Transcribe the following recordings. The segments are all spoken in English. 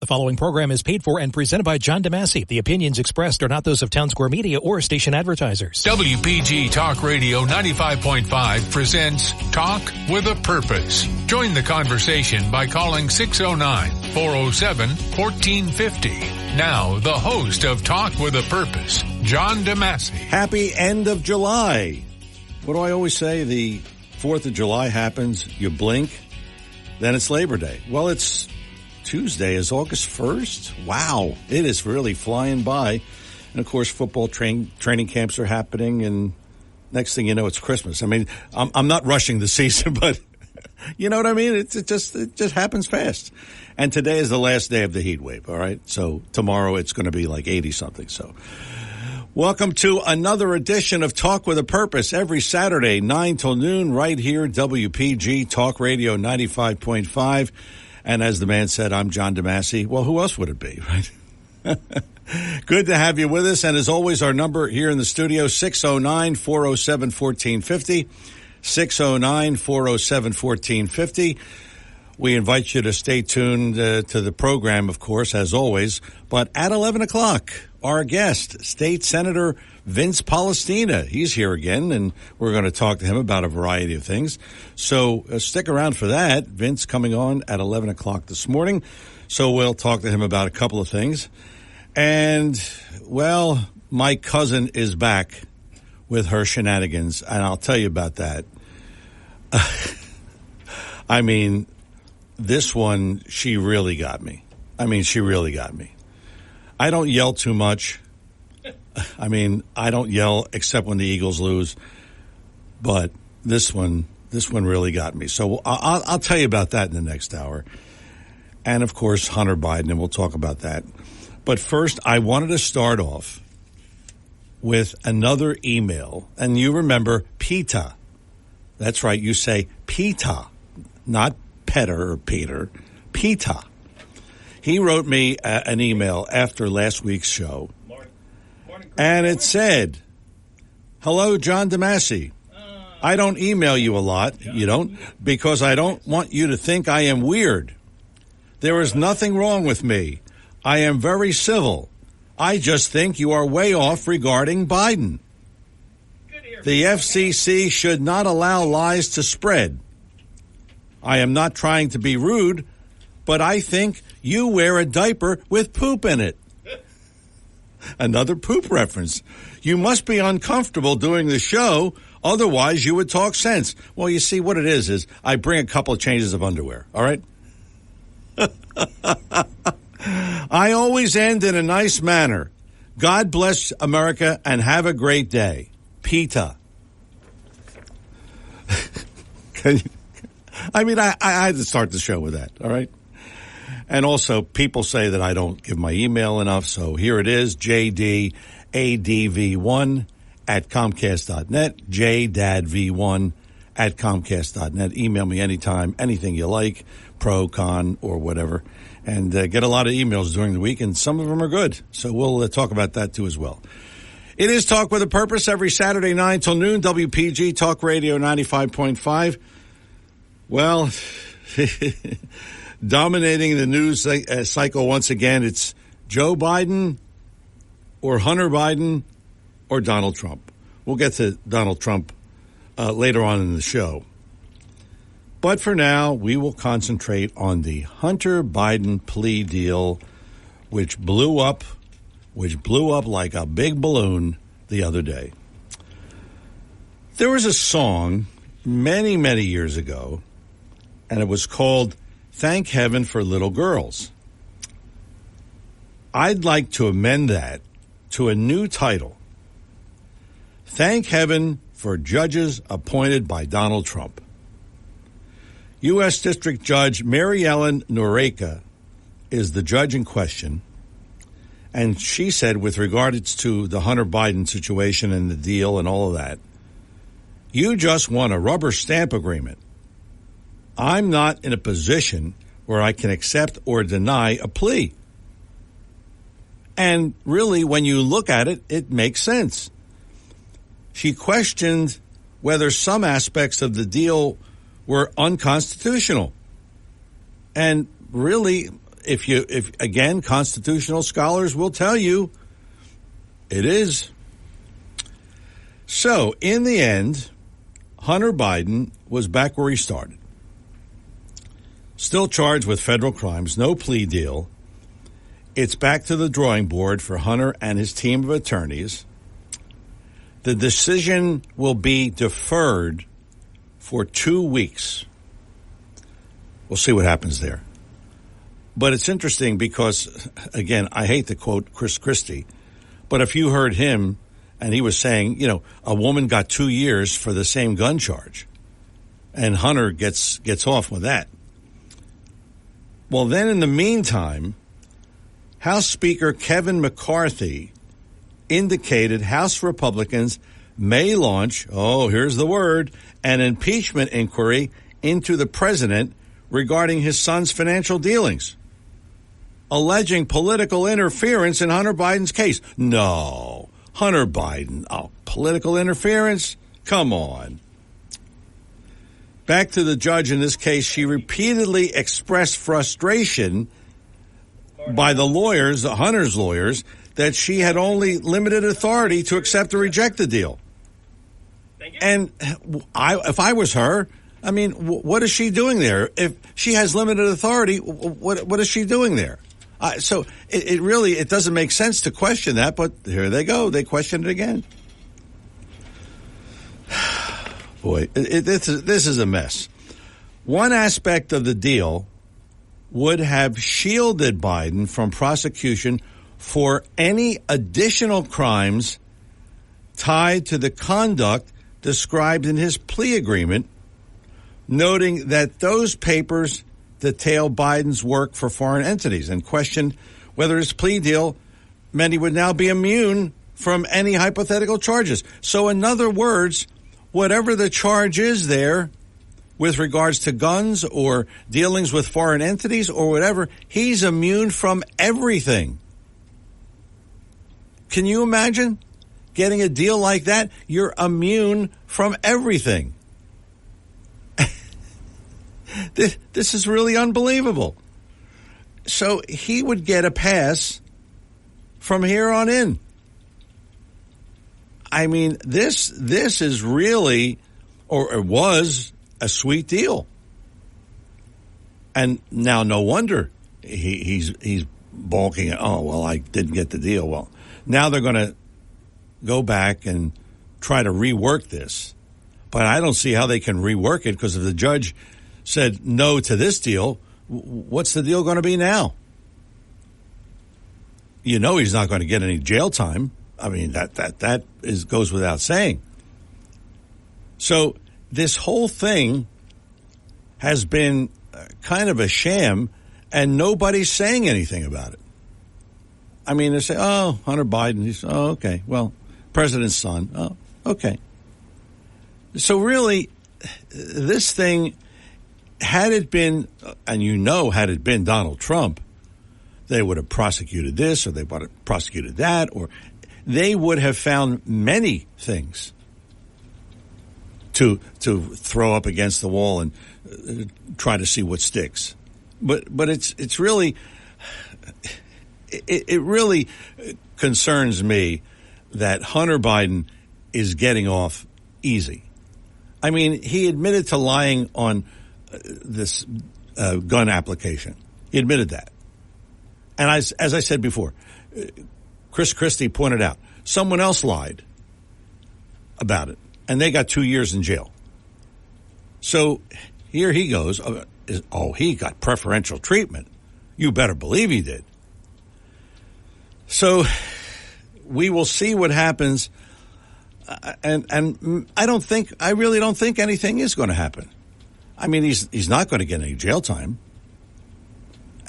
The following program is paid for and presented by John DeMasi. The opinions expressed are not those of Town Square Media or station advertisers. WPG Talk Radio 95.5 presents Talk with a Purpose. Join the conversation by calling 609-407-1450. Now, the host of Talk with a Purpose, John DeMasi. Happy end of July. What do I always say? The 4th of July happens, you blink, then it's Labor Day. Well, it's Tuesday is August 1st. Wow, it is really flying by. And, of course, football training camps are happening, and next thing you know, it's Christmas. I mean, I'm not rushing the season, but you know what I mean? It just happens fast. And today is the last day of the heat wave, all right? So tomorrow it's going to be like 80-something. So welcome to another edition of Talk with a Purpose every Saturday, 9 till noon, right here, WPG Talk Radio 95.5. And as the man said, I'm John DeMasi. Well, who else would it be, right? Good to have you with us. And as always, our number here in the studio, 609-407-1450, 609-407-1450. We invite you to stay tuned to the program, of course, as always. But at 11 o'clock, our guest, State Senator Vince Polistina. He's here again, and we're going to talk to him about a variety of things. So stick around for that. Vince coming on at 11 o'clock this morning. So we'll talk to him about a couple of things. And, well, my cousin is back with her shenanigans, and I'll tell you about that. I mean, this one, she really got me. She really got me. I don't yell too much. I don't yell except when the Eagles lose. But this one really got me. So I'll tell you about that in the next hour. And, of course, Hunter Biden, and we'll talk about that. But first, I wanted to start off with another email. And you remember PETA. That's right. You say PETA, not Petter or Peter. PETA. He wrote me an email after last week's show. And it said, "Hello, John DeMasi. I don't email you a lot, you don't, because I don't want you to think I am weird. There is nothing wrong with me. I am very civil. I just think you are way off regarding Biden. The FCC should not allow lies to spread. I am not trying to be rude, but I think you wear a diaper with poop in it." Another poop reference. "You must be uncomfortable doing the show, otherwise you would talk sense." Well, you see, what it is I bring a couple of changes of underwear, all right? "I always end in a nice manner. God bless America and have a great day. PETA." I had to start the show with that, all right? And also, people say that I don't give my email enough, so here it is, jdadv1@comcast.net, jdadv1@comcast.net. Email me anytime, anything you like, pro, con, or whatever. And get a lot of emails during the week, and some of them are good. So we'll talk about that, too, as well. It is Talk with a Purpose every Saturday, 9 till noon, WPG Talk Radio 95.5. Well, dominating the news cycle once again, it's Joe Biden or Hunter Biden or Donald Trump. We'll get to Donald Trump later on in the show. But for now, we will concentrate on the Hunter Biden plea deal, which blew up like a big balloon the other day. There was a song many, many years ago, and it was called "Thank Heaven for Little Girls." I'd like to amend that to a new title: "Thank Heaven for Judges Appointed by Donald Trump." U.S. District Judge Mary Ellen Noreika is the judge in question, and she said, with regards to the Hunter Biden situation and the deal and all of that, "You just want a rubber stamp agreement. I'm not in a position where I can accept or deny a plea." And really, when you look at it, it makes sense. She questioned whether some aspects of the deal were unconstitutional. And really, if again, constitutional scholars will tell you it is. So, in the end, Hunter Biden was back where he started. Still charged with federal crimes, no plea deal. It's back to the drawing board for Hunter and his team of attorneys. The decision will be deferred for 2 weeks. We'll see what happens there. But it's interesting because, again, I hate to quote Chris Christie, but if you heard him and he was saying, you know, a woman got 2 years for the same gun charge and Hunter gets off with that. Well, then in the meantime, House Speaker Kevin McCarthy indicated House Republicans may launch, here's the word, an impeachment inquiry into the president regarding his son's financial dealings, alleging political interference in Hunter Biden's case. No, Hunter Biden, political interference? Come on. Back to the judge in this case, she repeatedly expressed frustration by the lawyers, the Hunter's lawyers, that she had only limited authority to accept or reject the deal. And if I was her, I mean, what is she doing there? If she has limited authority, what is she doing there? So it really doesn't make sense to question that, but here they go. They question it again. Boy, this is a mess. One aspect of the deal would have shielded Biden from prosecution for any additional crimes tied to the conduct described in his plea agreement, noting that those papers detail Biden's work for foreign entities and questioned whether his plea deal meant he would now be immune from any hypothetical charges. So in other words, whatever the charge is there with regards to guns or dealings with foreign entities or whatever, he's immune from everything. Can you imagine getting a deal like that? You're immune from everything. This is really unbelievable. So he would get a pass from here on in. I mean, this is really, or it was, a sweet deal. And now, no wonder he's balking. Oh, well, I didn't get the deal. Well, now they're going to go back and try to rework this. But I don't see how they can rework it, because if the judge said no to this deal, what's the deal going to be now? You know he's not going to get any jail time. I mean, that goes without saying. So this whole thing has been kind of a sham, and nobody's saying anything about it. I mean, they say, oh, Hunter Biden, okay, well, president's son, oh, okay. So really, this thing, had it been, and had it been Donald Trump, they would have prosecuted this, or they would have prosecuted that, or they would have found many things to throw up against the wall and try to see what sticks. But it's really, it really concerns me that Hunter Biden is getting off easy. I mean, he admitted to lying on this gun application. He admitted that. And as I said before, Chris Christie pointed out, someone else lied about it, and they got 2 years in jail. So here he goes. He got preferential treatment. You better believe he did. So we will see what happens. And I really don't think anything is going to happen. I mean, he's not going to get any jail time.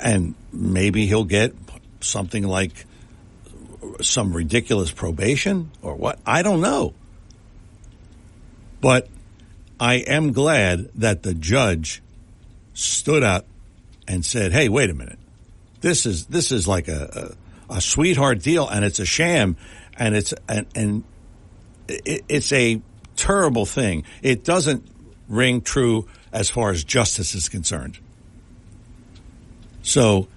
And maybe he'll get something like some ridiculous probation or what. I don't know. But I am glad that the judge stood up and said, hey, wait a minute. This is like a sweetheart deal, and it's a sham, and it's a terrible thing. It doesn't ring true as far as justice is concerned. So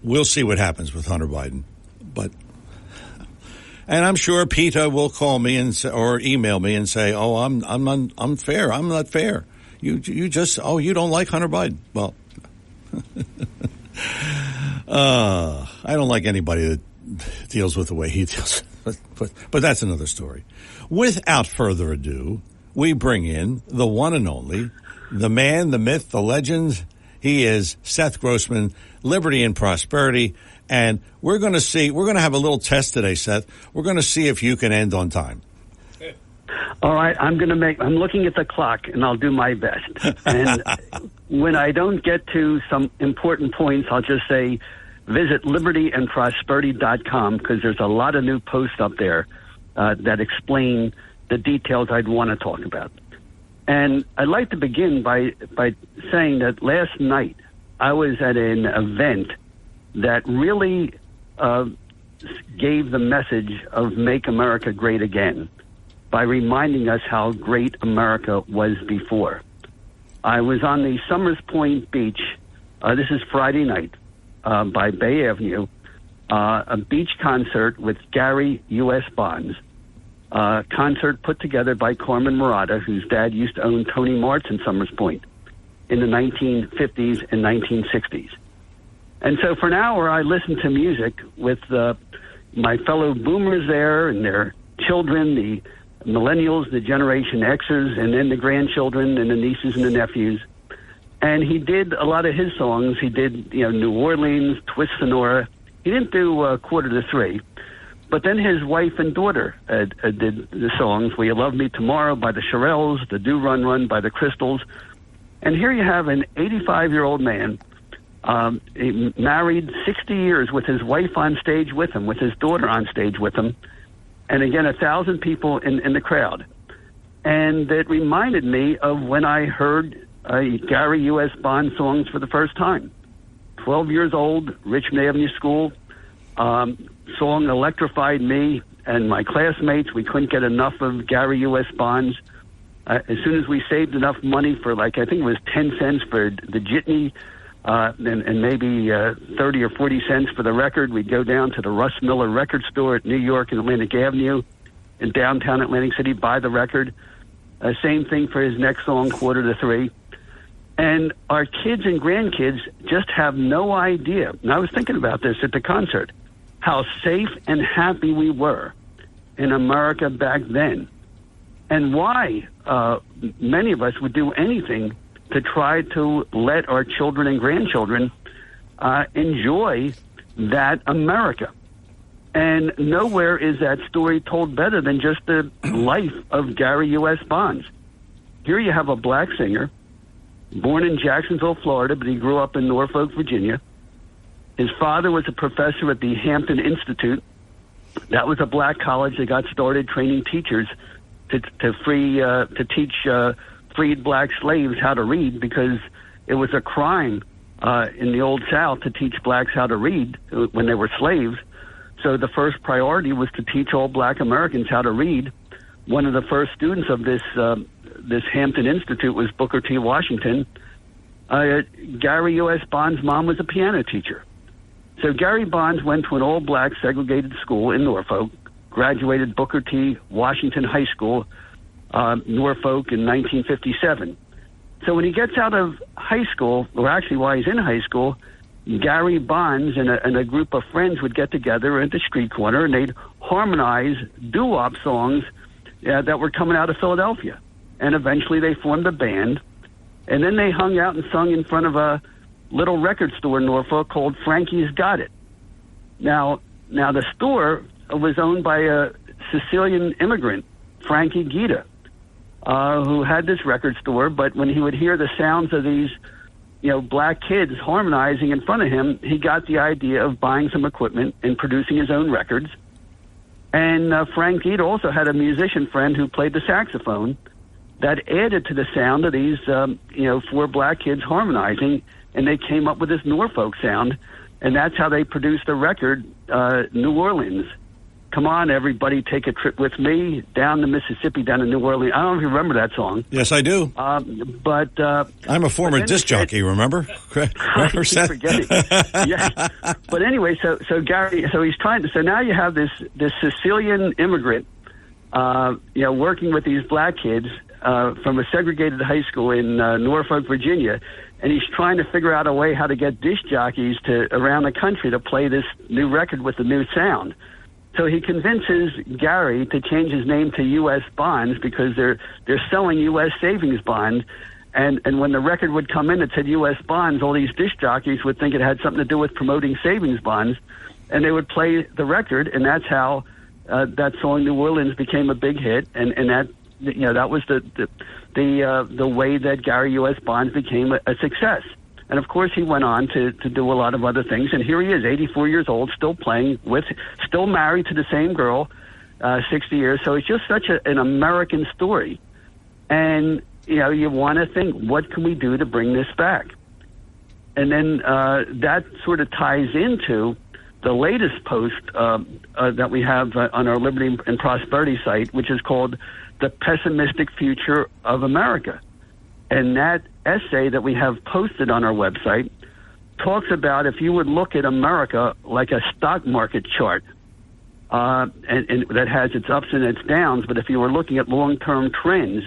we'll see what happens with Hunter Biden. And I'm sure PETA will call me or email me and say, "Oh, I'm unfair. I'm not fair. You don't like Hunter Biden." Well, I don't like anybody that deals with the way he deals. But that's another story. Without further ado, we bring in the one and only, the man, the myth, the legend. He is Seth Grossman, Liberty and Prosperity. And we're going to have a little test today, Seth. We're going to see if you can end on time. All right, I'm looking at the clock, and I'll do my best. And when I don't get to some important points, I'll just say visit libertyandprosperity.com, because there's a lot of new posts up there that explain the details I'd want to talk about. And I'd like to begin by saying that last night I was at an event that really gave the message of Make America Great Again by reminding us how great America was before. I was on the Summers Point Beach. This is Friday night by Bay Avenue, a beach concert with Gary U.S. Bonds. Concert put together by Carmen Murata, whose dad used to own Tony Mart's in Summers Point in the 1950s and 1960s. And so for an hour, I listened to music with my fellow boomers there and their children, the millennials, the Generation Xers, and then the grandchildren and the nieces and the nephews. And he did a lot of his songs. He did, New Orleans, Twist Sonora. He didn't do Quarter to Three. But then his wife and daughter did the songs, Will You Love Me Tomorrow by the Shirelles, The Do Run Run by the Crystals. And here you have an 85-year-old man, he married 60 years with his wife on stage with him, with his daughter on stage with him, and again, 1,000 people in the crowd. And it reminded me of when I heard Gary U.S. Bond songs for the first time. 12 years old, Richmond Avenue School, song electrified me and my classmates. We couldn't get enough of Gary U.S. Bonds. As soon as we saved enough money for, I think it was 10 cents for the jitney, and maybe 30 or 40 cents for the record, we'd go down to the Russ Miller record store at New York and Atlantic Avenue in downtown Atlantic City, buy the record. Same thing for his next song, Quarter to Three. And our kids and grandkids just have no idea, and I was thinking about this at the concert, how safe and happy we were in America back then, and why many of us would do anything to try to let our children and grandchildren enjoy that America. And nowhere is that story told better than just the life of Gary U.S. Bonds. Here you have a black singer, born in Jacksonville, Florida, but he grew up in Norfolk, Virginia. His father was a professor at the Hampton Institute. That was a black college that got started training teachers to teach freed black slaves how to read, because it was a crime in the Old South to teach blacks how to read when they were slaves. So the first priority was to teach all black Americans how to read. One of the first students of this Hampton Institute was Booker T. Washington. Gary U.S. Bonds' mom was a piano teacher. So Gary Bonds went to an all-black segregated school in Norfolk, graduated Booker T. Washington High School, Norfolk, in 1957. So when he gets out of high school, or actually while he's in high school, Gary Bonds and a group of friends would get together at the street corner, and they'd harmonize doo-wop songs that were coming out of Philadelphia. And eventually they formed a band, and then they hung out and sung in front of a little record store in Norfolk called Frankie's Got It. Now the store was owned by a Sicilian immigrant, Frankie Guida, who had this record store, but when he would hear the sounds of these black kids harmonizing in front of him, he got the idea of buying some equipment and producing his own records. And Frank Guida also had a musician friend who played the saxophone that added to the sound of these, four black kids harmonizing, and they came up with this Norfolk sound, and that's how they produced the record, New Orleans. come on, everybody, take a trip with me down the Mississippi, down to New Orleans. I don't know if you remember that song. Yes, I do. But I'm a former disc jockey, remember? I keep forgetting. Yes. But anyway, so Gary, he's trying to. So now you have this Sicilian immigrant, working with these black kids from a segregated high school in Norfolk, Virginia, and he's trying to figure out a way how to get disc jockeys around the country to play this new record with the new sound. So he convinces Gary to change his name to U.S. Bonds because they're selling U.S. savings bonds. And when the record would come in that said U.S. Bonds, all these disc jockeys would think it had something to do with promoting savings bonds, and they would play the record, and that's how that song New Orleans became a big hit, and that that was the way that Gary U.S. Bonds became a success. And of course, he went on to do a lot of other things. And here he is, 84 years old, still playing still married to the same girl, 60 years. So it's just such an American story. And you want to think, what can we do to bring this back? And then that sort of ties into the latest post that we have on our Liberty and Prosperity site, which is called The Pessimistic Future of America. And that essay that we have posted on our website talks about if you would look at America like a stock market chart, and that has its ups and its downs, but if you were looking at long-term trends,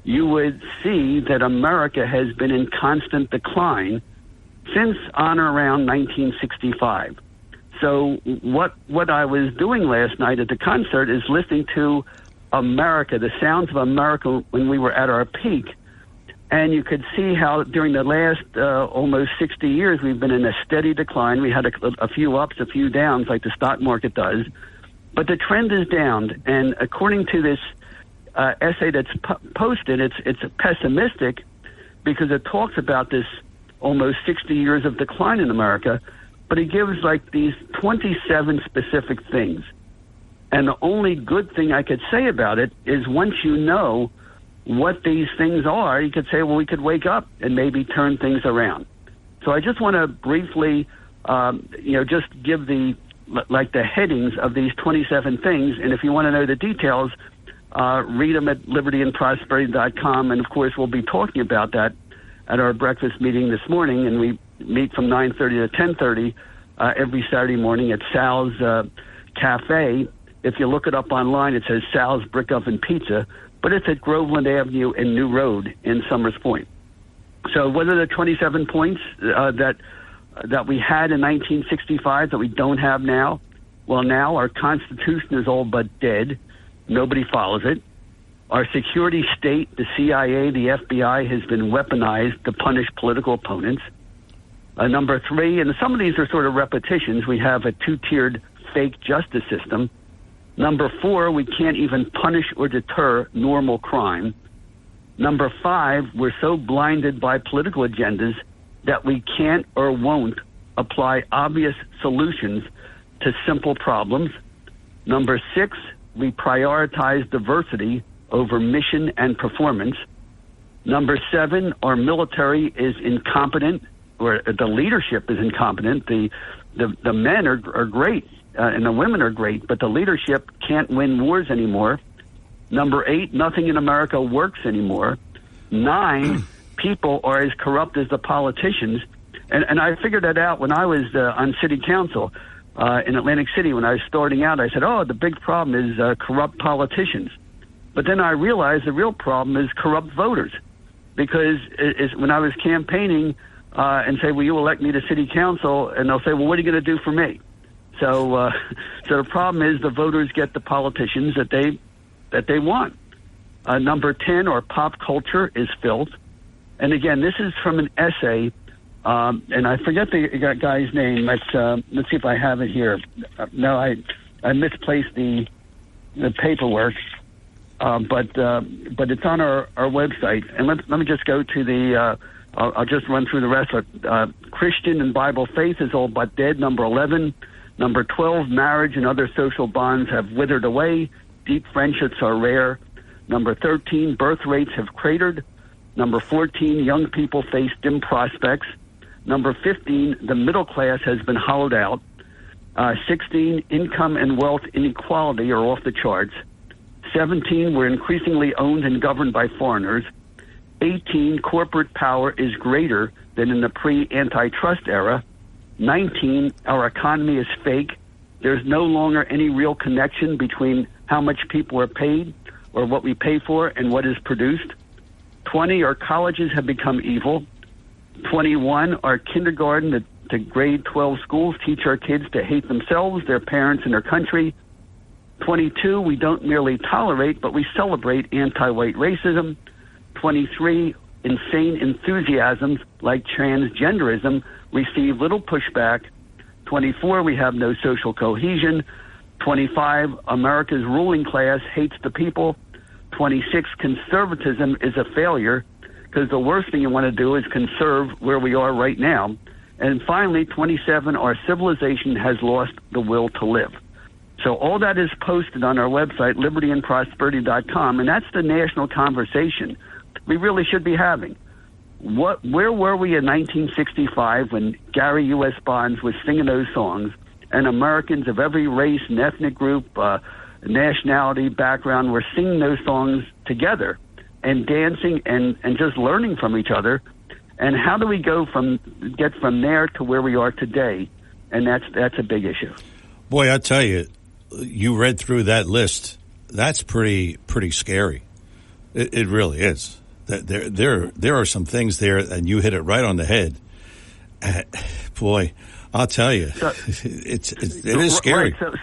you would see that America has been in constant decline since on or around 1965. So what I was doing last night at the concert is listening to America, the sounds of America when we were at our peak. And you could see how during the last almost 60 years, we've been in a steady decline. We had a few ups, a few downs, like the stock market does. But the trend is down. And according to this essay that's posted, it's pessimistic because it talks about this almost 60 years of decline in America. But it gives like these 27 specific things. And the only good thing I could say about it is once you know what these things are, you could say, well, we could wake up and maybe turn things around. So I just want to briefly, just give the headings of these 27 things. And if you want to know the details, read them at libertyandprosperity.com. And of course, we'll be talking about that at our breakfast meeting this morning. And we meet from 9:30 to 10:30 every Saturday morning at Sal's Cafe. If you look it up online, it says Sal's Brick Oven Pizza, but it's at Groveland Avenue and New Road in Summers Point. So what are the 27 points that we had in 1965 that we don't have now? Well, now our Constitution is all but dead. Nobody follows it. Our security state, the CIA, the FBI, has been weaponized to punish political opponents. Number 3, and some of these are sort of repetitions, we have a 2-tiered fake justice system. Number 4, we can't even punish or deter normal crime. Number 5, we're so blinded by political agendas that we can't or won't apply obvious solutions to simple problems. Number 6, we prioritize diversity over mission and performance. Number 7, our military is incompetent, or the leadership is incompetent. The men are great. And the women are great, but the leadership can't win wars anymore. Number 8, nothing in America works anymore. 9, people are as corrupt as the politicians. And I figured that out when I was on city council in Atlantic City. When I was starting out, I said, the big problem is corrupt politicians. But then I realized the real problem is corrupt voters. Because when I was campaigning and say, will you elect me to city council? And they'll say, well, what are you going to do for me? So the problem is the voters get the politicians that they want. Number 10, our pop culture is filth. And again, this is from an essay, and I forget the guy's name. Let's see if I have it here. No, I misplaced the paperwork, but it's on our website. And let me just go to the. I'll just run through the rest of it. Christian and Bible faith is all but dead. Number 11. Number 12, marriage and other social bonds have withered away. Deep friendships are rare. Number 13, birth rates have cratered. Number 14, young people face dim prospects. Number 15, the middle class has been hollowed out. 16, income and wealth inequality are off the charts. 17, we're increasingly owned and governed by foreigners. 18, corporate power is greater than in the pre-antitrust era. 19, our economy is fake. There's no longer any real connection between how much people are paid or what we pay for and what is produced. 20, our colleges have become evil. 21, our kindergarten to grade 12 schools teach our kids to hate themselves, their parents, and their country. 22, we don't merely tolerate, but we celebrate anti-white racism. 23, insane enthusiasms like transgenderism receive little pushback. 24, we have no social cohesion. 25, America's ruling class hates the people. 26, conservatism is a failure, because the worst thing you want to do is conserve where we are right now. And finally, 27, our civilization has lost the will to live. So all that is posted on our website, libertyandprosperity.com, and that's the national conversation we really should be having. Where were we in 1965 when Gary U.S. Bonds was singing those songs, and Americans of every race and ethnic group, nationality, background were singing those songs together and dancing and just learning from each other? And how do we get from there to where we are today? And that's a big issue. Boy, I tell you, you read through that list. That's pretty scary. It really is. There are some things there, and you hit it right on the head. Boy, I'll tell you, it is scary. Right,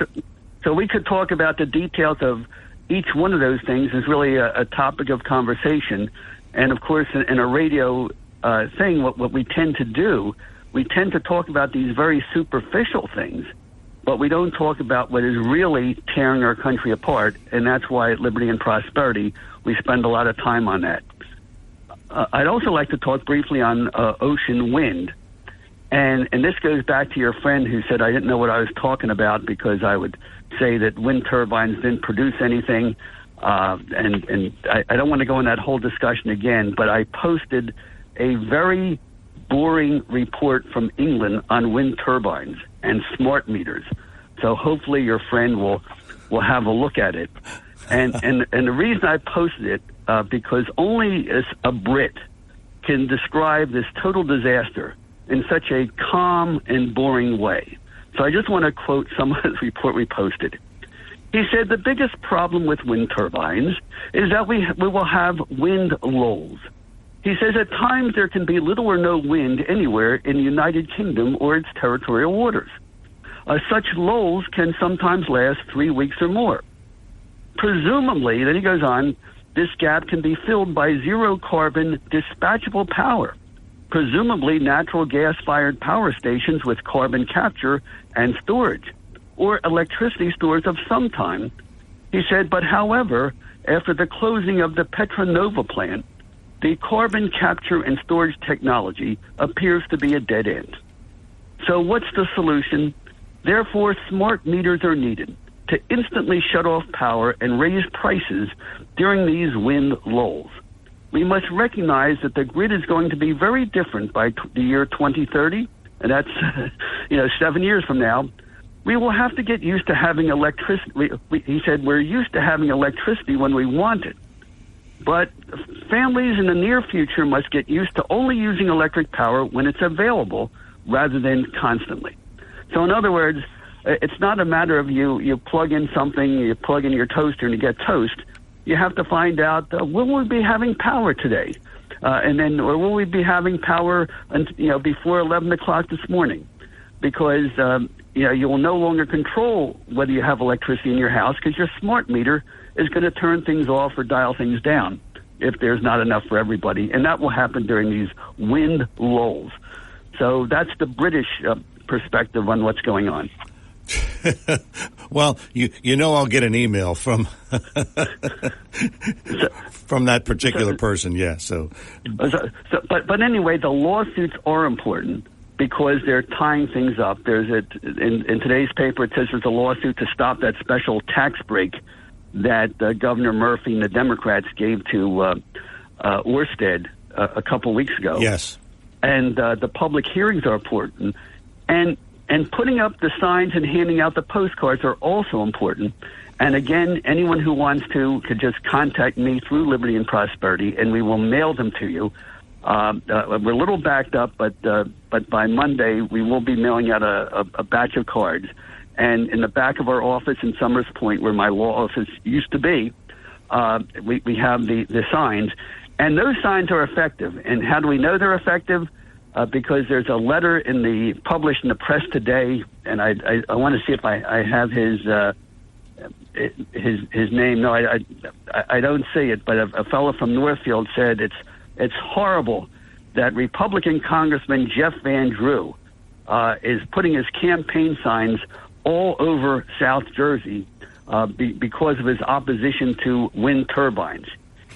so we could talk about the details of each one of those things. Is really a topic of conversation. And of course, in a radio thing, what we tend to do, we tend to talk about these very superficial things, but we don't talk about what is really tearing our country apart. And that's why at Liberty and Prosperity, we spend a lot of time on that. I'd also like to talk briefly on ocean wind. And this goes back to your friend who said I didn't know what I was talking about because I would say that wind turbines didn't produce anything. And I don't want to go in that whole discussion again, but I posted a very boring report from England on wind turbines and smart meters. So hopefully your friend will have a look at it. And the reason I posted it, because only a Brit can describe this total disaster in such a calm and boring way. So I just want to quote some of his report we posted. He said the biggest problem with wind turbines is that we will have wind lulls. He says at times there can be little or no wind anywhere in the United Kingdom or its territorial waters. Such lulls can sometimes last 3 weeks or more. Presumably, then he goes on, this gap can be filled by zero-carbon dispatchable power, presumably natural gas-fired power stations with carbon capture and storage, or electricity stores of some kind. He said, but however, after the closing of the Petra Nova plant, the carbon capture and storage technology appears to be a dead end. So what's the solution? Therefore, smart meters are needed to instantly shut off power and raise prices during these wind lulls. We must recognize that the grid is going to be very different by the year 2030, and that's 7 years from now. We will have to get used to having electricity. He said we're used to having electricity when we want it. But families in the near future must get used to only using electric power when it's available rather than constantly. So in other words, it's not a matter of you plug in something, you plug in your toaster and you get toast. You have to find out, will we be having power today? Or will we be having power before 11 o'clock this morning? Because you will no longer control whether you have electricity in your house because your smart meter is going to turn things off or dial things down if there's not enough for everybody. And that will happen during these wind lulls. So that's the British perspective on what's going on. Well, I'll get an email from from that particular person. Yeah. But anyway, the lawsuits are important because they're tying things up. In today's paper, it says there's a lawsuit to stop that special tax break that Governor Murphy and the Democrats gave to Orsted a couple weeks ago. Yes. And the public hearings are important. And And putting up the signs and handing out the postcards are also important. And again, anyone who wants to could just contact me through Liberty and Prosperity, and we will mail them to you. We're a little backed up, but by Monday we will be mailing out a batch of cards. And in the back of our office in Summers Point, where my law office used to be, we have the signs. And those signs are effective. And how do we know they're effective? Because there's a letter published in the press today, and I want to see if I have his name. No, I don't see it. But a fellow from Northfield said it's horrible that Republican Congressman Jeff Van Drew is putting his campaign signs all over South Jersey because of his opposition to wind turbines.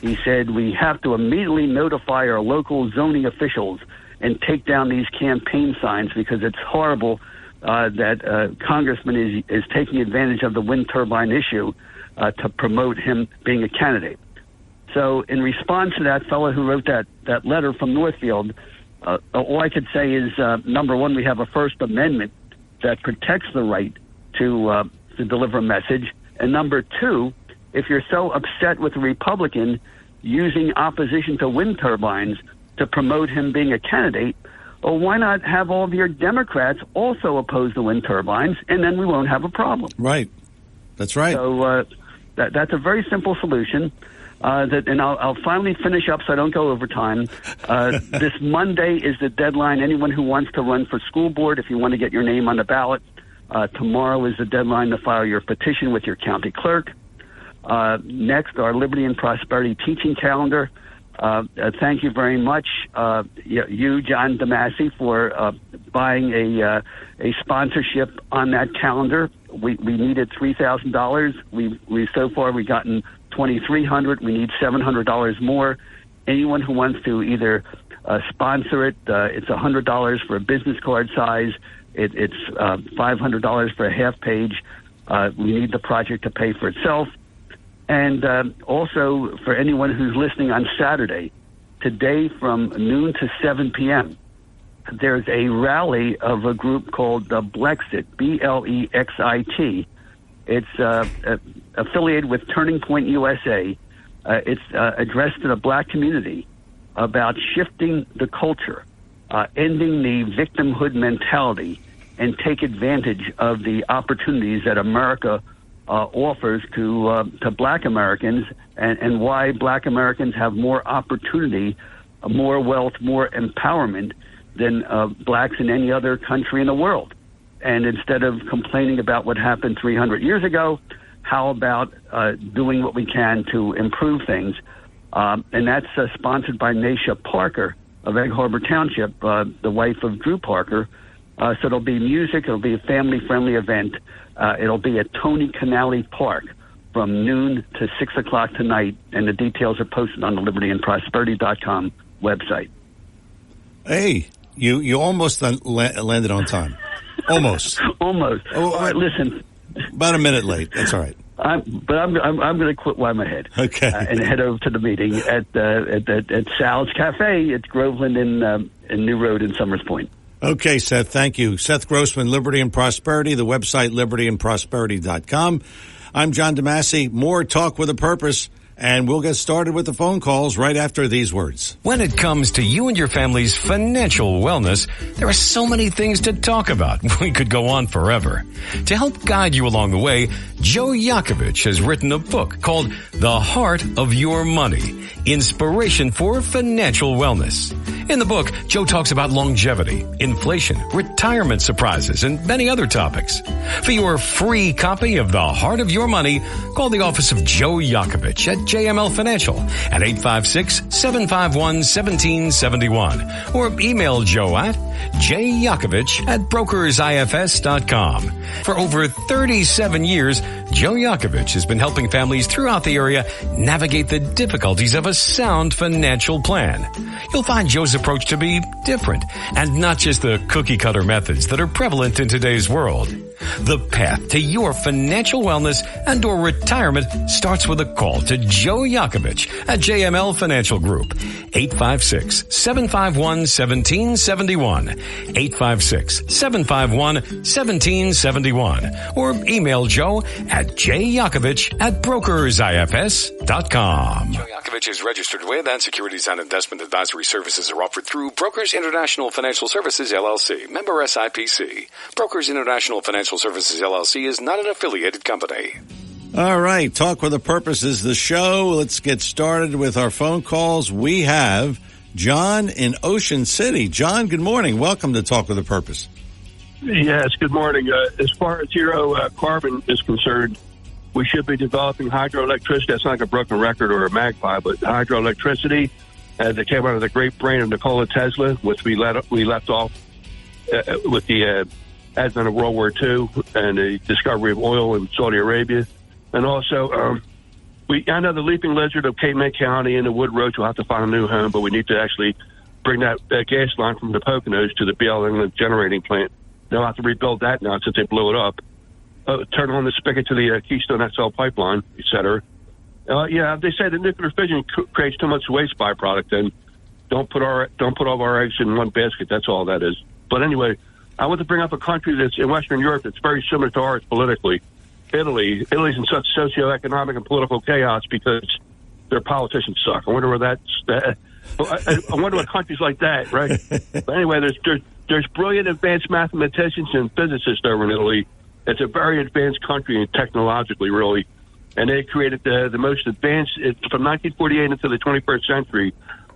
He said we have to immediately notify our local zoning officials and take down these campaign signs because it's horrible that Congressman is taking advantage of the wind turbine issue to promote him being a candidate. So in response to that fellow who wrote that letter from Northfield, all I could say is, number one, we have a First Amendment that protects the right to deliver a message. And number two, if you're so upset with a Republican using opposition to wind turbines to promote him being a candidate, well, why not have all of your Democrats also oppose the wind turbines, and then we won't have a problem. Right. That's right. So that's a very simple solution. And I'll finally finish up so I don't go over time. This Monday is the deadline. Anyone who wants to run for school board, if you want to get your name on the ballot, tomorrow is the deadline to file your petition with your county clerk. Next, our Liberty and Prosperity teaching calendar. Thank you very much, you, John DeMasi, for buying a sponsorship on that calendar. We needed $3,000. We so far we've gotten $2,300. We need $700 more. Anyone who wants to either sponsor it, it's $100 for a business card size. It's $500 for a half page. We need the project to pay for itself. And also for anyone who's listening on Saturday, today from noon to 7 p.m., there's a rally of a group called Blexit, Blexit. It's affiliated with Turning Point USA. It's addressed to the black community about shifting the culture, ending the victimhood mentality, and take advantage of the opportunities that America offers to black Americans, and why black Americans have more opportunity, more wealth, more empowerment than blacks in any other country in the world. And instead of complaining about what happened 300 years ago, how about doing what we can to improve things? And that's sponsored by Nasha Parker of Egg Harbor Township, the wife of Drew Parker. So it'll be music. It'll be a family-friendly event. It'll be at Tony Canale Park from noon to 6 o'clock tonight, and the details are posted on the libertyandprosperity.com website. Hey, you almost landed on time. Almost. Almost. Oh, all right, listen. About a minute late. That's all right. I'm going to quit while I'm ahead. Okay. And head over to the meeting at Sal's Cafe. It's Groveland in New Road in Summers Point. Okay, Seth, thank you. Seth Grossman, Liberty and Prosperity, the website libertyandprosperity.com. I'm John DeMasi. More Talk with a Purpose, and we'll get started with the phone calls right after these words. When it comes to you and your family's financial wellness, there are so many things to talk about. We could go on forever. To help guide you along the way, Joe Yakovich has written a book called The Heart of Your Money, Inspiration for Financial Wellness. In the book, Joe talks about longevity, inflation, retirement surprises, and many other topics. For your free copy of The Heart of Your Money, call the office of Joe Yakovich at JML Financial at 856-751-1771 or email Joe at jyakovich@brokersifs.com. For over 37 years, Joe Yakovich has been helping families throughout the area navigate the difficulties of a sound financial plan. You'll find Joe's approach to be different and not just the cookie-cutter methods that are prevalent in today's world. The path to your financial wellness and or retirement starts with a call to Joe Yakovich at JML Financial Group, 856-751-1771. 856-751-1771. Or email Joe at jyakovich@brokersifs.com. Joe Yakovich is registered with and securities and investment advisory services are offered through Brokers International Financial Services, LLC. Member SIPC. Brokers International Financial Services, LLC is not an affiliated company. All right. Talk with a Purpose is the show. Let's get started with our phone calls. We have John in Ocean City. John, good morning. Welcome to Talk with a Purpose. Yes, good morning. As far as zero carbon is concerned, we should be developing hydroelectricity. That's not like a broken record or a magpie, but hydroelectricity that came out of the great brain of Nikola Tesla, which we left off with the advent of World War II and the discovery of oil in Saudi Arabia. And also, I know the leaping lizard of Cape May County and the Wood Roach will have to find a new home, but we need to actually bring that gas line from the Poconos to the BL England generating plant. They'll have to rebuild that now since they blew it up. Turn on the spigot to the Keystone XL pipeline, et cetera. They say that nuclear fission creates too much waste byproduct, and don't put all of our eggs in one basket. That's all that is. But anyway, I want to bring up a country that's in Western Europe that's very similar to ours politically. Italy. Italy's in such socioeconomic and political chaos because their politicians suck. I wonder where that's. I wonder what countries like that, right? But anyway, there's brilliant advanced mathematicians and physicists over in Italy. It's a very advanced country technologically, really, and they created the most advanced from 1948 into the 21st century.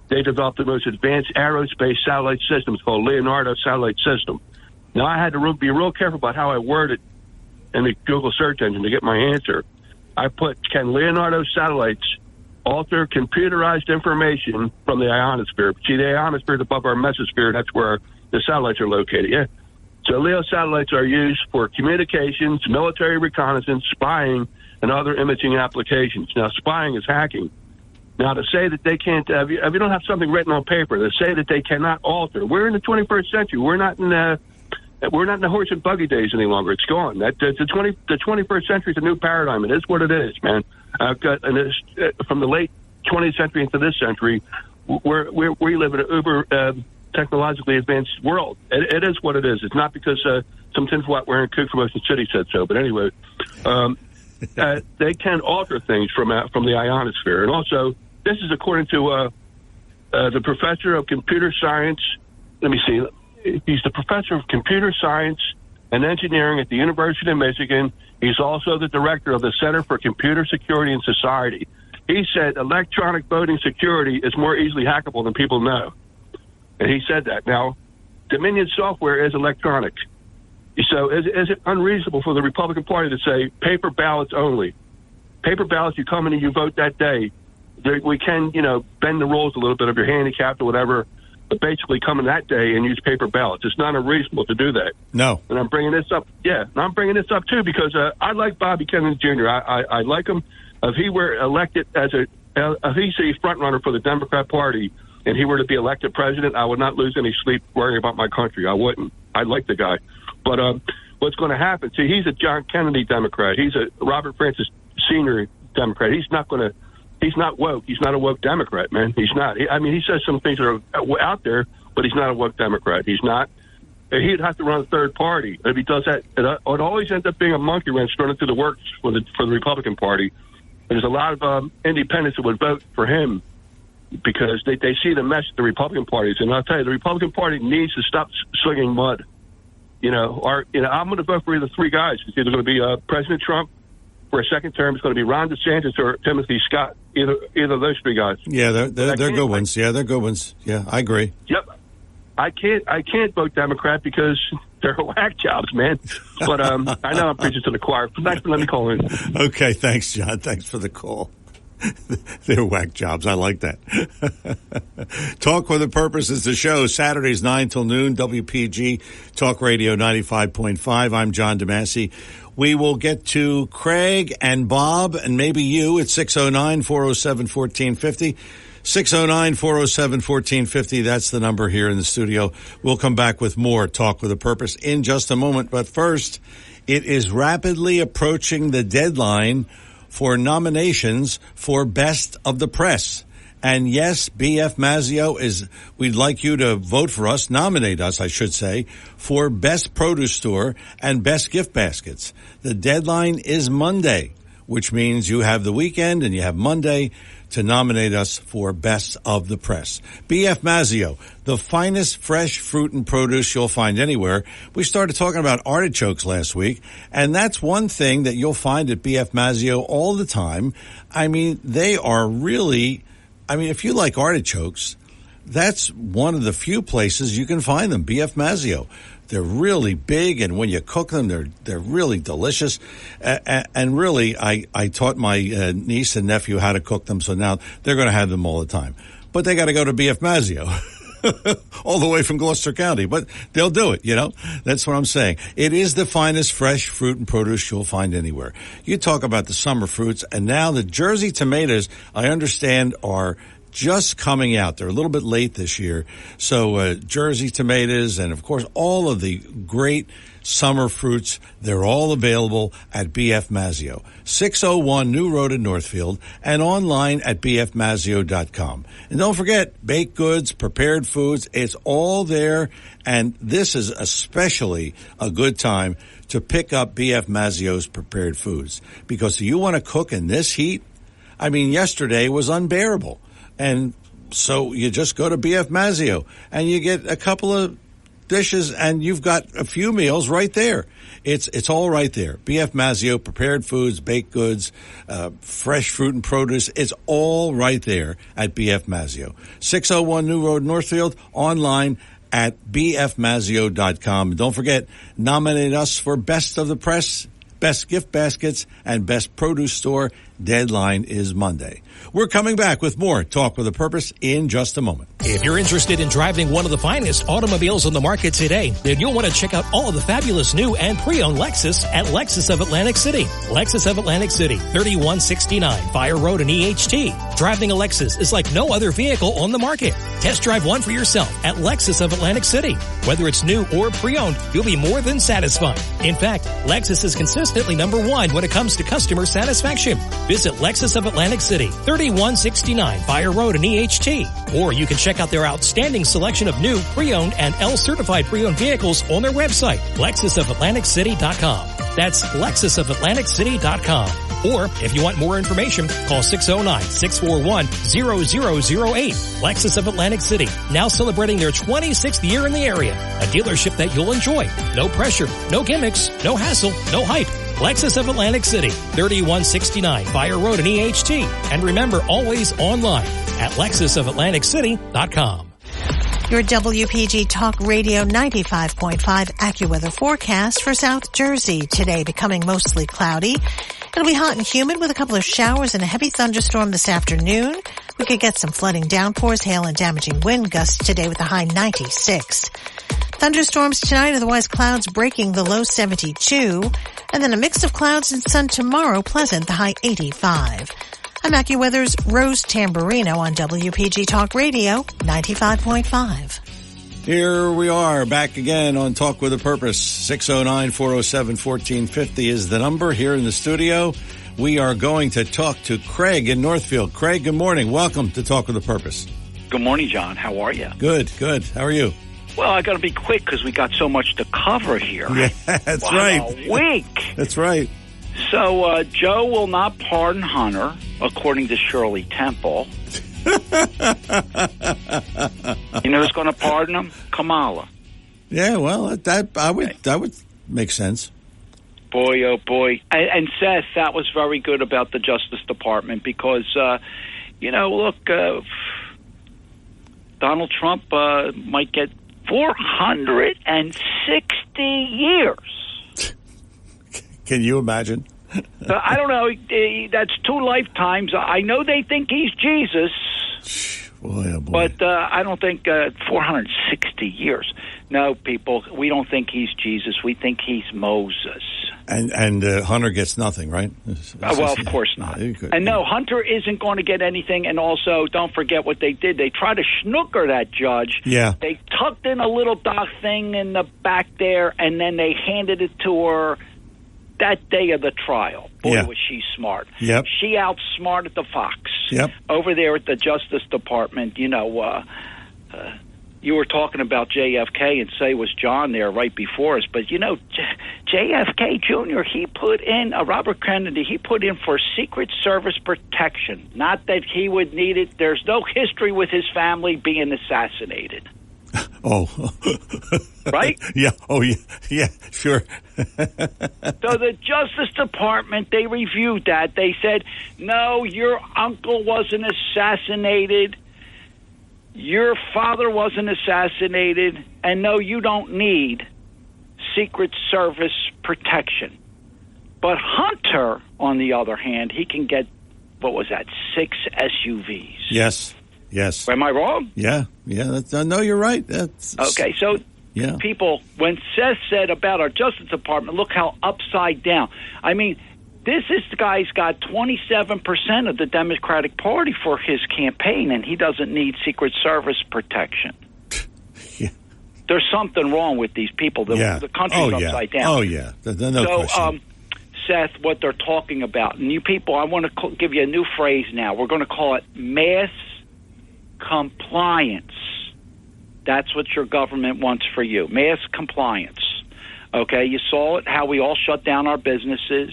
They developed the most advanced aerospace satellite system. It's called Leonardo Satellite System. Now, I had to be real careful about how I word it in the Google search engine to get my answer. I put, can Leonardo satellites alter computerized information from the ionosphere? See, the ionosphere is above our mesosphere. That's where the satellites are located. Yeah. So LEO satellites are used for communications, military reconnaissance, spying, and other imaging applications. Now, spying is hacking. Now, to say that they can't, if you don't have something written on paper, to say that they cannot alter. We're in the 21st century. We're not in the horse and buggy days any longer. It's gone. The 21st century is a new paradigm. It is what it is, man. From the late 20th century into this century, we live in an uber technologically advanced world. It is what it is. It's not because some tinfoil wearing kook from Ocean City said so. But anyway, they can alter things from the ionosphere. And also, this is according to the professor of computer science. Let me see. He's the professor of computer science and engineering at the University of Michigan. He's also the director of the Center for Computer Security and Society. He said electronic voting security is more easily hackable than people know. And he said that. Now, Dominion software is electronic. So is it unreasonable for the Republican Party to say paper ballots only? Paper ballots, you come in and you vote that day. We can, bend the rules a little bit if you're handicapped or whatever, but basically come in that day and use paper ballots. It's not unreasonable to do that. No. And I'm bringing this up. Yeah, and I'm bringing this up, too, because I like Bobby Kennedy Jr. I like him. If he were elected if he's a front runner for the Democrat Party and he were to be elected president, I would not lose any sleep worrying about my country. I wouldn't. I like the guy. But what's going to happen? See, he's a John Kennedy Democrat. He's a Robert Francis Sr. Democrat. He's not woke. He's not a woke Democrat, man. He's not. He says some things that are out there, but he's not a woke Democrat. He's not. He'd have to run a third party. If he does that, it always ends up being a monkey wrench thrown into the works for the Republican Party. There's a lot of independents that would vote for him because they see the mess of the Republican parties. And I'll tell you, the Republican Party needs to stop slinging mud. I'm going to vote for either three guys. It's either going to be President Trump for a second term. It's going to be Ron DeSantis or Timothy Scott. Either of those three guys. Yeah, they're good ones. Yeah, they're good ones. Yeah, I agree. Yep. I can't vote Democrat because they're whack jobs, man. But I know I'm preaching to the choir. Thanks for letting me call in. Okay, thanks, John. Thanks for the call. They're whack jobs. I like that. Talk with a Purpose is the show. Saturdays 9 till noon, WPG Talk Radio 95.5. I'm John DeMasi. We will get to Craig and Bob and maybe you at 609-407-1450. 609-407-1450. That's the number here in the studio. We'll come back with more Talk with a Purpose in just a moment. But first, it is rapidly approaching the deadline for nominations for Best of the Press. And yes, BF Mazzeo we'd like you to vote for us, nominate us, I should say, for Best Produce Store and Best Gift Baskets. The deadline is Monday, which means you have the weekend and you have Monday to nominate us for Best of the Press. BF Mazzeo, the finest fresh fruit and produce you'll find anywhere. We started talking about artichokes last week, and that's one thing that you'll find at BF Mazzeo all the time. I mean, they are really, if you like artichokes, that's one of the few places you can find them, BF Mazzeo. They're really big, and when you cook them, they're really delicious. And really, I taught my niece and nephew how to cook them, so now they're going to have them all the time. But they got to go to BF Mazzeo, all the way from Gloucester County. But they'll do it, That's what I'm saying. It is the finest fresh fruit and produce you'll find anywhere. You talk about the summer fruits, and now the Jersey tomatoes, I understand, are just coming out. They're a little bit late this year. So Jersey tomatoes and, of course, all of the great summer fruits, they're all available at BF Mazzeo. 601 New Road in Northfield and online at bfmazzeo.com. And don't forget, baked goods, prepared foods, it's all there. And this is especially a good time to pick up BF Mazzeo's prepared foods. Because if you want to cook in this heat, yesterday was unbearable. And so you just go to BF Mazzeo and you get a couple of dishes and you've got a few meals right there. It's all right there. BF Mazzeo, prepared foods, baked goods, fresh fruit and produce. It's all right there at BF Mazzeo. 601 New Road, Northfield, online at bfmazzeo.com. Don't forget, nominate us for Best of the Press, Best Gift Baskets, and Best Produce Store. Deadline is Monday. We're coming back with more Talk with a Purpose in just a moment. If you're interested in driving one of the finest automobiles on the market today, then you'll want to check out all of the fabulous new and pre-owned Lexus at Lexus of Atlantic City. Lexus of Atlantic City, 3169 Fire Road in EHT. Driving a Lexus is like no other vehicle on the market. Test drive one for yourself at Lexus of Atlantic City. Whether it's new or pre-owned, you'll be more than satisfied. In fact, Lexus is consistently number one when it comes to customer satisfaction. Visit Lexus of Atlantic City, 3169 Fire Road in EHT. Or you can check out their outstanding selection of new, pre-owned, and L-certified pre-owned vehicles on their website, LexusOfAtlanticCity.com. That's LexusOfAtlanticCity.com. Or, if you want more information, call 609-641-0008. Lexus of Atlantic City, now celebrating their 26th year in the area. A dealership that you'll enjoy. No pressure, no gimmicks, no hassle, no hype. Lexus of Atlantic City, 3169 Fire Road in EHT. And remember, always online at LexusOfAtlanticCity.com. Your WPG Talk Radio 95.5 AccuWeather forecast for South Jersey. Today becoming mostly cloudy. It'll be hot and humid with a couple of showers and a heavy thunderstorm this afternoon. We could get some flooding downpours, hail, and damaging wind gusts today with a high 96. Thunderstorms tonight, otherwise clouds breaking the low 72. And then a mix of clouds and sun tomorrow, pleasant, the high 85. I'm AccuWeather's Rose Tamburino on WPG Talk Radio 95.5. Here we are back again on Talk with a Purpose. 609-407-1450 is the number here in the studio. We are going to talk to Craig in Northfield. Craig, good morning. Welcome to Talk with a Purpose. Good morning, John. How are you? Good. How are you? Well, I got to be quick because we got so much to cover here. Yeah, that's right. A week. That's right. So Joe will not pardon Hunter, according to Shirley Temple. You know who's going to pardon him? Kamala. Yeah, well, that would make sense. Boy, oh boy. And Seth, that was very good about the Justice Department because, look, Donald Trump might get 460 years. Can you imagine? I don't know. That's 2 lifetimes. I know they think he's Jesus. Boy, oh boy. But I don't think 460 years. No, people, we don't think he's Jesus. We think he's Moses. And Hunter gets nothing, right? Well, of course not. And no, Hunter isn't going to get anything. And also, don't forget what they did. They tried to snooker that judge. Yeah. They tucked in a little doc thing in the back there, and then they handed it to her that day of the trial. Boy, was she smart. Yep. She outsmarted the fox. Yep. Over there at the Justice Department, you were talking about JFK and say was John there right before us, but JFK Jr., he put in, Robert Kennedy, he put in for Secret Service protection. Not that he would need it. There's no history with his family being assassinated. Oh. Right? Yeah. Oh, yeah. Yeah, sure. So the Justice Department, they reviewed that. They said, no, your uncle wasn't assassinated. Your father wasn't assassinated, and no, you don't need Secret Service protection. But Hunter, on the other hand, he can get, 6 SUVs. Yes. Am I wrong? Yeah. No, you're right. Okay, so people, when Seth said about our Justice Department, look how upside down. I mean, this guy's got 27% of the Democratic Party for his campaign, and he doesn't need Secret Service protection. Yeah. There's something wrong with these people. The country's upside down. Oh, yeah. No question. Seth, what they're talking about, and you people, I want to give you a new phrase now. We're going to call it mass compliance. That's what your government wants for you, mass compliance. Okay, you saw it, how we all shut down our businesses.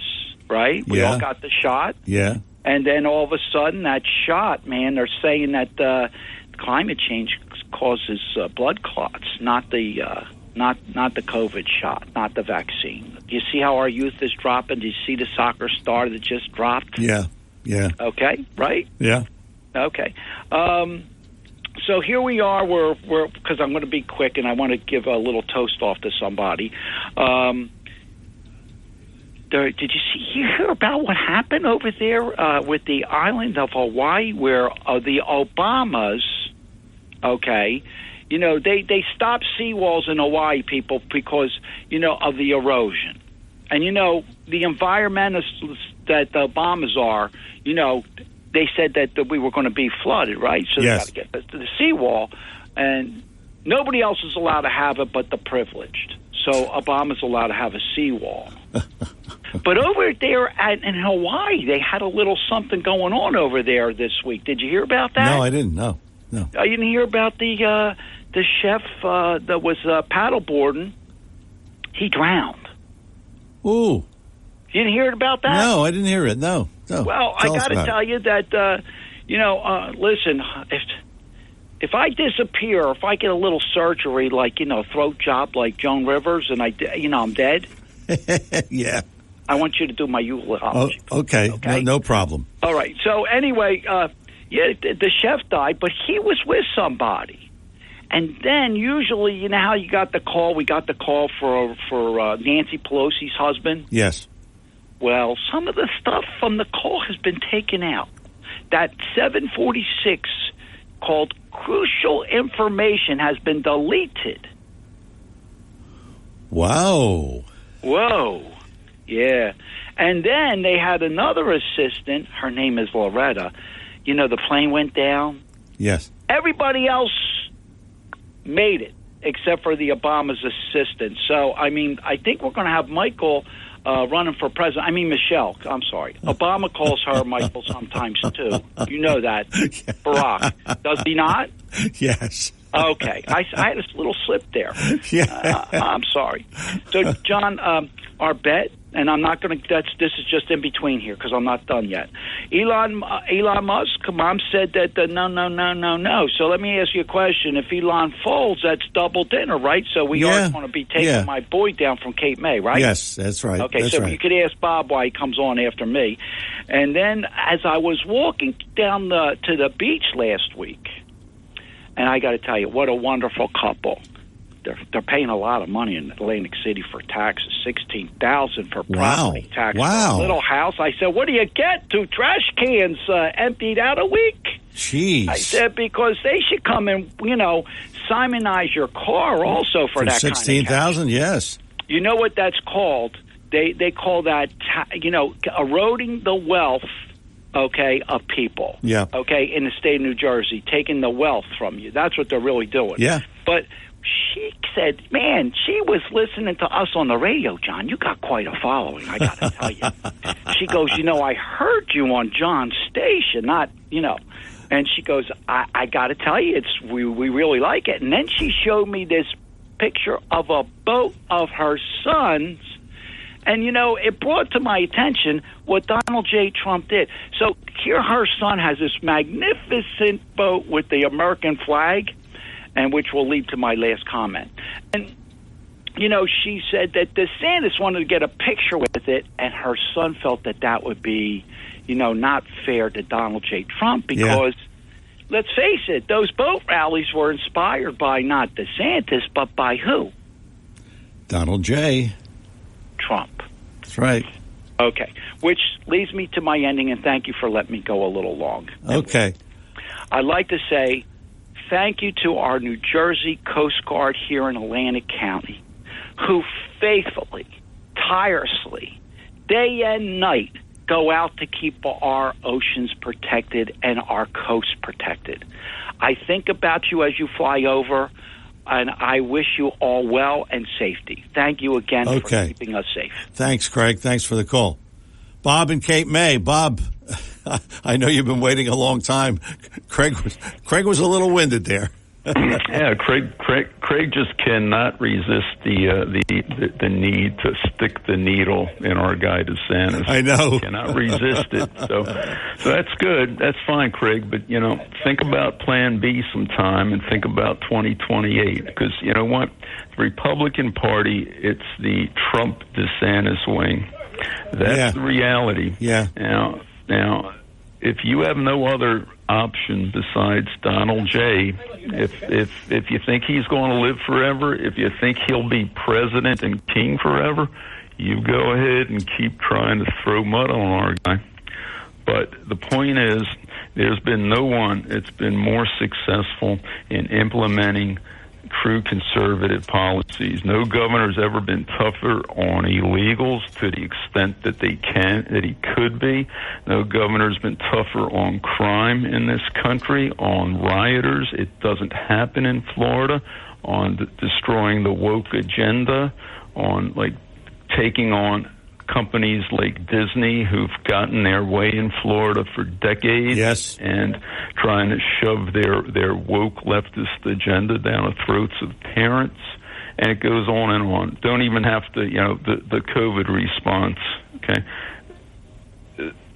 Right? We all got the shot. Yeah. And then all of a sudden, that shot, man, they're saying that climate change causes blood clots, not the COVID shot, not the vaccine. Do you see how our youth is dropping? Do you see the soccer star that just dropped? Yeah. Okay, right? Yeah. Okay. So here we are. We're because I'm going to be quick, and I want to give a little toast off to somebody. Did you hear about what happened over there with the island of Hawaii, where the Obamas, they stopped seawalls in Hawaii, people, because, of the erosion. And, the environmentalists that the Obamas are, they said that we were going to be flooded, right? So they got to get to the seawall, and nobody else is allowed to have it but the privileged. So Obama's allowed to have a seawall. But over there in Hawaii, they had a little something going on over there this week. Did you hear about that? No, I didn't. No. You didn't hear about the chef that was paddleboarding? He drowned. Ooh. You didn't hear about that? No, I didn't hear it. No. Well, I got to tell you that, listen, if I disappear, if I get a little surgery, like, throat job like Joan Rivers, and I'm dead. Yeah. I want you to do my eulogy. Okay. No problem. All right. So anyway, the chef died, but he was with somebody. And then usually, you know how you got the call? We got the call for Nancy Pelosi's husband. Yes. Well, some of the stuff from the call has been taken out. That 746 called crucial information has been deleted. Wow. Whoa. Yeah. And then they had another assistant. Her name is Loretta. The plane went down. Yes. Everybody else made it except for the Obama's assistant. So, I think we're going to have Michael running for president. Michelle. I'm sorry. Obama calls her Michael sometimes, too. You know that. Barack. Does he not? Yes. Okay. I had a little slip there. Yeah. I'm sorry. So, John, our bet, and I'm not going to, this is just in between here because I'm not done yet. Elon Musk, Mom said that no. So let me ask you a question. If Elon folds, that's double dinner, right? So we are going to be taking my boy down from Cape May, right? Yes, that's right. Okay, that's so right. You could ask Bob why he comes on after me. And then as I was walking down to the beach last week, and I got to tell you, what a wonderful couple. They're paying a lot of money in Atlantic City for taxes, $16,000 for property tax. Wow. For a little house. I said, what do you get? 2 trash cans emptied out a week? Jeez. I said, because they should come and, Simonize your car also for that kind of $16,000, yes. You know what that's called? They call that, eroding the wealth, of people. Yeah. Okay, in the state of New Jersey, taking the wealth from you. That's what they're really doing. Yeah. But she said, man, she was listening to us on the radio, John. You got quite a following, I got to tell you. She goes, I heard you on John's station, not, And she goes, I got to tell you, we really like it. And then she showed me this picture of a boat of her son's. And, it brought to my attention what Donald J. Trump did. So here her son has this magnificent boat with the American flag, and which will lead to my last comment. And, she said that DeSantis wanted to get a picture with it, and her son felt that would be, not fair to Donald J. Trump because, let's face it, those boat rallies were inspired by not DeSantis, but by who? Donald J. Trump. That's right. Okay, which leads me to my ending, and thank you for letting me go a little long. Okay. I'd like to say thank you to our New Jersey Coast Guard here in Atlantic County, who faithfully, tirelessly, day and night, go out to keep our oceans protected and our coasts protected. I think about you as you fly over, and I wish you all well and safety. Thank you again for keeping us safe. Thanks, Craig. Thanks for the call. Bob and Cape May. Bob, I know you've been waiting a long time. Craig was a little winded there. Yeah, Craig just cannot resist the need to stick the needle in our guy DeSantis. I know. Cannot resist it. So that's good. That's fine, Craig. But think about Plan B sometime and think about 2028 because you know what, the Republican Party, it's the Trump DeSantis wing. That's the reality. Yeah. Now, if you have no other option besides Donald J., if you think he's going to live forever, if you think he'll be president and king forever, you go ahead and keep trying to throw mud on our guy. But the point is, there's been no one that's been more successful in implementing true conservative policies. No governor's ever been tougher on illegals to the extent that he could be. No governor's been tougher on crime in this country, on rioters. It doesn't happen in Florida, on destroying the woke agenda, on taking on companies like Disney who've gotten their way in Florida for decades and trying to shove their woke leftist agenda down the throats of parents. And it goes on and on. Don't even have to, the COVID response, okay?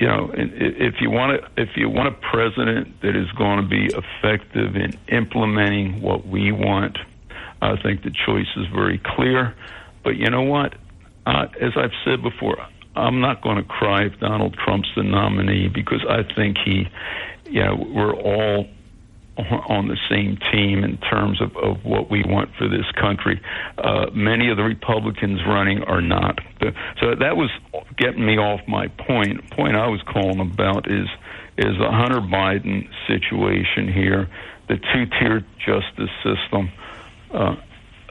If you want a president that is going to be effective in implementing what we want, I think the choice is very clear. But you know what? As I've said before, I'm not going to cry if Donald Trump's the nominee because I think we're all on the same team in terms of what we want for this country. Many of the Republicans running are not. So that was getting me off my point. The point I was calling about is the Hunter Biden situation here, the two-tiered justice system.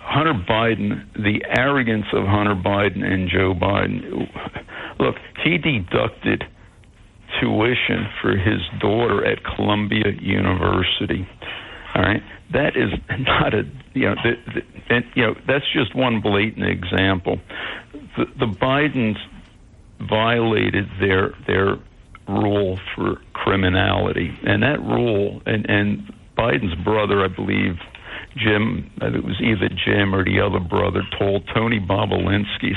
Hunter Biden, the arrogance of Hunter Biden and Joe Biden. Look, he deducted tuition for his daughter at Columbia University. All right, that is not that's just one blatant example. The Bidens violated their rule for criminality, and that rule, and Biden's brother, I believe, Jim, it was either Jim or the other brother, told Tony Bobulinski,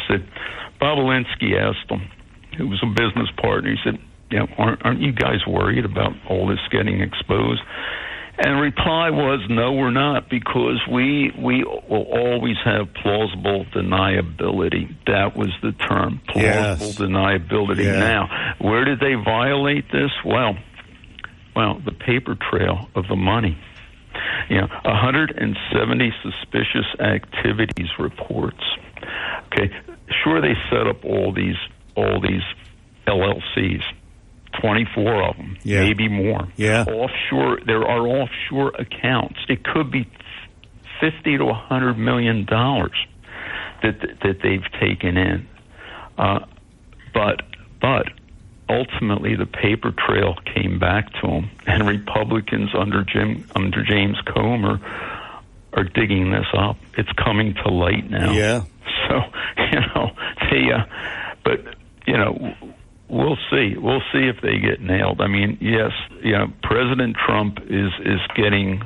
Bobulinski asked him, who was a business partner, he said, aren't you guys worried about all this getting exposed? And the reply was, no, we're not, because we will always have plausible deniability. That was the term, plausible deniability. Yeah. Now, where did they violate this? Well, the paper trail of the money. 170 suspicious activities reports. Okay, sure, they set up all these LLCs, 24 of them, maybe more. Yeah, offshore. There are offshore accounts. It could be $50 to $100 million that they've taken in, but. Ultimately, the paper trail came back to them, and Republicans under James Comer are digging this up. It's coming to light now. Yeah. So, but, we'll see. We'll see if they get nailed. I mean, yes, President Trump is getting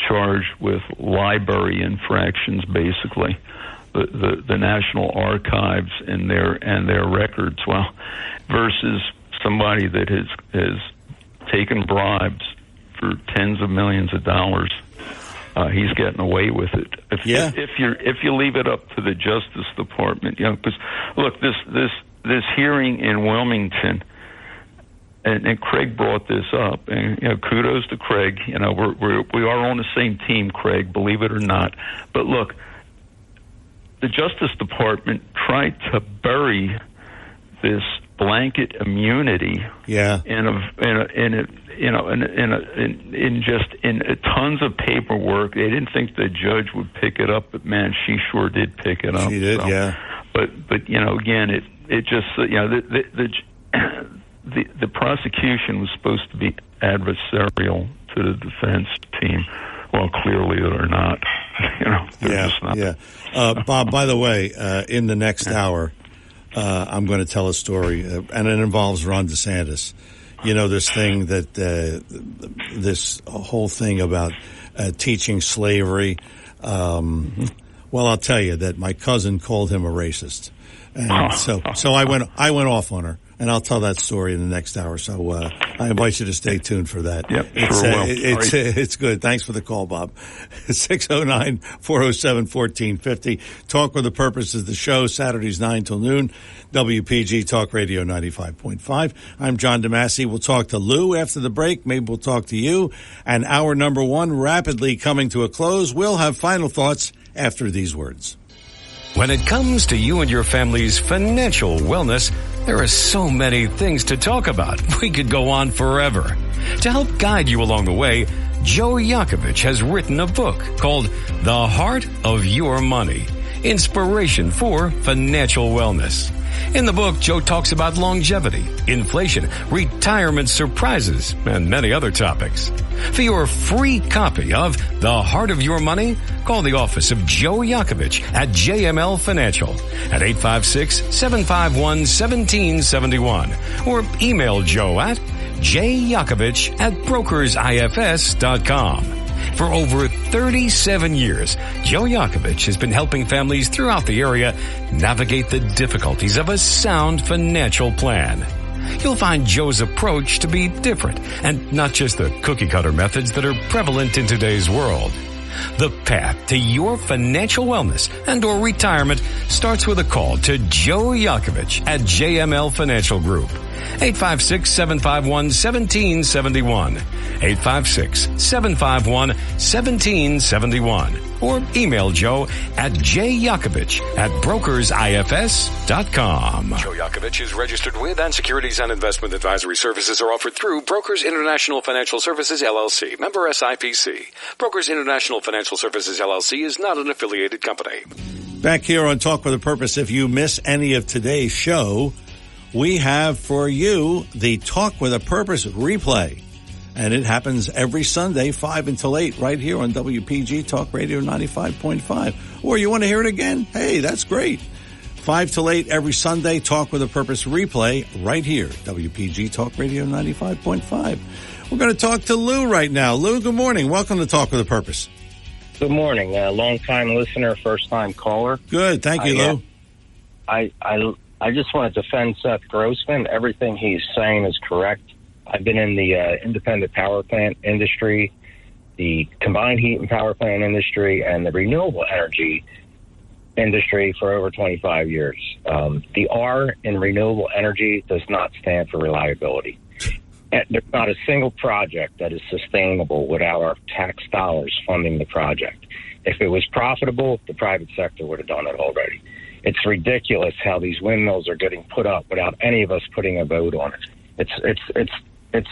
charged with library infractions, basically. The National Archives and their records, well, versus somebody that has taken bribes for tens of millions of dollars. He's getting away with it. If you leave it up to the Justice Department, because look, this hearing in Wilmington, and Craig brought this up, and kudos to Craig. We are on the same team, Craig, believe it or not. But look, the Justice Department tried to bury this blanket immunity in tons of paperwork. They didn't think the judge would pick it up, but man, she sure did pick it up. She did, so. yeah. But again, it just the prosecution was supposed to be adversarial to the defense team. Well, clearly they're not. They're just not. Yeah. Bob, by the way, in the next hour, I'm going to tell a story, and it involves Ron DeSantis. This thing that this whole thing about teaching slavery. Well, I'll tell you that my cousin called him a racist, and so I went off on her. And I'll tell that story in the next hour. So I invite you to stay tuned for that. Yep, it's good. Thanks for the call, Bob. 609-407-1450. Talk with a Purpose is the show, Saturdays 9 till noon. WPG Talk Radio 95.5. I'm John DeMasi. We'll talk to Lou after the break. Maybe we'll talk to you. And hour number one rapidly coming to a close. We'll have final thoughts after these words. When it comes to you and your family's financial wellness, there are so many things to talk about. We could go on forever. To help guide you along the way, Joe Yakovich has written a book called The Heart of Your Money, Inspiration for Financial Wellness. In the book, Joe talks about longevity, inflation, retirement surprises, and many other topics. For your free copy of The Heart of Your Money, call the office of Joe Yakovich at JML Financial at 856-751-1771 or email Joe at jyakovich@brokersifs.com. For over 37 years, Joe Yakovich has been helping families throughout the area navigate the difficulties of a sound financial plan. You'll find Joe's approach to be different and not just the cookie-cutter methods that are prevalent in today's world. The path to your financial wellness and or retirement starts with a call to Joe Yakovich at JML Financial Group. 856-751-1771. 856-751-1771. Or email Joe at jyakovich@brokersifs.com. Joe Yakovich is registered with, and securities and investment advisory services are offered through Brokers International Financial Services, LLC. Member SIPC. Brokers International Financial Services, LLC is not an affiliated company. Back here on Talk with a Purpose, if you miss any of today's show, we have for you the Talk with a Purpose replay. And it happens every Sunday, 5 until 8, right here on WPG Talk Radio 95.5. Or you want to hear it again? Hey, that's great. 5 till 8 every Sunday, Talk with a Purpose replay right here, WPG Talk Radio 95.5. We're going to talk to Lou right now. Lou, good morning. Welcome to Talk with a Purpose. Good morning. Long-time listener, first-time caller. Good. Thank you, Lou. I just want to defend Seth Grossman. Everything he's saying is correct. I've been in the independent power plant industry, the combined heat and power plant industry, and the renewable energy industry for over 25 years. The R in renewable energy does not stand for reliability. There's not a single project that is sustainable without our tax dollars funding the project. If it was profitable, the private sector would have done it already. It's ridiculous how these windmills are getting put up without any of us putting a vote on it. It's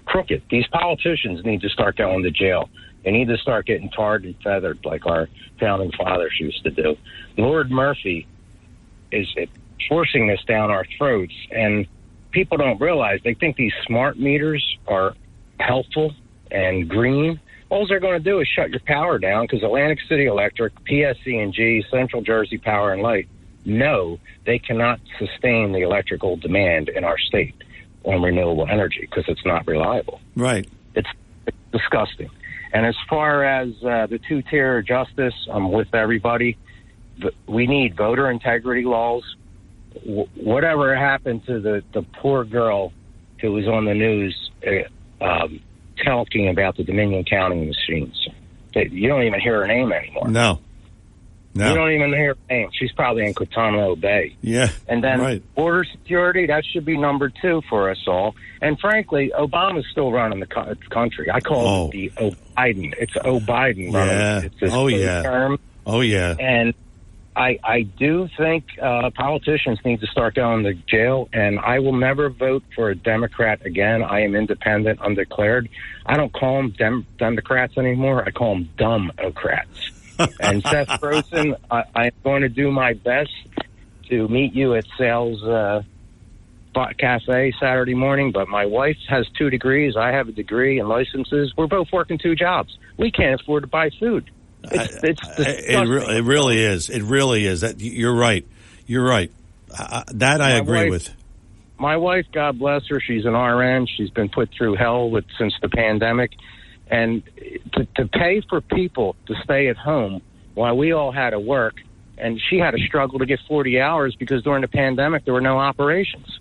crooked. These politicians need to start going to jail. They need to start getting tarred and feathered like our founding fathers used to do. Lord Murphy is forcing this down our throats, and people don't realize, they think these smart meters are helpful and green, all they're going to do is shut your power down because Atlantic City Electric, PSE&G, Central Jersey Power and Light know they cannot sustain the electrical demand in our state on renewable energy because it's not reliable. Right. It's disgusting. And as far as the two-tier justice, I'm with everybody. We need voter integrity laws. Whatever happened to the poor girl who was on the news talking about the Dominion counting machines? You don't even hear her name anymore. No. You don't even hear her name. She's probably in Guantanamo Bay. Yeah. And then border security, that should be number 2 for us all. And frankly, Obama's still running the country. I call it the O-Biden. It's O-Biden running. It's this term. Oh, yeah. And I do think politicians need to start going to jail, and I will never vote for a Democrat again. I am independent, undeclared. I don't call them Democrats anymore. I call them Dumb-ocrats. And Seth Rosen, I'm going to do my best to meet you at Sales Cafe Saturday morning, but my wife has 2 degrees. I have a degree and licenses. We're both working 2 jobs. We can't afford to buy food. It really is. It really is. You're right. You're right. That I agree with. My wife, God bless her, she's an RN. She's been put through hell since the pandemic. And to pay for people to stay at home while we all had to work, and she had to struggle to get 40 hours because during the pandemic there were no operations.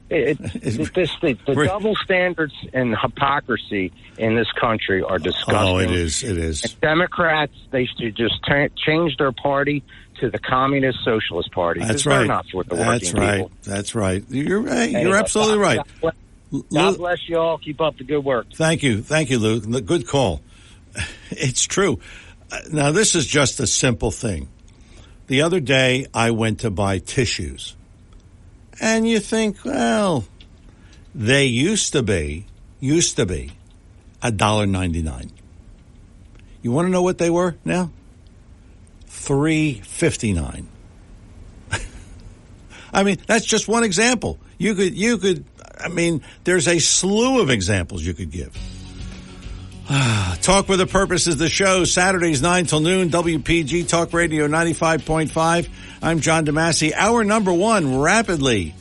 The double standards and hypocrisy in this country are disgusting. Oh, it is. It is. And Democrats, they should just change their party to the Communist Socialist Party. That's right. They're not for the working people. That's right. You're absolutely right. God bless you all. Keep up the good work. Thank you, Lou. Good call. It's true. Now, this is just a simple thing. The other day, I went to buy tissues. And you think, well, they used to be $1.99. You want to know what they were now? $3.59. I mean, that's just one example. You could. I mean, there's a slew of examples you could give. Talk with a Purpose is the show. Saturdays 9 till noon. WPG Talk Radio 95.5. I'm John DeMasi. Hour number 1 rapidly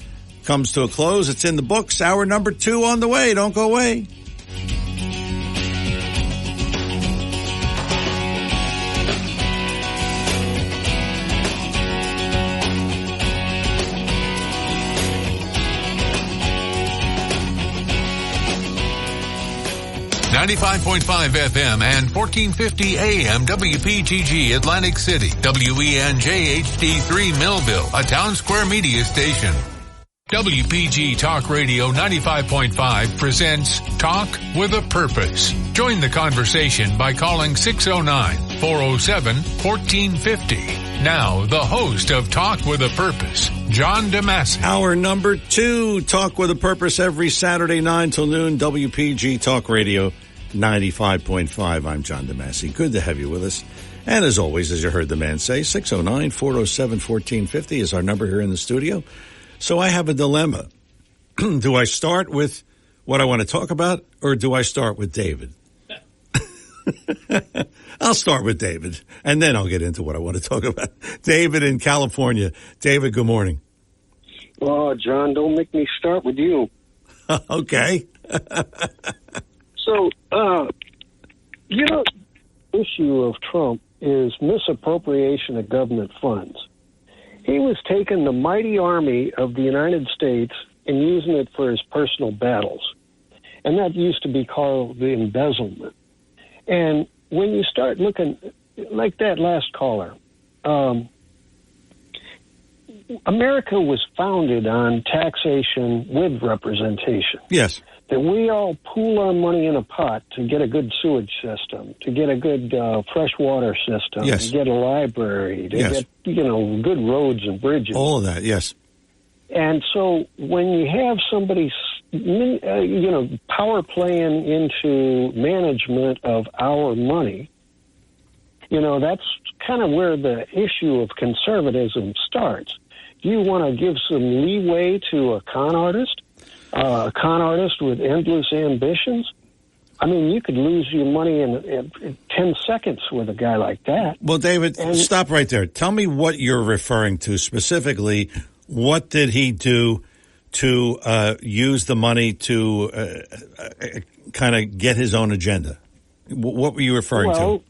comes to a close. It's in the books. Hour number 2 on the way. Don't go away. .5 FM and 1450 AM WPGG Atlantic City, WENJ HD3 Millville, a Town Square media station. WPG Talk Radio 95.5 presents Talk with a Purpose. Join the conversation by calling 609-407-1450. Now, the host of Talk with a Purpose, John DeMasi. Hour number 2, Talk with a Purpose, every Saturday 9 till noon, WPG Talk Radio 95.5. I'm John DeMasi. Good to have you with us. And as always, as you heard the man say, 609-407-1450 is our number here in the studio. So I have a dilemma. Do I start with what I want to talk about, or do I start with David? I'll start with David, and then I'll get into what I want to talk about. David in California. David, good morning. Oh, John, don't make me start with you. Okay. So, the issue of Trump is misappropriation of government funds. He was taking the mighty army of the United States and using it for his personal battles. And that used to be called the embezzlement. And when you start looking, like that last caller, America was founded on taxation with representation. Yes. That we all pool our money in a pot to get a good sewage system, to get a good fresh water system, yes. to get a library, to yes. get, good roads and bridges. All of that, yes. And so when you have somebody, power playing into management of our money, that's kind of where the issue of conservatism starts. Do you want to give some leeway to a con artist with endless ambitions? I mean, you could lose your money in 10 seconds with a guy like that. Well, David, stop right there. Tell me what you're referring to specifically. What did he do to use the money to kind of get his own agenda? What were you referring to?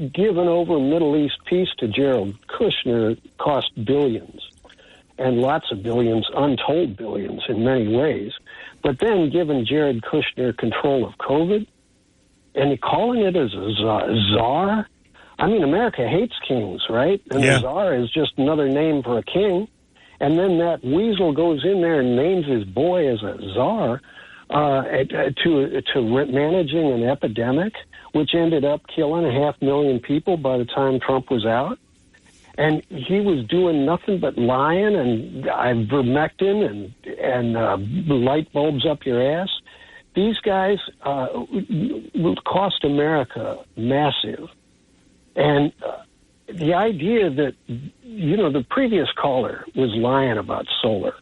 Giving over Middle East peace to Jared Kushner cost billions, and lots of billions, untold billions in many ways. But then giving Jared Kushner control of COVID and calling it as a czar. I mean, America hates kings, right? And the czar is just another name for a king. And then that weasel goes in there and names his boy as a czar to managing an epidemic, which ended up killing 500,000 people by the time Trump was out. And he was doing nothing but lying and ivermectin and light bulbs up your ass. These guys cost America massive. And the idea that, the previous caller was lying about solar.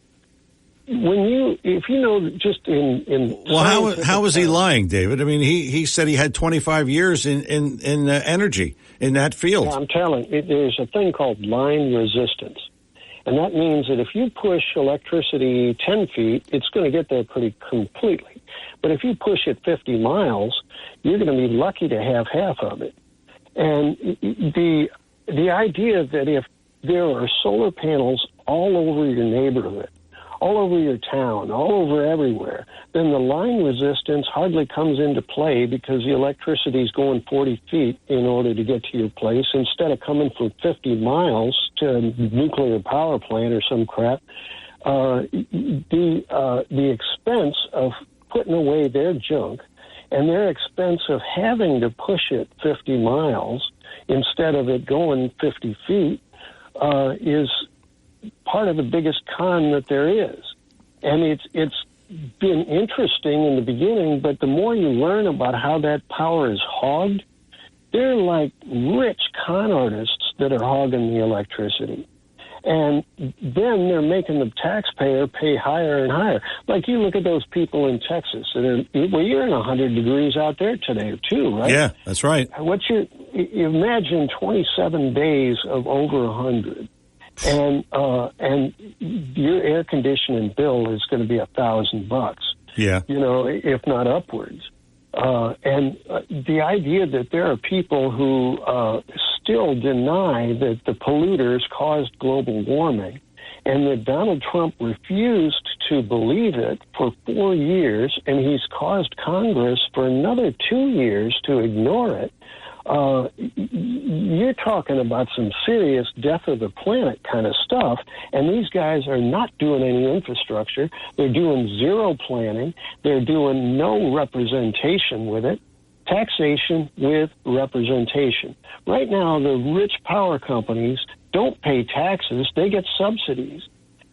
If you know, just in well, how was he lying, David? I mean, he said he had 25 years in energy in that field. Yeah, I'm telling you, there's a thing called line resistance, and that means that if you push electricity 10 feet, it's going to get there pretty completely. But if you push it 50 miles, you're going to be lucky to have half of it. And the idea that if there are solar panels all over your neighborhood, all over your town, all over everywhere, then the line resistance hardly comes into play because the electricity is going 40 feet in order to get to your place instead of coming from 50 miles to a nuclear power plant or some crap. The expense of putting away their junk and their expense of having to push it 50 miles instead of it going 50 feet is part of the biggest con that there is. And it's been interesting in the beginning, but the more you learn about how that power is hogged, they're like rich con artists that are hogging the electricity. And then they're making the taxpayer pay higher and higher. Like you look at those people in Texas that are, you're in 100 degrees out there today too, right? Yeah, that's right. You imagine 27 days of over 100. And your air conditioning bill is going to be $1,000. Yeah, if not upwards. And the idea that there are people who still deny that the polluters caused global warming, and that Donald Trump refused to believe it for 4 years, and he's caused Congress for another 2 years to ignore it. You're talking about some serious death of the planet kind of stuff, and these guys are not doing any infrastructure. They're doing zero planning. They're doing no representation with it. Taxation with representation. Right now, the rich power companies don't pay taxes. They get subsidies.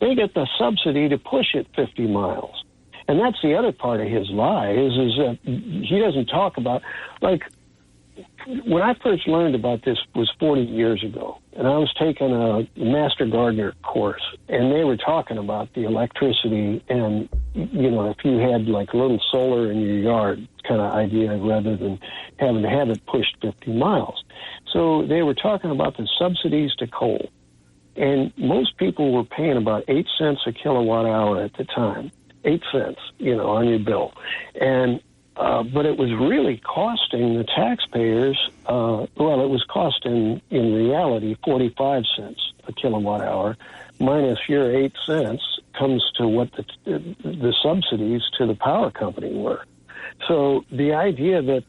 They get the subsidy to push it 50 miles. And that's the other part of his lie, is that he doesn't talk about, like, when I first learned about this was 40 years ago, and I was taking a Master Gardener course, and they were talking about the electricity and, if you had like a little solar in your yard kind of idea rather than having to have it pushed 50 miles. So they were talking about the subsidies to coal, and most people were paying about 8 cents a kilowatt hour at the time, 8 cents, on your bill. And but it was really costing the taxpayers, it was costing, in reality, 45 cents a kilowatt hour, minus your 8 cents comes to what the subsidies to the power company were. So the idea that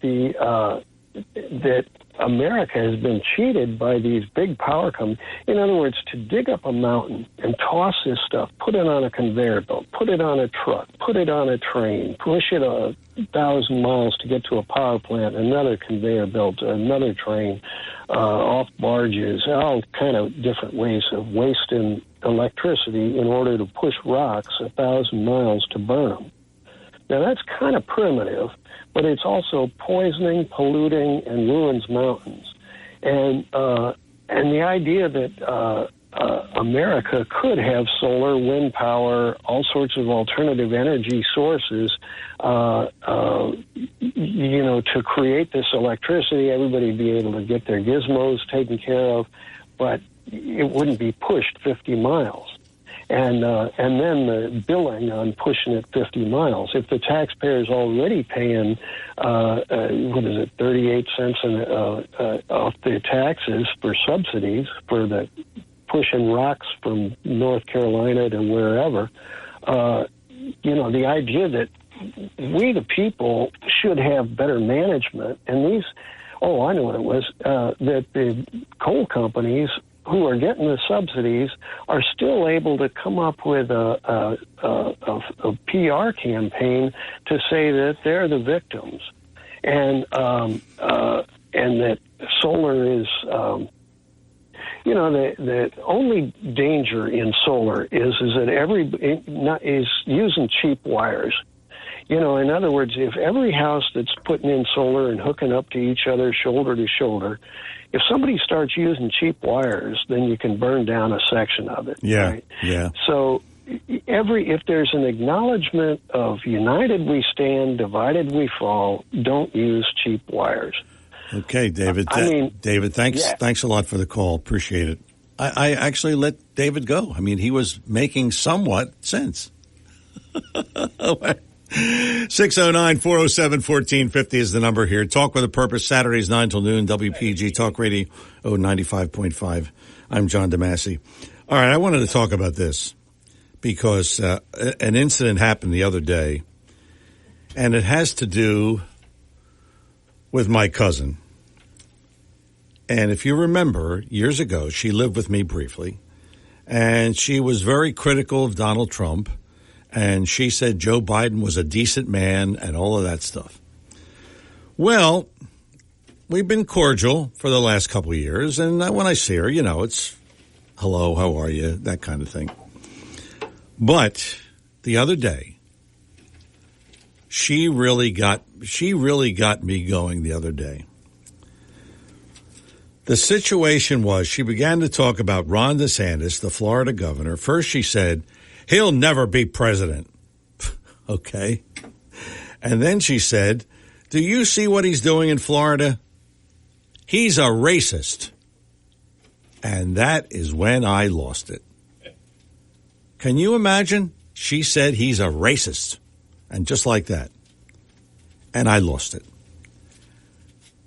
that America has been cheated by these big power companies. In other words, to dig up a mountain and toss this stuff, put it on a conveyor belt, put it on a truck, put it on a train, push it 1,000 miles to get to a power plant, another conveyor belt, another train, off barges, all kind of different ways of wasting electricity in order to push rocks 1,000 miles to burn them. Now, that's kind of primitive, but it's also poisoning, polluting, and ruins mountains. And the idea that America could have solar, wind power, all sorts of alternative energy sources, to create this electricity. Everybody would be able to get their gizmos taken care of, but it wouldn't be pushed 50 miles. And then the billing on pushing it 50 miles. If the taxpayer's already paying, 38 cents off their taxes for subsidies for the pushing rocks from North Carolina to wherever, the idea that we, the people, should have better management. And I know what it was, that the coal companies who are getting the subsidies are still able to come up with a PR campaign to say that they're the victims, and that solar is, the only danger in solar is that is using cheap wires. In other words, if every house that's putting in solar and hooking up to each other shoulder to shoulder, if somebody starts using cheap wires, then you can burn down a section of it. Yeah, right? yeah. So if there's an acknowledgement of united we stand, divided we fall, don't use cheap wires. Okay, David. David, thanks a lot for the call. Appreciate it. I actually let David go. I mean, he was making somewhat sense. 609-407-1450 is the number here. Talk with a Purpose, Saturdays 9 till noon, WPG Talk Radio 95.5. I'm John DeMasi. All right, I wanted to talk about this because an incident happened the other day, and it has to do with my cousin. And if you remember, years ago, she lived with me briefly, and she was very critical of Donald Trump. And she said Joe Biden was a decent man and all of that stuff. Well, we've been cordial for the last couple of years. And when I see her, it's hello, how are you? That kind of thing. But the other day, she really got me going the other day. The situation was she began to talk about Ron DeSantis, the Florida governor. First she said, he'll never be president. Okay. And then she said, do you see what he's doing in Florida? He's a racist. And that is when I lost it. Can you imagine? She said he's a racist. And just like that. And I lost it.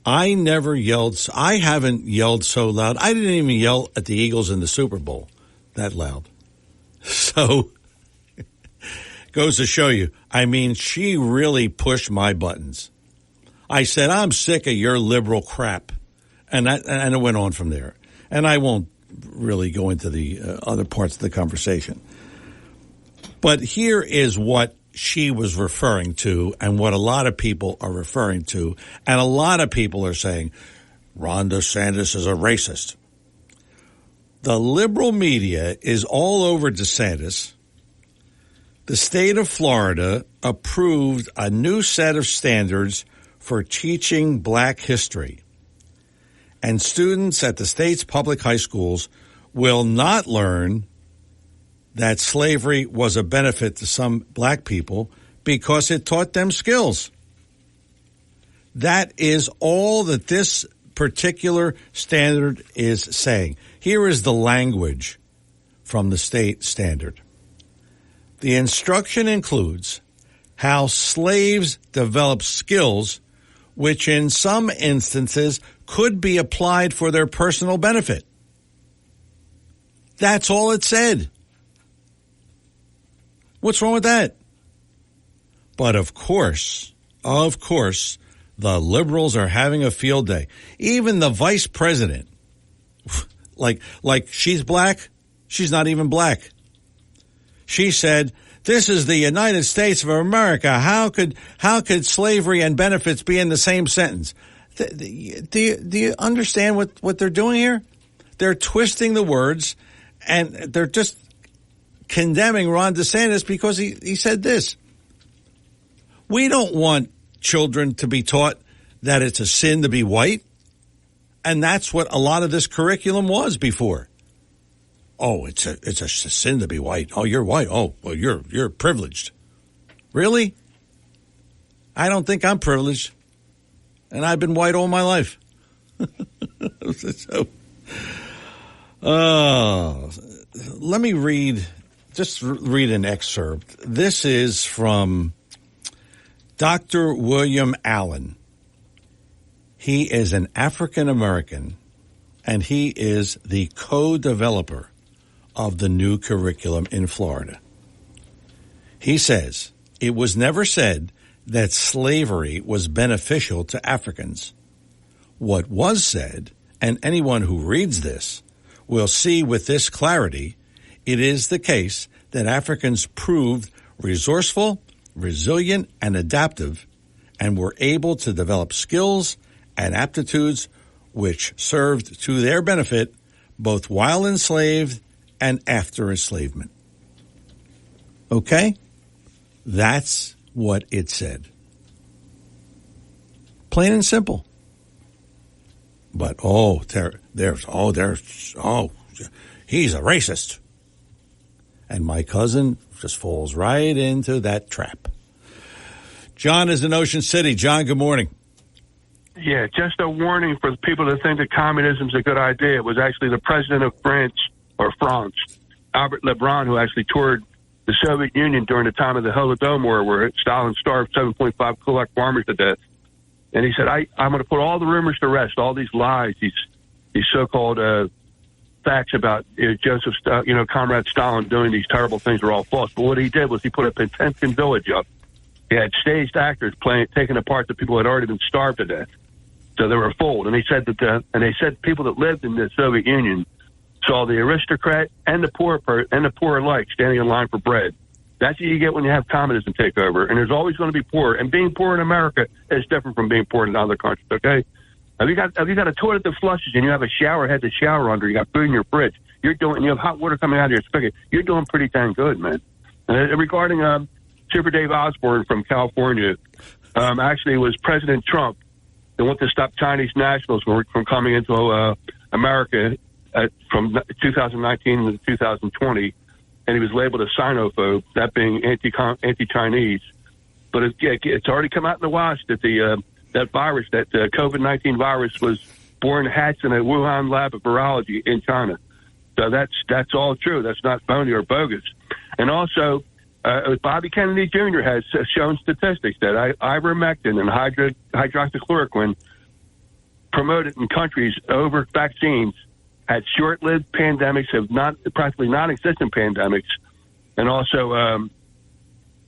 I never yelled. I haven't yelled so loud. I didn't even yell at the Eagles in the Super Bowl that loud. So, goes to show you, I mean, she really pushed my buttons. I said, I'm sick of your liberal crap. And it went on from there. And I won't really go into the other parts of the conversation. But here is what she was referring to and what a lot of people are referring to. And a lot of people are saying, Ron DeSantis is a racist. The liberal media is all over DeSantis. The state of Florida approved a new set of standards for teaching black history. And students at the state's public high schools will not learn that slavery was a benefit to some black people because it taught them skills. That is all that this particular standard is saying. Here is the language from the state standard. The instruction includes how slaves develop skills which in some instances could be applied for their personal benefit. That's all it said. What's wrong with that? But of course, the liberals are having a field day. Even the vice president, like she's black, she's not even black. She said, this is the United States of America. How could slavery and benefits be in the same sentence? Do you understand what they're doing here? They're twisting the words, and they're just condemning Ron DeSantis because he said this. We don't want children to be taught that it's a sin to be white, and that's what a lot of this curriculum was before. oh, it's a sin to be white. Oh, you're white. Oh, well, you're privileged. Really? I don't think I'm privileged, and I've been white all my life. Let me read an excerpt. This is from Dr. William Allen. He is an African American, and he is the co-developer of the new curriculum in Florida. He says, it was never said that slavery was beneficial to Africans. What was said, and anyone who reads this will see with this clarity, it is the case that Africans proved resourceful, resilient, and adaptive, and were able to develop skills and aptitudes which served to their benefit both while enslaved and after enslavement. Okay? That's what it said. Plain and simple. But, he's a racist. And my cousin just falls right into that trap. John is in Ocean City. John, good morning. Yeah, just a warning for the people that think that communism is a good idea. It was actually the president of France, Albert Lebrun, who actually toured the Soviet Union during the time of the Holodomor, where Stalin starved 7.5 Kulak farmers to death. And he said, I'm going to put all the rumors to rest, all these lies, these so-called facts about Comrade Stalin doing these terrible things are all false. But what he did was he put a Potemkin village up. He had staged actors taking apart the people who had already been starved to death. So they were fooled. And he said that people that lived in the Soviet Union saw the aristocrat and the poor alike standing in line for bread. That's what you get when you have communism take over. And there's always going to be poor. And being poor in America is different from being poor in other countries, okay? Have you got a toilet that flushes and you have a shower head to shower under, you got food in your fridge, you have hot water coming out of your spigot, you're doing pretty dang good, man. Regarding Super Dave Osborne from California, actually it was President Trump that wanted to stop Chinese nationals from coming into America from 2019 to 2020. And he was labeled a Sinophobe, that being anti-Chinese. But it's already come out in the wash that that virus, that COVID-19 virus, was hatched in a Wuhan lab of virology in China. So that's all true. That's not phony or bogus. And also, Bobby Kennedy Jr. has shown statistics that ivermectin and hydroxychloroquine promoted in countries over vaccines had short-lived pandemics, practically non-existent pandemics, and also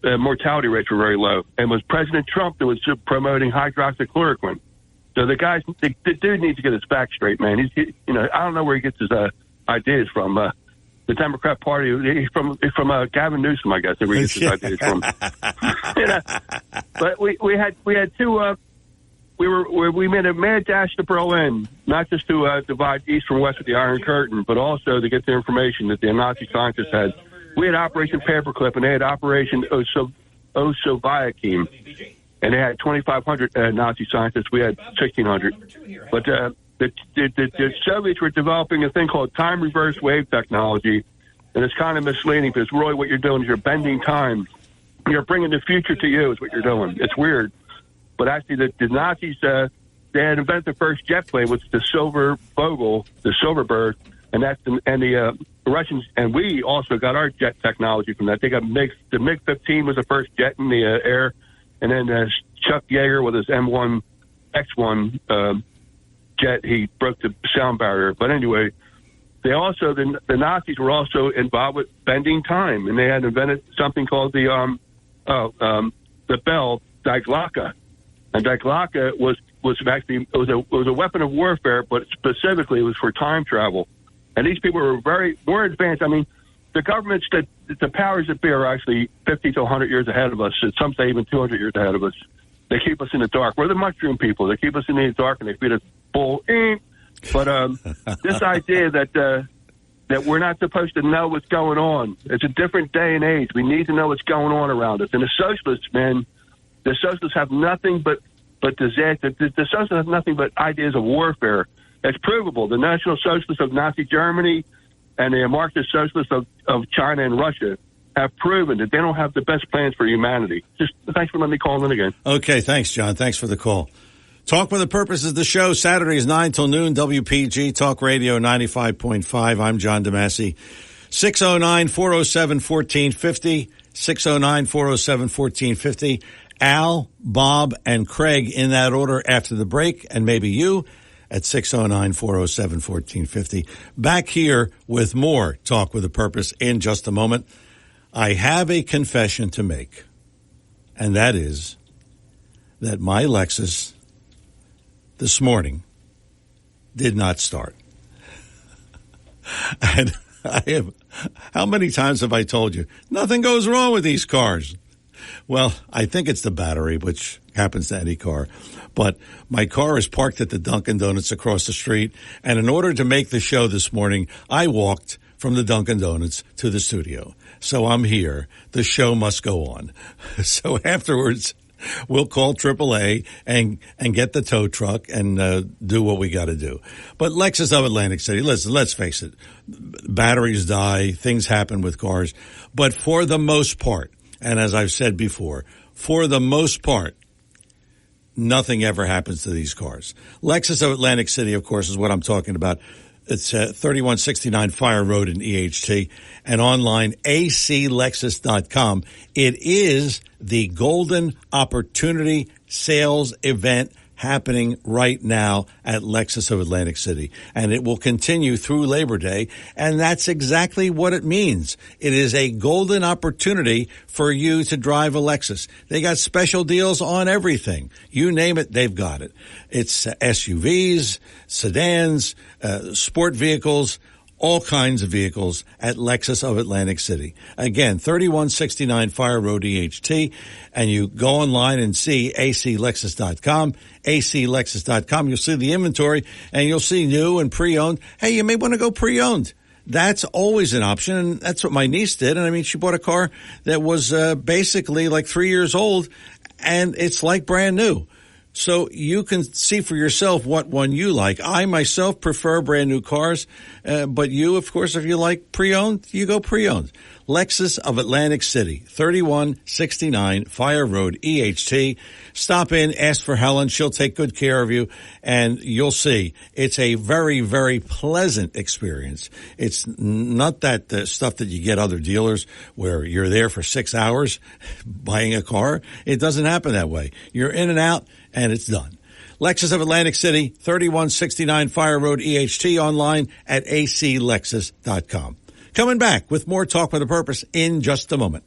mortality rates were very low. And it was President Trump that was promoting hydroxychloroquine. So the dude needs to get his facts straight, man. I don't know where he gets his ideas from. The Democrat Party, from Gavin Newsom, I guess, where he gets his ideas from. But we had two. We made a mad dash to Berlin, not just to divide East from West with the Iron Curtain, but also to get the information that the Nazi scientists had. We had Operation Paperclip, and they had Operation Osoviakim, and they had 2,500 Nazi scientists. We had 1,600. But the Soviets were developing a thing called time reverse wave technology, and it's kind of misleading because really what you're doing is you're bending time. You're bringing the future to you is what you're doing. It's weird. But actually, the Nazis, they had invented the first jet plane, which is the Silbervogel, the Silverbird, and the Russians, and we also got our jet technology from that. They got the MiG-15 was the first jet in the air, and then Chuck Yeager with his M1X1 jet, he broke the sound barrier. But anyway, the Nazis were also involved with bending time, and they had invented something called the bell Die Glocke. And Die Glocke was actually it was a weapon of warfare, but specifically it was for time travel. And these people were more advanced. I mean, the governments, the powers that be, are actually 50 to 100 years ahead of us. Some say even 200 years ahead of us. They keep us in the dark. We're the mushroom people. They keep us in the dark and they feed us bull. But this idea that we're not supposed to know what's going on. It's a different day and age. We need to know what's going on around us. And the socialists, man. The socialists have nothing but disaster. The socialists have nothing but ideas of warfare. It's provable. The National Socialists of Nazi Germany, and the Marxist socialists of China and Russia have proven that they don't have the best plans for humanity. Just thanks for letting me call in again. Okay, thanks, John. Thanks for the call. Talk with a Purpose is the show. Saturdays 9 till noon, WPG Talk Radio 95.5. I'm John DeMasi. 609-407-1450. 609-407-1450. Al, Bob, and Craig in that order after the break, and maybe you at 609-407-1450. Back here with more Talk with a Purpose in just a moment. I have a confession to make, and that is that my Lexus this morning did not start. And how many times have I told you, nothing goes wrong with these cars? Well, I think it's the battery, which happens to any car. But my car is parked at the Dunkin' Donuts across the street, and in order to make the show this morning, I walked from the Dunkin' Donuts to the studio. So I'm here. The show must go on. So afterwards, we'll call AAA and get the tow truck and do what we got to do. But Lexus of Atlantic City, listen, let's face it. Batteries die. Things happen with cars. But for the most part, and as I've said before, for the most part, nothing ever happens to these cars. Lexus of Atlantic City, of course, is what I'm talking about. It's 3169 Fire Road in EHT, and online aclexus.com. It is the Golden Opportunity Sales Event happening right now at Lexus of Atlantic City, and it will continue through Labor Day, and that's exactly what it means. It is a golden opportunity for you to drive a Lexus. They got special deals on everything. You name it, they've got it. It's SUVs, sedans, sport vehicles, all kinds of vehicles at Lexus of Atlantic City. Again, 3169 Fire Road, EHT, and you go online and see aclexus.com, aclexus.com. You'll see the inventory, and you'll see new and pre-owned. Hey, you may want to go pre-owned. That's always an option, and that's what my niece did. And I mean, she bought a car that was basically like 3 years old, and it's like brand new. So you can see for yourself what one you like. I myself prefer brand new cars, but you, of course, if you like pre-owned, you go pre-owned. Lexus of Atlantic City, 3169 Fire Road, EHT. Stop in, ask for Helen. She'll take good care of you, and you'll see it's a very, very pleasant experience. It's not that stuff that you get other dealers where you're there for 6 hours buying a car. It doesn't happen that way. You're in and out, and it's done. Lexus of Atlantic City, 3169 Fire Road, EHT, online at aclexus.com. Coming back with more Talk with a Purpose in just a moment.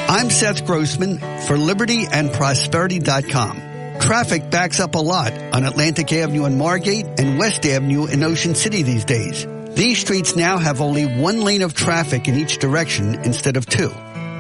I'm Seth Grossman for LibertyandProsperity.com. Traffic backs up a lot on Atlantic Avenue in Margate and West Avenue in Ocean City these days. These streets now have only one lane of traffic in each direction instead of two.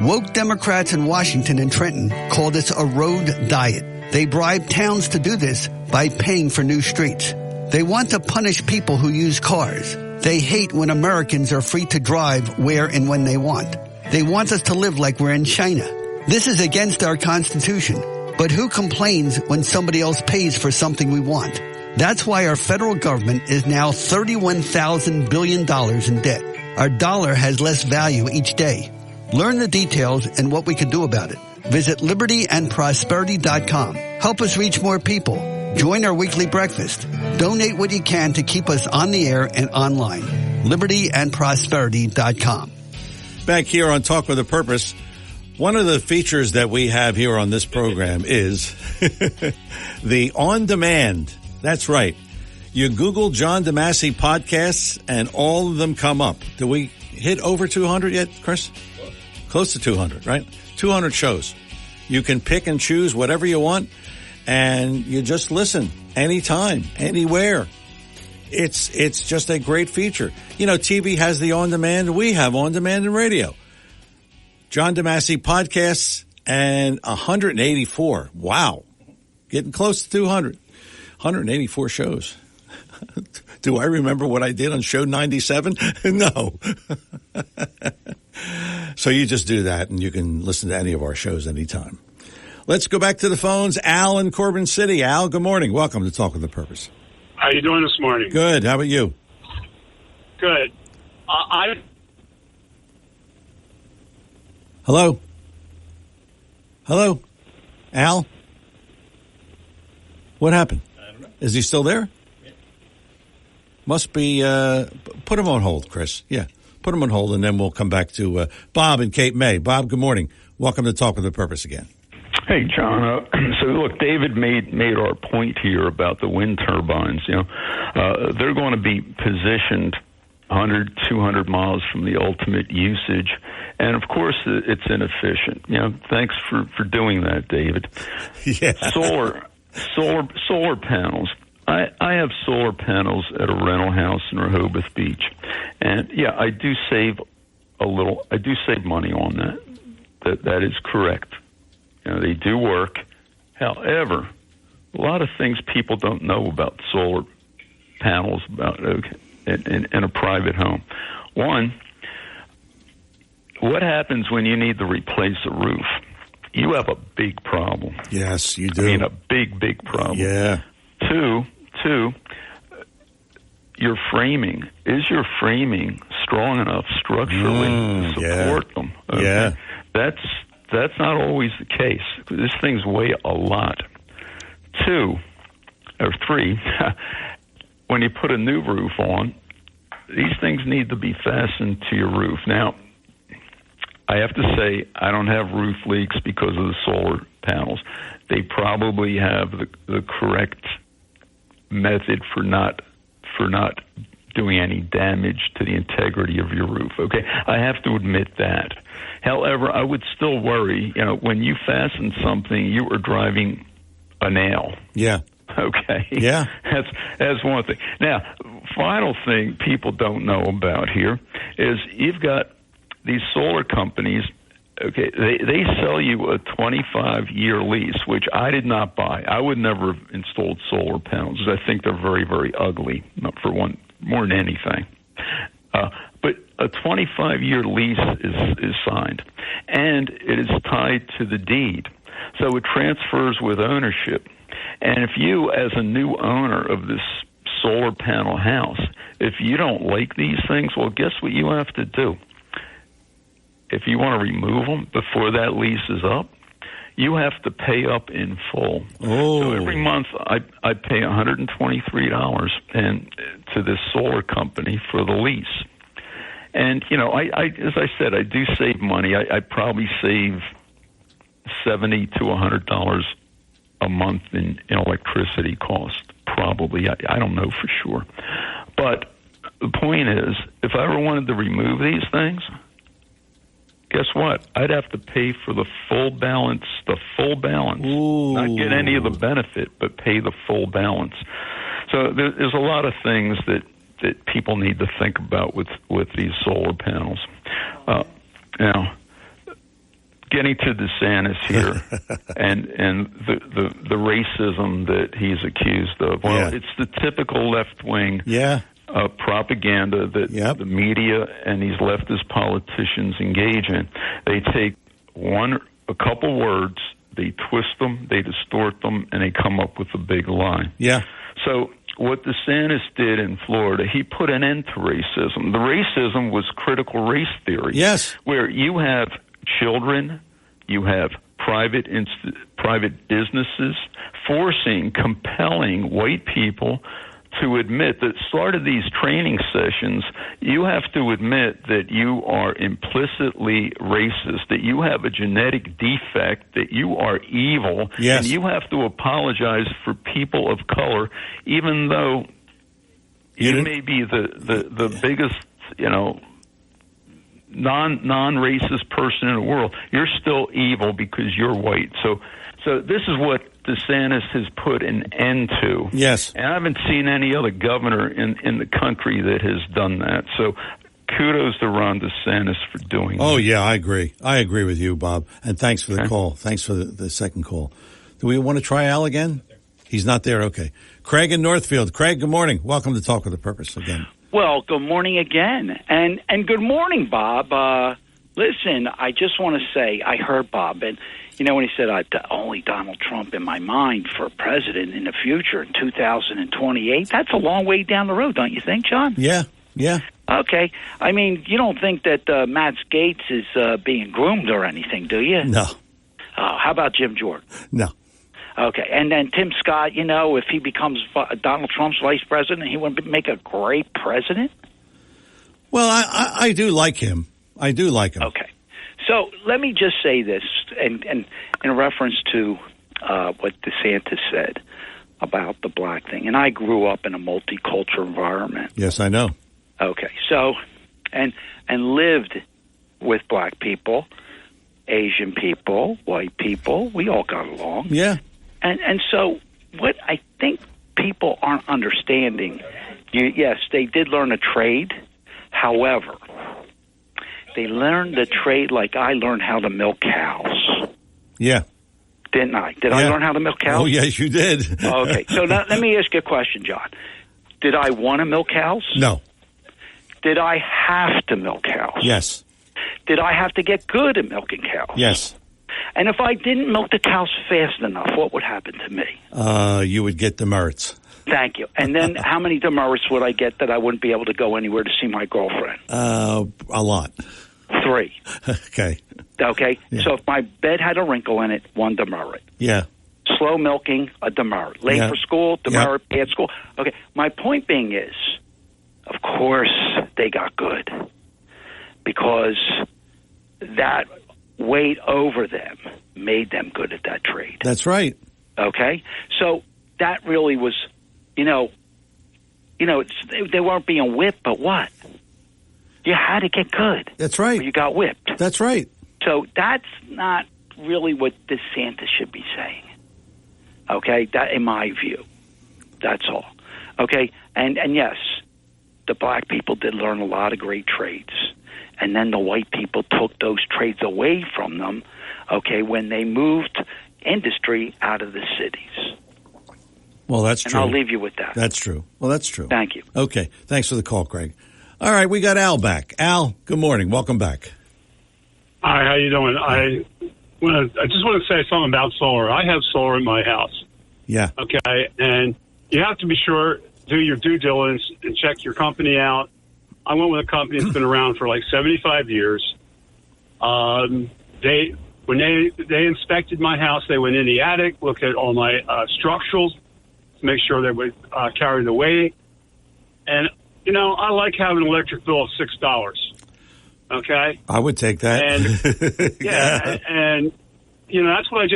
Woke Democrats in Washington and Trenton call this a road diet. They bribe towns to do this by paying for new streets. They want to punish people who use cars. They hate when Americans are free to drive where and when they want. They want us to live like we're in China. This is against our Constitution. But who complains when somebody else pays for something we want? That's why our federal government is now $31,000 billion in debt. Our dollar has less value each day. Learn the details and what we can do about it. Visit LibertyandProsperity.com. Help us reach more people. Join our weekly breakfast. Donate what you can to keep us on the air and online. LibertyandProsperity.com. Back here on Talk with a Purpose, one of the features that we have here on this program is the on-demand. That's right. You Google John DeMasi podcasts, and all of them come up. Do we hit over 200 yet, Chris? Close to 200, right? 200 shows. You can pick and choose whatever you want, and you just listen anytime, anywhere. It's just a great feature. You know, TV has the on-demand. We have on-demand in radio. John DeMasi podcasts and 184. Wow. Getting close to 200. 184 shows. Do I remember what I did on show 97? No. So you just do that, and you can listen to any of our shows anytime. Let's go back to the phones. Al in Corbin City. Al, good morning. Welcome to Talk with a Purpose. How you doing this morning? Good. How about you? Good. Hello? Hello? Al? What happened? I don't know. Is he still there? Yeah. Must be, put him on hold, Chris. Yeah. Put him on hold, and then we'll come back to Bob and Cape May. Bob, good morning. Welcome to Talk with a Purpose again. Hey, John. So, look, David made our point here about the wind turbines. They're going to be positioned 100, 200 miles from the ultimate usage. And, of course, it's inefficient. Thanks for doing that, David. Yeah. Solar panels. I have solar panels at a rental house in Rehoboth Beach. And, yeah, I do save money on that. That is correct. They do work. However, a lot of things people don't know about solar panels in a private home. One, what happens when you need to replace a roof? You have a big problem. Yes, you do. I mean, a big problem. Yeah. Two, your framing. Is your framing strong enough structurally to support them? Okay? Yeah. That's not always the case. These things weigh a lot. 2 or 3, when you put a new roof on, these things need to be fastened to your roof. Now, I have to say, I don't have roof leaks because of the solar panels. They probably have the correct method for not doing any damage to the integrity of your roof. Okay, I have to admit that. However, I would still worry, when you fasten something, you are driving a nail. Yeah. Okay. Yeah. That's one thing. Now, final thing people don't know about here is you've got these solar companies. Okay, they sell you a 25-year lease, which I did not buy. I would never have installed solar panels because I think they're very, very ugly, for one, more than anything. But a 25-year lease is signed, and it is tied to the deed. So it transfers with ownership. And if you, as a new owner of this solar panel house, if you don't like these things, well, guess what you have to do? If you want to remove them before that lease is up, you have to pay up in full. Oh. So every month I pay $123 to this solar company for the lease. And, I as I said, I do save money. I probably save $70 to $100 a month in electricity cost, probably. I don't know for sure. But the point is, if I ever wanted to remove these things, guess what? I'd have to pay for the full balance. Ooh. Not get any of the benefit, but pay the full balance. So there's a lot of things that people need to think about with these solar panels. Now, getting to DeSantis here and the racism that he's accused of. Well, it's the typical left-wing propaganda that the media and these leftist politicians engage in. They take a couple words, they twist them, they distort them, and they come up with a big lie. Yeah. So what DeSantis did in Florida, he put an end to racism. The racism was critical race theory. Yes. Where you have children, you have private businesses compelling white people to admit that started these training sessions, you have to admit that you are implicitly racist, that you have a genetic defect, that you are evil, yes. and you have to apologize for people of color, even though you may be the biggest, non-racist person in the world. You're still evil because you're white. So this is what DeSantis has put an end to. Yes. And I haven't seen any other governor in the country that has done that. So kudos to Ron DeSantis for doing that. Oh, yeah, I agree. I agree with you, Bob. And thanks for the call. Thanks for the second call. Do we want to try Al again? He's not there. Okay. Craig in Northfield. Craig, good morning. Welcome to Talk with a Purpose again. Well, good morning again. And good morning, Bob. Listen, I just want to say I heard Bob, and when he said only Donald Trump in my mind for president in the future in 2028, that's a long way down the road, don't you think, John? Yeah. Okay. I mean, you don't think that Matt Gaetz is being groomed or anything, do you? No. How about Jim Jordan? No. Okay. And then Tim Scott, if he becomes Donald Trump's vice president, he would make a great president? Well, I do like him. I do like him. Okay. So let me just say this, and in reference to what DeSantis said about the black thing. And I grew up in a multicultural environment. Yes, I know. Okay. So, and lived with black people, Asian people, white people. We all got along. Yeah. And so what I think people aren't understanding, yes, they did learn a trade. However, they learned the trade like I learned how to milk cows. Yeah. Didn't I? Did I learn how to milk cows? Oh, yes, you did. Okay. So now, let me ask you a question, John. Did I want to milk cows? No. Did I have to milk cows? Yes. Did I have to get good at milking cows? Yes. And if I didn't milk the cows fast enough, what would happen to me? You would get demerits. Thank you. And then how many demerits would I get that I wouldn't be able to go anywhere to see my girlfriend? A lot. 3. Okay. Okay. Yeah. So if my bed had a wrinkle in it, 1 demerit. Yeah. Slow milking, a demerit. Late for school, demerit. Bad school. Okay. My point being is, of course, they got good because that weight over them made them good at that trade. That's right. Okay. So that really was, they weren't being whipped, but what? You had to get good. That's right. Or you got whipped. That's right. So that's not really what DeSantis should be saying. Okay, that in my view. That's all. Okay, and yes, the black people did learn a lot of great trades. And then the white people took those trades away from them, okay, when they moved industry out of the cities. Well, that's true. And I'll leave you with that. That's true. Well, that's true. Thank you. Okay. Thanks for the call, Craig. All right, we got Al back. Al, good morning. Welcome back. Hi, how you doing? I just want to say something about solar. I have solar in my house. Yeah. Okay, and you have to be sure, do your due diligence and check your company out. I went with a company that's been around for like 75 years. When they inspected my house, they went in the attic, looked at all my structurals, to make sure they would carry the weight. And, I like having an electric bill of $6. Okay? I would take that. And, and that's what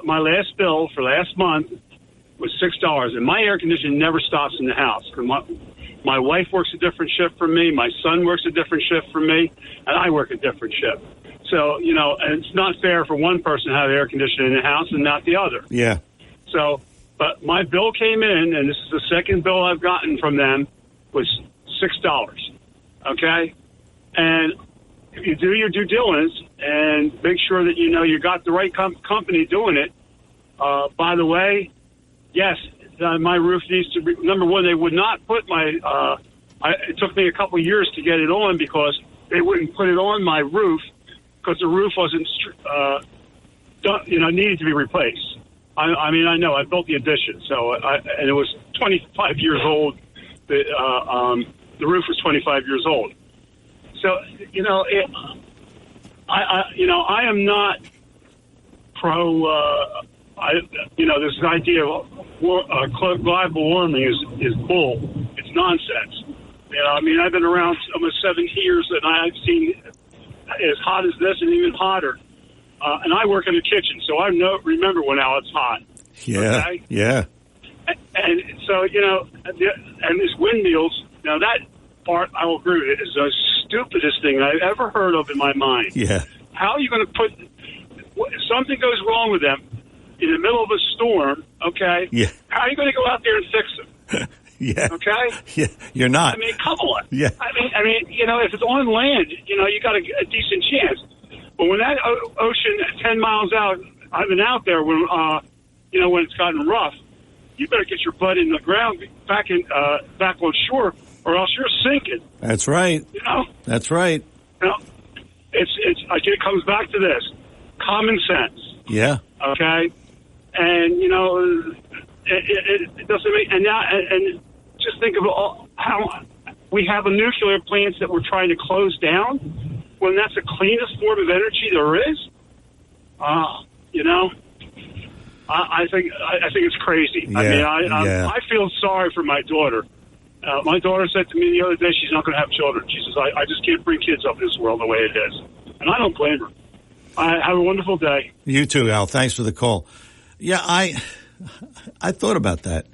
my last bill for last month was $6. And my air conditioning never stops in the house. My wife works a different shift from me. My son works a different shift from me. And I work a different shift. So, and it's not fair for one person to have air conditioning in the house and not the other. Yeah. So, but my bill came in, and this is the second bill I've gotten from them, was $6. Okay? And if you do your due diligence and make sure that you got the right company doing it, by the way, yes, my roof needs to be, number one, they would not put it took me a couple of years to get it on because they wouldn't put it on my roof because the roof wasn't, needed to be replaced. I know, I built the addition, and it was 25 years old. The roof was 25 years old. So, I am not pro, this idea of global warming is bull. It's nonsense. I've been around almost 70 years, and I've seen as hot as this and even hotter. And I work in the kitchen, so I remember when now it's hot. Yeah, okay? Yeah. And so, and these windmills, now that part I will agree with, is the stupidest thing I've ever heard of in my mind. Yeah. How are you going to if something goes wrong with them in the middle of a storm, okay? Yeah. How are you going to go out there and fix them? Yeah. Okay? Yeah, you're not. Come on. Yeah. If it's on land, you got a decent chance. But when that ocean 10 miles out, I've been out there when it's gotten rough, you better get your butt in the ground back on shore, or else you're sinking. That's right. That's right. it comes back to this common sense. Yeah. Okay. And it doesn't make and just think of how we have a nuclear plants that we're trying to close down when that's the cleanest form of energy there is. I think it's crazy. Yeah, I feel sorry for my daughter. My daughter said to me the other day she's not going to have children. She says, I just can't bring kids up in this world the way it is. And I don't blame her. Have a wonderful day. You too, Al. Thanks for the call. Yeah, I thought about that.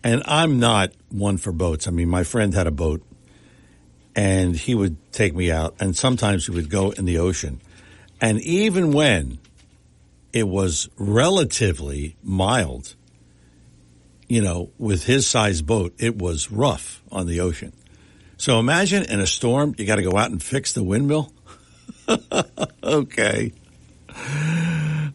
And I'm not one for boats. I mean, my friend had a boat, and he would take me out, and sometimes we would go in the ocean. And even when it was relatively mild, with his size boat, it was rough on the ocean. So imagine in a storm, you got to go out and fix the windmill. Okay.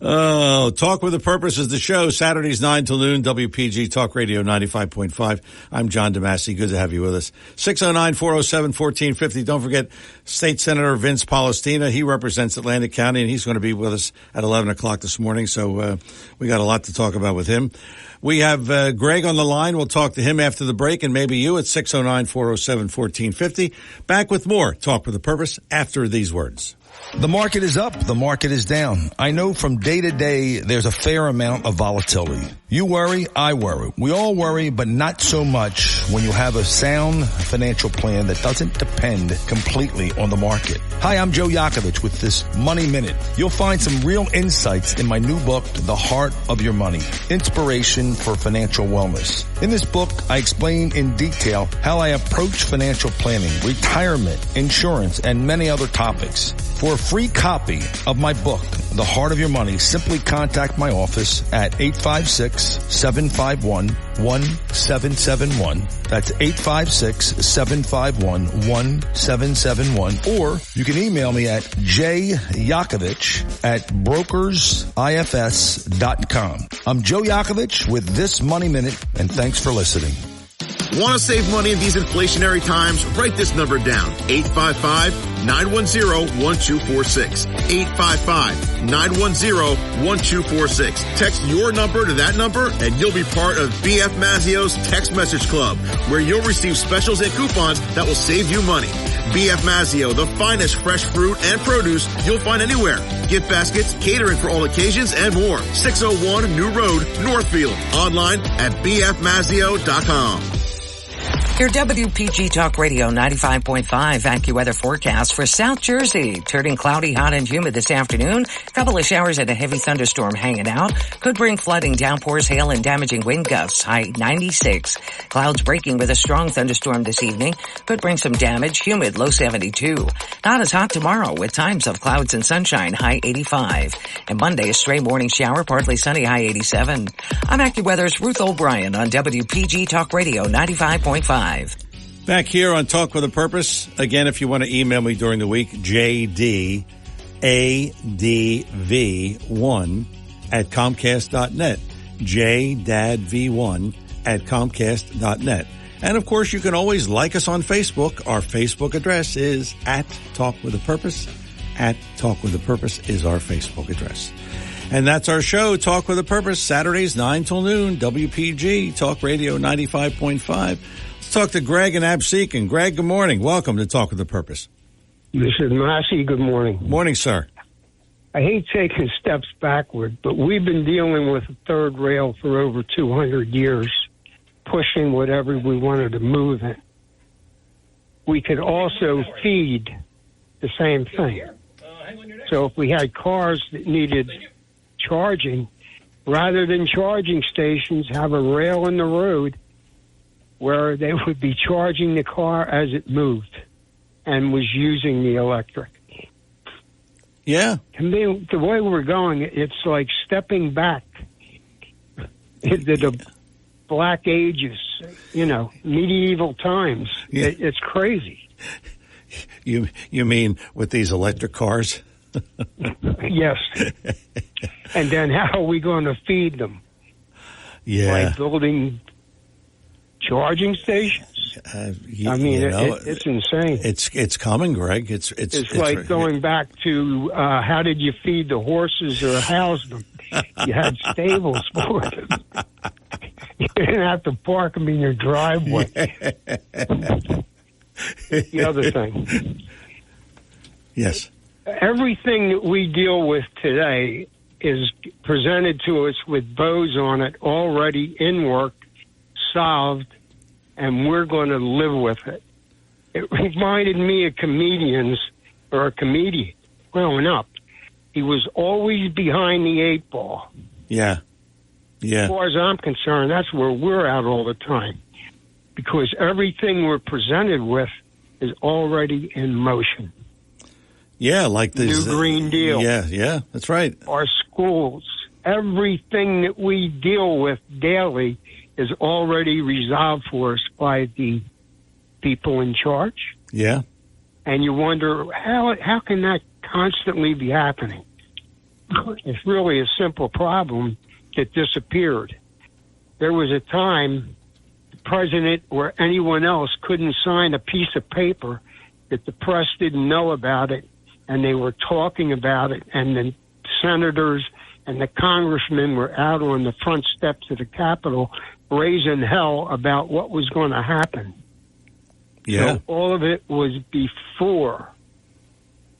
Oh, Talk with a Purpose is the show. Saturdays 9 till noon, WPG Talk Radio 95.5. I'm John DeMasi. Good to have you with us. 609-407-1450. Don't forget State Senator Vince Palestina. He represents Atlantic County, and he's going to be with us at 11 o'clock this morning. So we got a lot to talk about with him. We have Greg on the line. We'll talk to him after the break, and maybe you at 609-407-1450. Back with more Talk with a Purpose after these words. The market is up. The market is down. I know from day to day there's a fair amount of volatility. You worry, I worry. We all worry, but not so much when you have a sound financial plan that doesn't depend completely on the market. Hi, I'm Joe Yakovich with this Money Minute. You'll find some real insights in my new book, The Heart of Your Money, Inspiration for Financial Wellness. In this book, I explain in detail how I approach financial planning, retirement, insurance, and many other topics. For a free copy of my book, The Heart of Your Money, simply contact my office at 856-751-1771. That's 856-751-1771. Or you can email me at jyakovich@brokersifs.com. I'm Joe Yakovich with this Money Minute, and thanks for listening. Want to save money in these inflationary times? Write this number down. 855-910-1246. 855-910-1246. Text your number to that number and you'll be part of BF Mazzio's Text Message Club, where you'll receive specials and coupons that will save you money. BF Mazzio, the finest fresh fruit and produce you'll find anywhere. Gift baskets, catering for all occasions, and more. 601 New Road, Northfield. Online at bfmazzio.com. Your WPG Talk Radio 95.5 AccuWeather forecast for South Jersey. Turning cloudy, hot, and humid this afternoon. Couple of showers and a heavy thunderstorm hanging out. Could bring flooding, downpours, hail, and damaging wind gusts. High 96. Clouds breaking with a strong thunderstorm this evening. Could bring some damage. Humid, low 72. Not as hot tomorrow with times of clouds and sunshine. High 85. And Monday, a stray morning shower, partly sunny. High 87. I'm AccuWeather's Ruth O'Brien on WPG Talk Radio 95.5. Back here on Talk with a Purpose. Again, if you want to email me during the week, jdadv1@comcast.net. jdadv1@comcast.net. And of course, you can always like us on Facebook. Our Facebook address is @TalkWithAPurpose. @TalkWithAPurpose is our Facebook address. And that's our show, Talk with a Purpose, Saturdays 9 till noon, WPG, Talk Radio 95.5. Let's talk to Greg and Absecon. Greg, good morning. Welcome to Talk with a Purpose. This is Massey. Good morning. Morning, sir. I hate taking steps backward, but we've been dealing with a third rail for over 200 years, pushing whatever we wanted to move in. We could also feed the same thing. So if we had cars that needed charging, rather than charging stations, have a rail in the road where they would be charging the car as it moved and was using the electric. Yeah. To me, the way we're going, it's like stepping back into the Black Ages, medieval times. Yeah. It's crazy. You mean with these electric cars? Yes. And then how are we going to feed them? Yeah. By building charging stations? It's insane. It's coming, Greg. It's like going back to how did you feed the horses or house them? You had stables for them. You didn't have to park them in your driveway. The other thing. Yes. Everything that we deal with today is presented to us with bows on it, already in work, solved, and we're going to live with it. It reminded me of comedian growing up. He was always behind the 8 ball. Yeah. As far as I'm concerned, that's where we're at all the time. Because everything we're presented with is already in motion. Yeah, like this New Green Deal. Yeah, that's right. Our schools, everything that we deal with daily is already resolved for us by the people in charge. Yeah. And you wonder, how can that constantly be happening? It's really a simple problem that disappeared. There was a time the president or anyone else couldn't sign a piece of paper that the press didn't know about it, and they were talking about it, and the senators and the congressmen were out on the front steps of the Capitol raising hell about what was going to happen. Yeah. So all of it was before.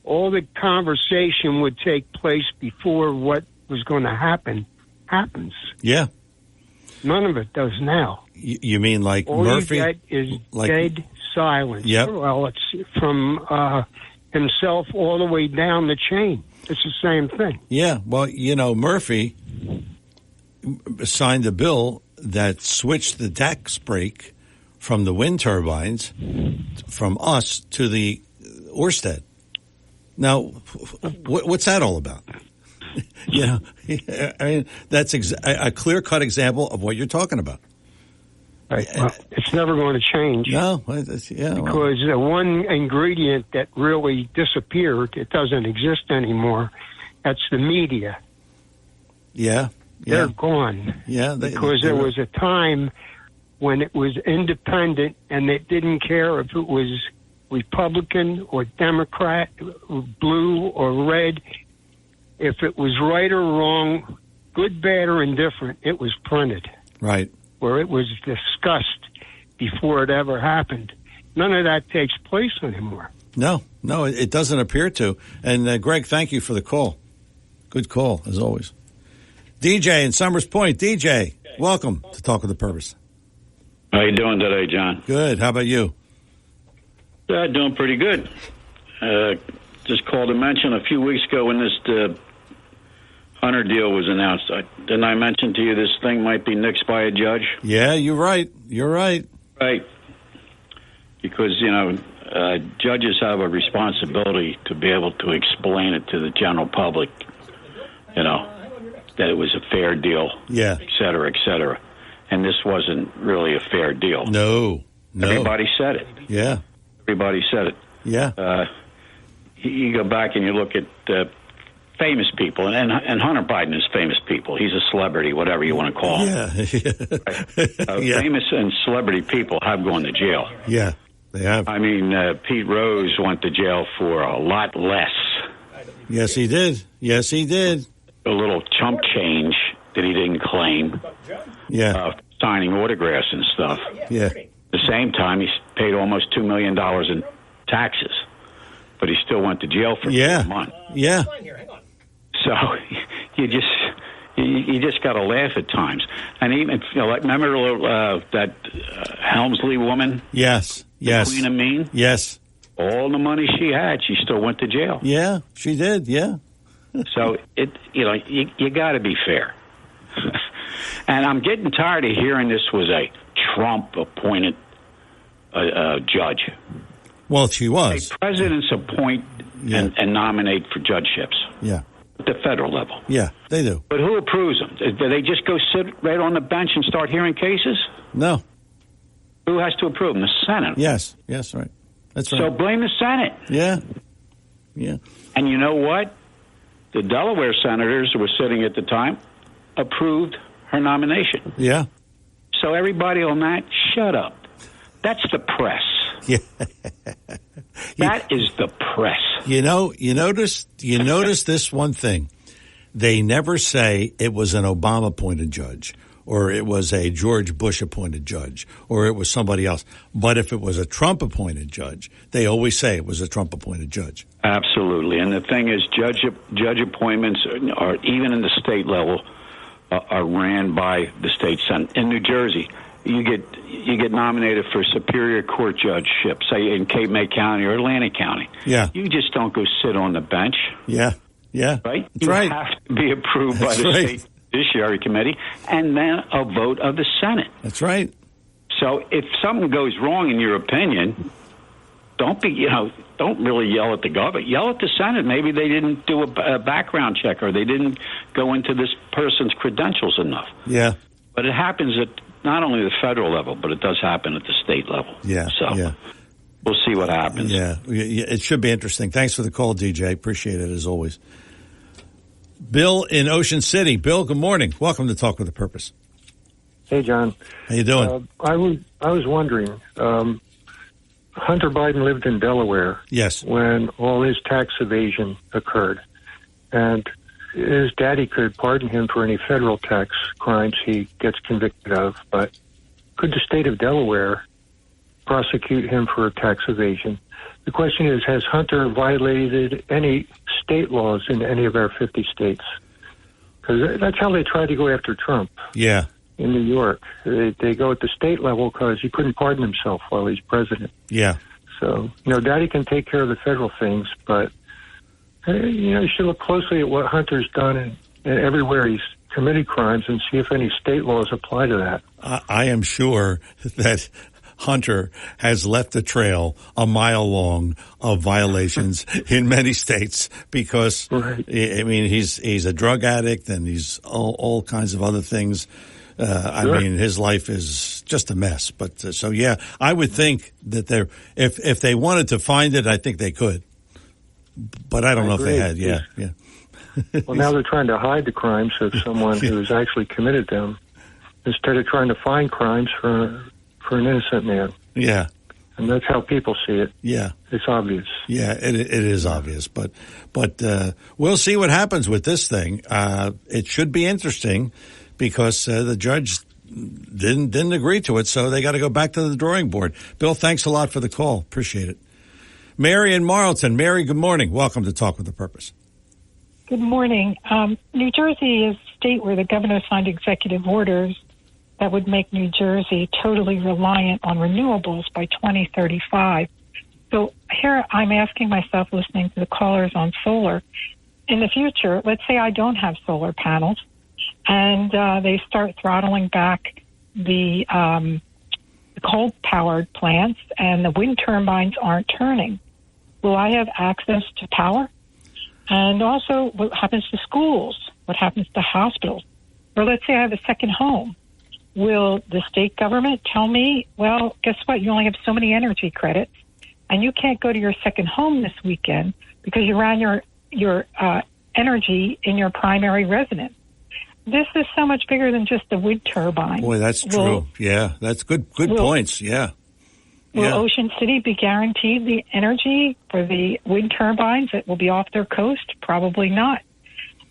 All the conversation would take place before what was going to happen happens. Yeah. None of it does now. You mean like all Murphy? All you get is dead silence. Yep. Well, it's from himself all the way down the chain. It's the same thing. Yeah. Well, Murphy signed a bill that switched the tax break from the wind turbines from us to the Ørsted. Now, what's that all about? I mean, that's a clear-cut example of what you're talking about. Right. Well, it's never going to change. No, because the one ingredient that really disappeared, it doesn't exist anymore. That's the media. Yeah. They're gone. Yeah. Because there was a time when it was independent and they didn't care if it was Republican or Democrat, blue or red. If it was right or wrong, good, bad, or indifferent, it was printed. Right. Where it was discussed before it ever happened. None of that takes place anymore. No, it doesn't appear to. And Greg, thank you for the call. Good call, as always. DJ in Summers Point. DJ, welcome to Talk with the Purpose. How you doing today, John? Good. How about you? Doing pretty good. Just called to mention a few weeks ago when this Hunter deal was announced. Didn't I mention to you this thing might be nixed by a judge? Yeah, you're right. Right. Because, judges have a responsibility to be able to explain it to the general public, that it was a fair deal, et cetera, et cetera. And this wasn't really a fair deal. No. Everybody said it. Yeah. Everybody said it. Yeah. You go back and you look at famous people, and Hunter Biden is famous people. He's a celebrity, whatever you want to call him. Famous and celebrity people have gone to jail. Yeah, they have. I mean, Pete Rose went to jail for a lot less. Yes, he did. A little chump change that he didn't claim. Yeah. Signing autographs and stuff. Yeah. At the same time, he's paid almost $2 million in taxes, but he still went to jail for 4 months. Yeah. So you just got to laugh at times. And even, remember that Helmsley woman? Yes. Queen of Mean? Yes. All the money she had, she still went to jail. Yeah, she did. Yeah. So you got to be fair. And I'm getting tired of hearing this was a Trump-appointed judge. Well, she was. Presidents appoint and nominate for judgeships. Yeah. At the federal level. Yeah, they do. But who approves them? Do they just go sit right on the bench and start hearing cases? No. Who has to approve them? The Senate. Yes, right. That's right. So blame the Senate. Yeah. And you know what? The Delaware senators who were sitting at the time approved her nomination. Yeah. So everybody on that, shut up. That's the press. Yeah. That is the press. You notice this one thing. They never say it was an Obama-appointed judge, or it was a George Bush-appointed judge, or it was somebody else. But if it was a Trump-appointed judge, they always say it was a Trump-appointed judge. Absolutely. And the thing is, judge appointments are, even in the state level, are ran by the state Senate. In New Jersey, you get nominated for Superior Court judgeship, say in Cape May County or Atlantic County. Yeah. You just don't go sit on the bench. Yeah. Right? That's right. You have to be approved by the State Judiciary Committee and then a vote of the Senate. That's right. So if something goes wrong in your opinion, don't really yell at the government. Yell at the Senate. Maybe they didn't do a background check, or they didn't go into this person's credentials enough. Yeah. But it happens at not only the federal level, but it does happen at the state level. Yeah. So we'll see what happens. Yeah. It should be interesting. Thanks for the call, DJ. Appreciate it as always. Bill in Ocean City. Bill, good morning. Welcome to Talk with a Purpose. Hey, John. How you doing? I was wondering, Hunter Biden lived in Delaware. Yes. When all his tax evasion occurred. And his daddy could pardon him for any federal tax crimes he gets convicted of, but could the state of Delaware prosecute him for tax evasion? The question is, has Hunter violated any state laws in any of our 50 states? Because that's how they tried to go after Trump. Yeah. In New York. They go at the state level because he couldn't pardon himself while he's president. Yeah. So, Daddy can take care of the federal things, but, you should look closely at what Hunter's done and everywhere he's committed crimes and see if any state laws apply to that. I am sure that Hunter has left a trail a mile long of violations in many states because, I mean, he's a drug addict and he's all kinds of other things. I mean, his life is just a mess. But so, yeah, I would think that if they wanted to find it, I think they could. But I don't know if they had. Yeah. Well, now they're trying to hide the crimes of someone who's actually committed them instead of trying to find crimes for an innocent man. Yeah. And that's how people see it. Yeah. It's obvious. Yeah, it is obvious. But we'll see what happens with this thing. It should be interesting because the judge didn't agree to it, so they got to go back to the drawing board. Bill, thanks a lot for the call. Appreciate it. Mary in Marlton. Mary, good morning. Welcome to Talk with a Purpose. Good morning. New Jersey is a state where the governor signed executive orders that would make New Jersey totally reliant on renewables by 2035. So here I'm asking myself, listening to the callers on solar, in the future, let's say I don't have solar panels and they start throttling back the coal-powered plants and the wind turbines aren't turning. Will I have access to power? And also, what happens to schools? What happens to hospitals? Or let's say I have a second home. Will the state government tell me, well, guess what? You only have so many energy credits, and you can't go to your second home this weekend because you ran your energy in your primary residence. This is so much bigger than just the wind turbine. Boy, that's true. Yeah, that's good points. Yeah. Will Ocean City be guaranteed the energy for the wind turbines that will be off their coast? Probably not.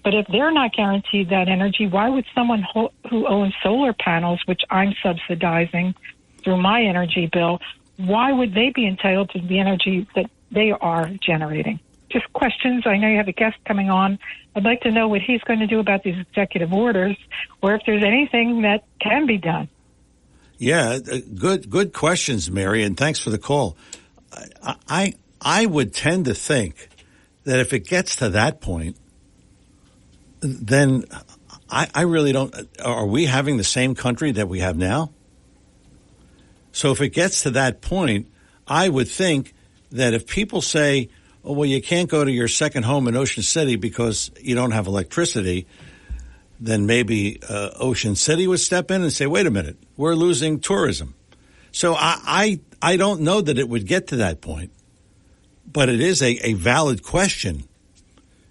But if they're not guaranteed that energy, why would someone who owns solar panels, which I'm subsidizing through my energy bill, why would they be entitled to the energy that they are generating? Just questions. I know you have a guest coming on. I'd like to know what he's going to do about these executive orders or if there's anything that can be done. Yeah, good questions, Mary, and thanks for the call. I would tend to think that if it gets to that point, then I really don't. Are we having the same country that we have now? So if it gets to that point, I would think that if people say, oh, well, you can't go to your second home in Ocean City because you don't have electricity, then maybe Ocean City would step in and say, wait a minute, we're losing tourism. So I don't know that it would get to that point, but it is a valid question.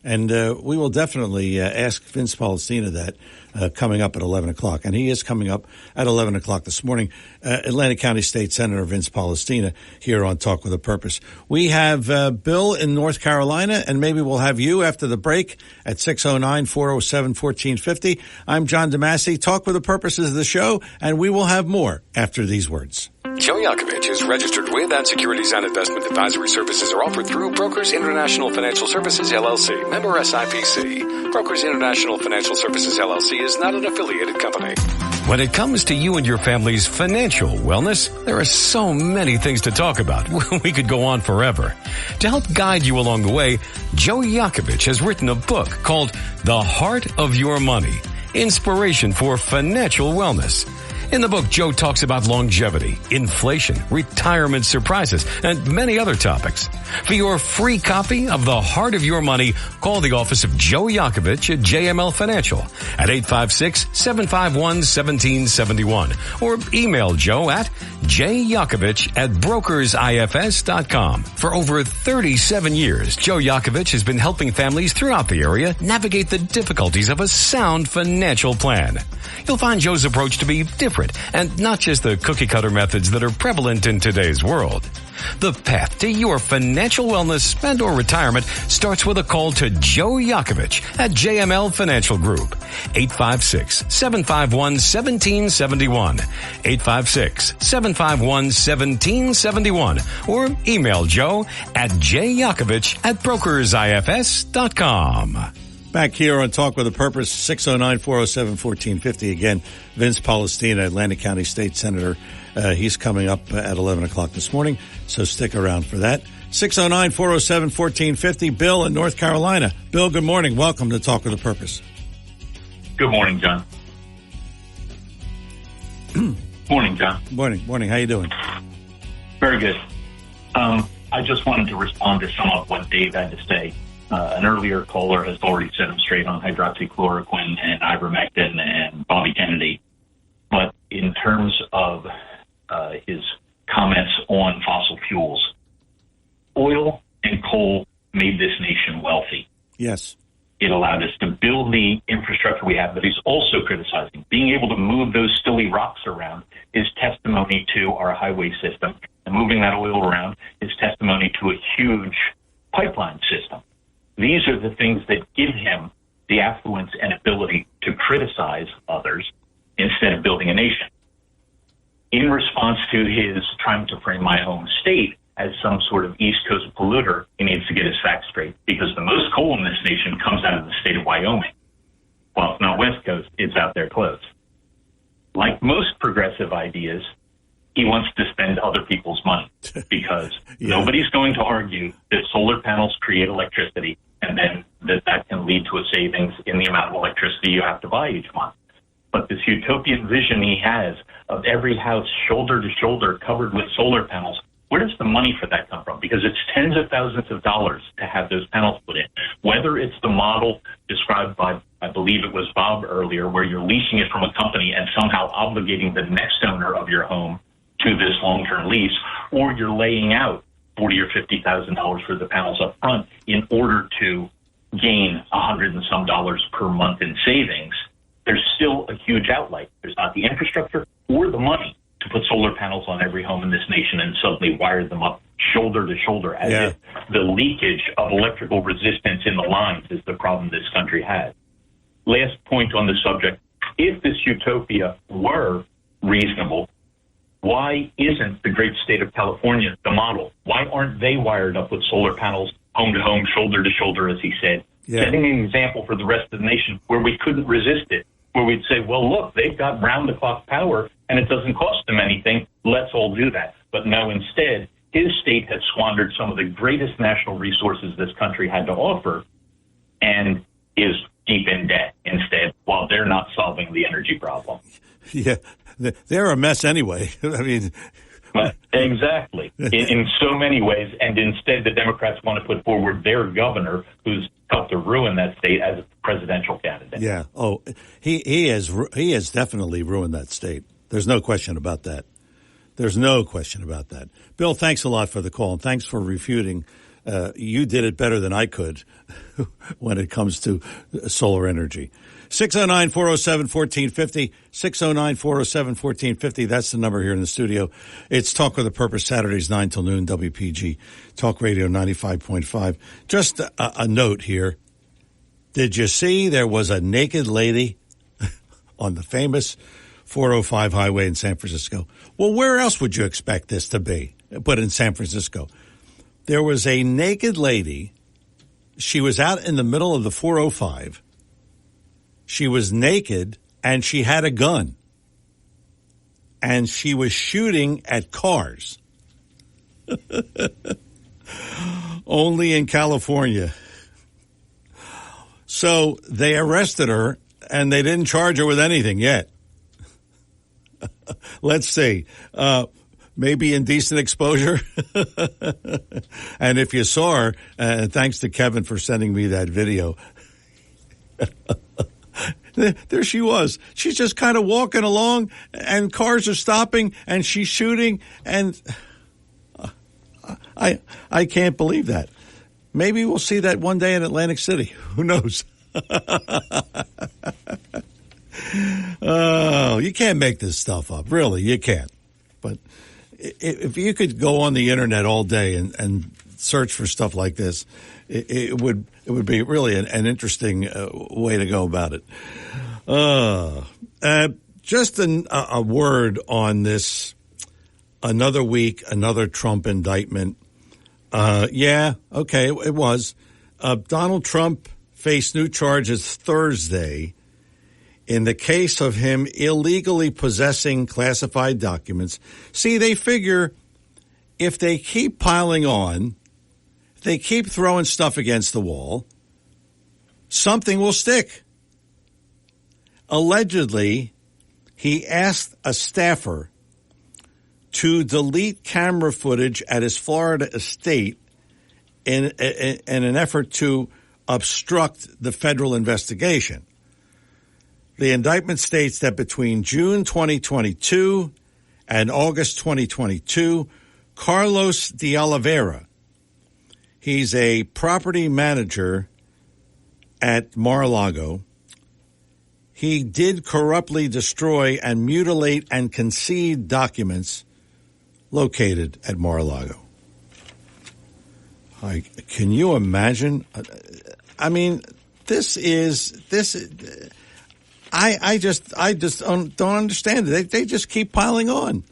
And we will definitely ask Vince Polistina that coming up at 11 o'clock. And he is coming up at 11 o'clock this morning. Atlantic County State Senator Vince Polistina here on Talk with a Purpose. We have Bill in North Carolina, and maybe we'll have you after the break at 609-407-1450. I'm John DeMasi. Talk with a Purpose is the show, and we will have more after these words. Joe Yakovich is registered with and securities and investment advisory services are offered through Brokers International Financial Services, LLC, member SIPC. Brokers International Financial Services, LLC is not an affiliated company. When it comes to you and your family's financial wellness, there are so many things to talk about. We could go on forever. To help guide you along the way, Joe Yakovich has written a book called The Heart of Your Money, Inspiration for Financial Wellness. In the book, Joe talks about longevity, inflation, retirement surprises, and many other topics. For your free copy of The Heart of Your Money, call the office of Joe Yakovich at JML Financial at 856-751-1771 or email Joe at jyakovich@brokersifs.com. For over 37 years, Joe Yakovich has been helping families throughout the area navigate the difficulties of a sound financial plan. You'll find Joe's approach to be different and not just the cookie-cutter methods that are prevalent in today's world. The path to your financial wellness and or retirement starts with a call to Joe Yakovich at JML Financial Group. 856-751-1771. 856-751-1771. Or email Joe at jyakovich@brokersifs.com. Back here on Talk with a Purpose, 609-407-1450. Again, Vince Polistina, Atlantic County State Senator. He's coming up at 11 o'clock this morning, so stick around for that. 609-407-1450. Bill in North Carolina. Bill, good morning. Welcome to Talk with a Purpose. Good morning, John. Morning, John. Morning. How you doing? Very good. I just wanted to respond to some of what Dave had to say. An earlier caller has already set him straight on hydroxychloroquine and ivermectin and Bobby Kennedy. But in terms of his comments on fossil fuels, oil and coal made this nation wealthy. Yes. It allowed us to build the infrastructure we have, but he's also criticizing being able to move those stilly rocks around is testimony to our highway system. And moving that oil around is testimony to a huge pipeline system. These are the things that give him the affluence and ability to criticize others instead of building a nation. In response to his trying to frame my home state as some sort of East Coast polluter, he needs to get his facts straight, because the most coal in this nation comes out of the state of Wyoming. Well, it's not West Coast, it's out there close. Like most progressive ideas, he wants to spend other people's money because nobody's going to argue that solar panels create electricity and then that can lead to a savings in the amount of electricity you have to buy each month. But this utopian vision he has of every house shoulder to shoulder covered with solar panels, where does the money for that come from? Because it's tens of thousands of dollars to have those panels put in. Whether it's the model described by, I believe it was Bob earlier, where you're leasing it from a company and somehow obligating the next owner of your home to this long-term lease, or you're laying out $40,000 or $50,000 for the panels up front in order to gain $100 and some per month in savings, there's still a huge outlay. There's not the infrastructure or the money to put solar panels on every home in this nation and suddenly wire them up shoulder to shoulder, as if the leakage of electrical resistance in the lines is the problem this country has. Last point on the subject, if this utopia were reasonable, why isn't the great state of California the model? Why aren't they wired up with solar panels home to home, shoulder to shoulder, as he said, setting an example for the rest of the nation where we couldn't resist it, where we'd say, well, look, they've got round-the-clock power and it doesn't cost them anything. Let's all do that. But no, instead, his state has squandered some of the greatest national resources this country had to offer and is deep in debt instead, while they're not solving the energy problem. Yeah, they're a mess anyway. I mean, exactly. In so many ways, and instead the Democrats want to put forward their governor, who's helped to ruin that state, as a presidential candidate. Yeah. Oh, he has definitely ruined that state. There's no question about that. There's no question about that. Bill, thanks a lot for the call, and thanks for refuting you did it better than I could when it comes to solar energy. 609-407-1450, 609-407-1450. That's the number here in the studio. It's Talk with a Purpose, Saturdays 9 till noon, WPG, Talk Radio 95.5. Just a note here. Did you see there was a naked lady on the famous 405 highway in San Francisco? Well, where else would you expect this to be but in San Francisco? There was a naked lady. She was out in the middle of the 405. She was naked, and she had a gun. And she was shooting at cars. Only in California. So they arrested her, and they didn't charge her with anything yet. Let's see. Maybe indecent exposure. And if you saw her, thanks to Kevin for sending me that video. There she was. She's just kind of walking along, and cars are stopping, and she's shooting, and I can't believe that. Maybe we'll see that one day in Atlantic City. Who knows? Oh, you can't make this stuff up. Really, you can't. But if you could go on the internet all day and search for stuff like this, it would be really an interesting way to go about it. Just a word on this. Another week, another Trump indictment. Yeah, okay, it was. Donald Trump faced new charges Thursday in the case of him illegally possessing classified documents. See, they figure if they keep piling on, if they keep throwing stuff against the wall, something will stick. Allegedly, he asked a staffer to delete camera footage at his Florida estate in an effort to obstruct the federal investigation. The indictment states that between June 2022 and August 2022, Carlos de Oliveira, he's a property manager at Mar-a-Lago, he did corruptly destroy and mutilate and concede documents located at Mar-a-Lago. Can you imagine? I mean, I just don't understand it. They just keep piling on.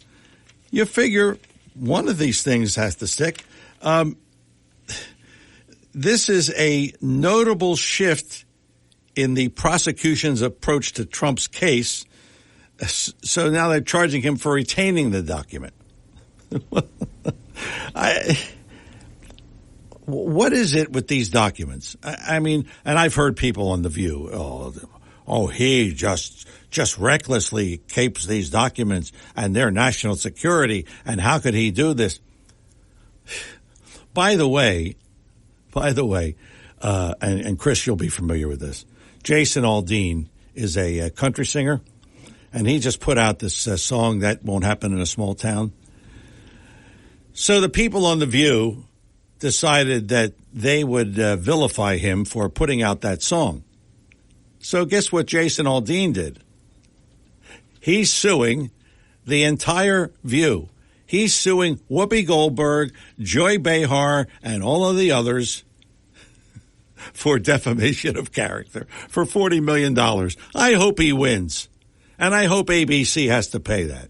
You figure one of these things has to stick. This is a notable shift in the prosecution's approach to Trump's case. So now they're charging him for retaining the document. What is it with these documents? I mean, and I've heard people on The View, he just recklessly keeps these documents and their national security, and how could he do this? By the way, and Chris, you'll be familiar with this. Jason Aldean is a country singer, and he just put out this song, That Won't Happen in a Small Town. So the people on The View decided that they would vilify him for putting out that song. So guess what Jason Aldean did? He's suing the entire View. He's suing Whoopi Goldberg, Joy Behar, and all of the others for defamation of character for $40 million. I hope he wins. And I hope ABC has to pay that.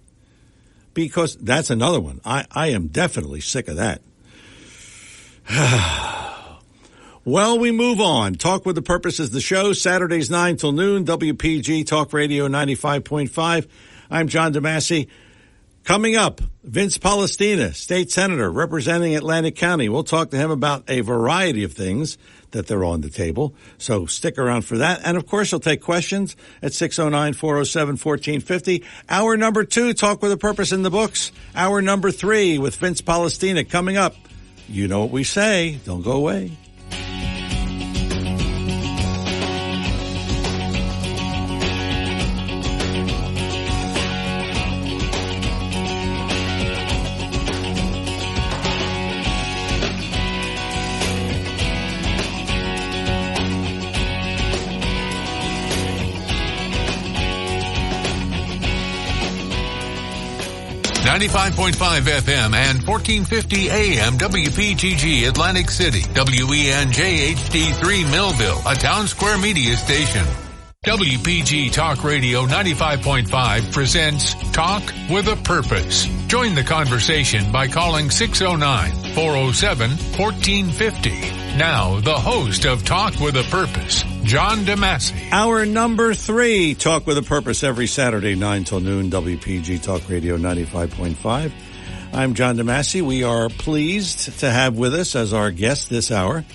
Because that's another one. I am definitely sick of that. Well, we move on. Talk with a Purpose is the show. Saturdays 9 till noon. WPG Talk Radio 95.5. I'm John DeMasi. Coming up, Vince Palestina, state senator representing Atlantic County. We'll talk to him about a variety of things that they're on the table. So stick around for that. And, of course, he'll take questions at 609-407-1450. Hour number 2, Talk with a Purpose in the books. Hour number 3 with Vince Palestina coming up. You know what we say. Don't go away. 95.5 FM and 1450 AM WPGG Atlantic City. WENJ HD3 Millville, a Town Square media station. WPG Talk Radio 95.5 presents Talk with a Purpose. Join the conversation by calling 609-407-1450. Now, the host of Talk with a Purpose, John DeMasi. Hour number 3, Talk with a Purpose, every Saturday, 9 till noon, WPG Talk Radio 95.5. I'm John DeMasi. We are pleased to have with us as our guest this hour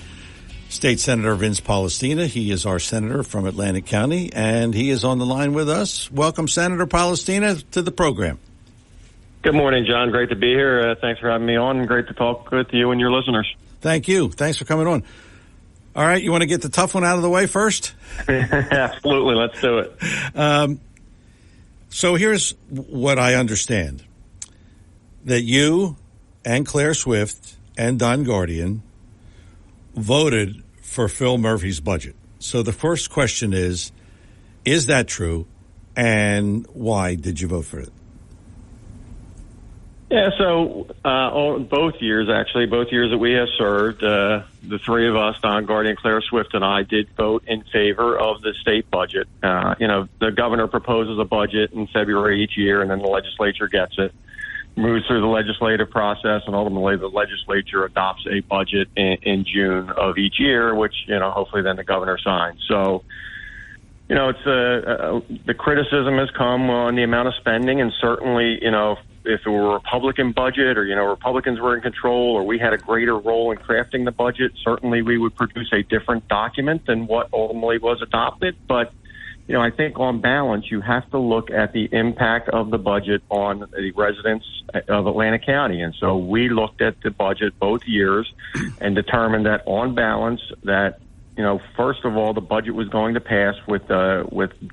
State Senator Vince Polistina. He is our senator from Atlantic County, and he is on the line with us. Welcome, Senator Polistina, to the program. Good morning, John. Great to be here. Thanks for having me on, and great to talk with you and your listeners. Thank you. Thanks for coming on. All right, you want to get the tough one out of the way first? Absolutely. Let's do it. So here's what I understand. That you and Claire Swift and Don Guardian voted for Phil Murphy's budget. So the first question is that true? And why did you vote for it? Yeah, so both years that we have served, the three of us, Don Guardian, Claire Swift, and I, did vote in favor of the state budget. The governor proposes a budget in February each year, and then the legislature gets it, moves through the legislative process, and ultimately the legislature adopts a budget in June of each year, which, hopefully then the governor signs. So, it's the criticism has come on the amount of spending, and certainly, if it were a Republican budget or, Republicans were in control or we had a greater role in crafting the budget, certainly we would produce a different document than what ultimately was adopted. But, I think on balance, you have to look at the impact of the budget on the residents of Atlantic County. And so we looked at the budget both years and determined that on balance that, first of all, the budget was going to pass with the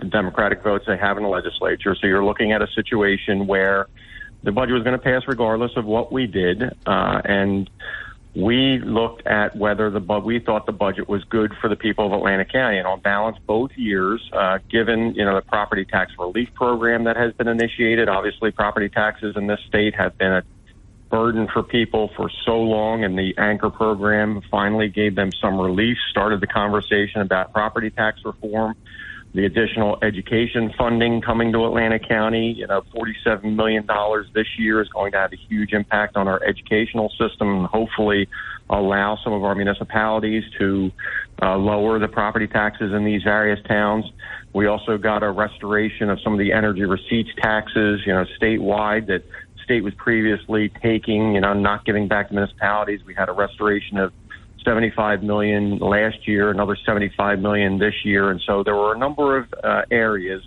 Democratic votes they have in the legislature. So you're looking at a situation where the budget was going to pass regardless of what we did. And we looked at whether we thought the budget was good for the people of Atlantic County. And on balance, both years, given, the property tax relief program that has been initiated, obviously property taxes in this state have been a burden for people for so long, and the anchor program finally gave them some relief, started the conversation about property tax reform. The additional education funding coming to Atlantic County, $47 million this year is going to have a huge impact on our educational system and hopefully allow some of our municipalities to lower the property taxes in these various towns. We also got a restoration of some of the energy receipts taxes, statewide that state was previously taking, not giving back to municipalities. We had a restoration of $75 million last year, another $75 million this year. And so there were a number of areas,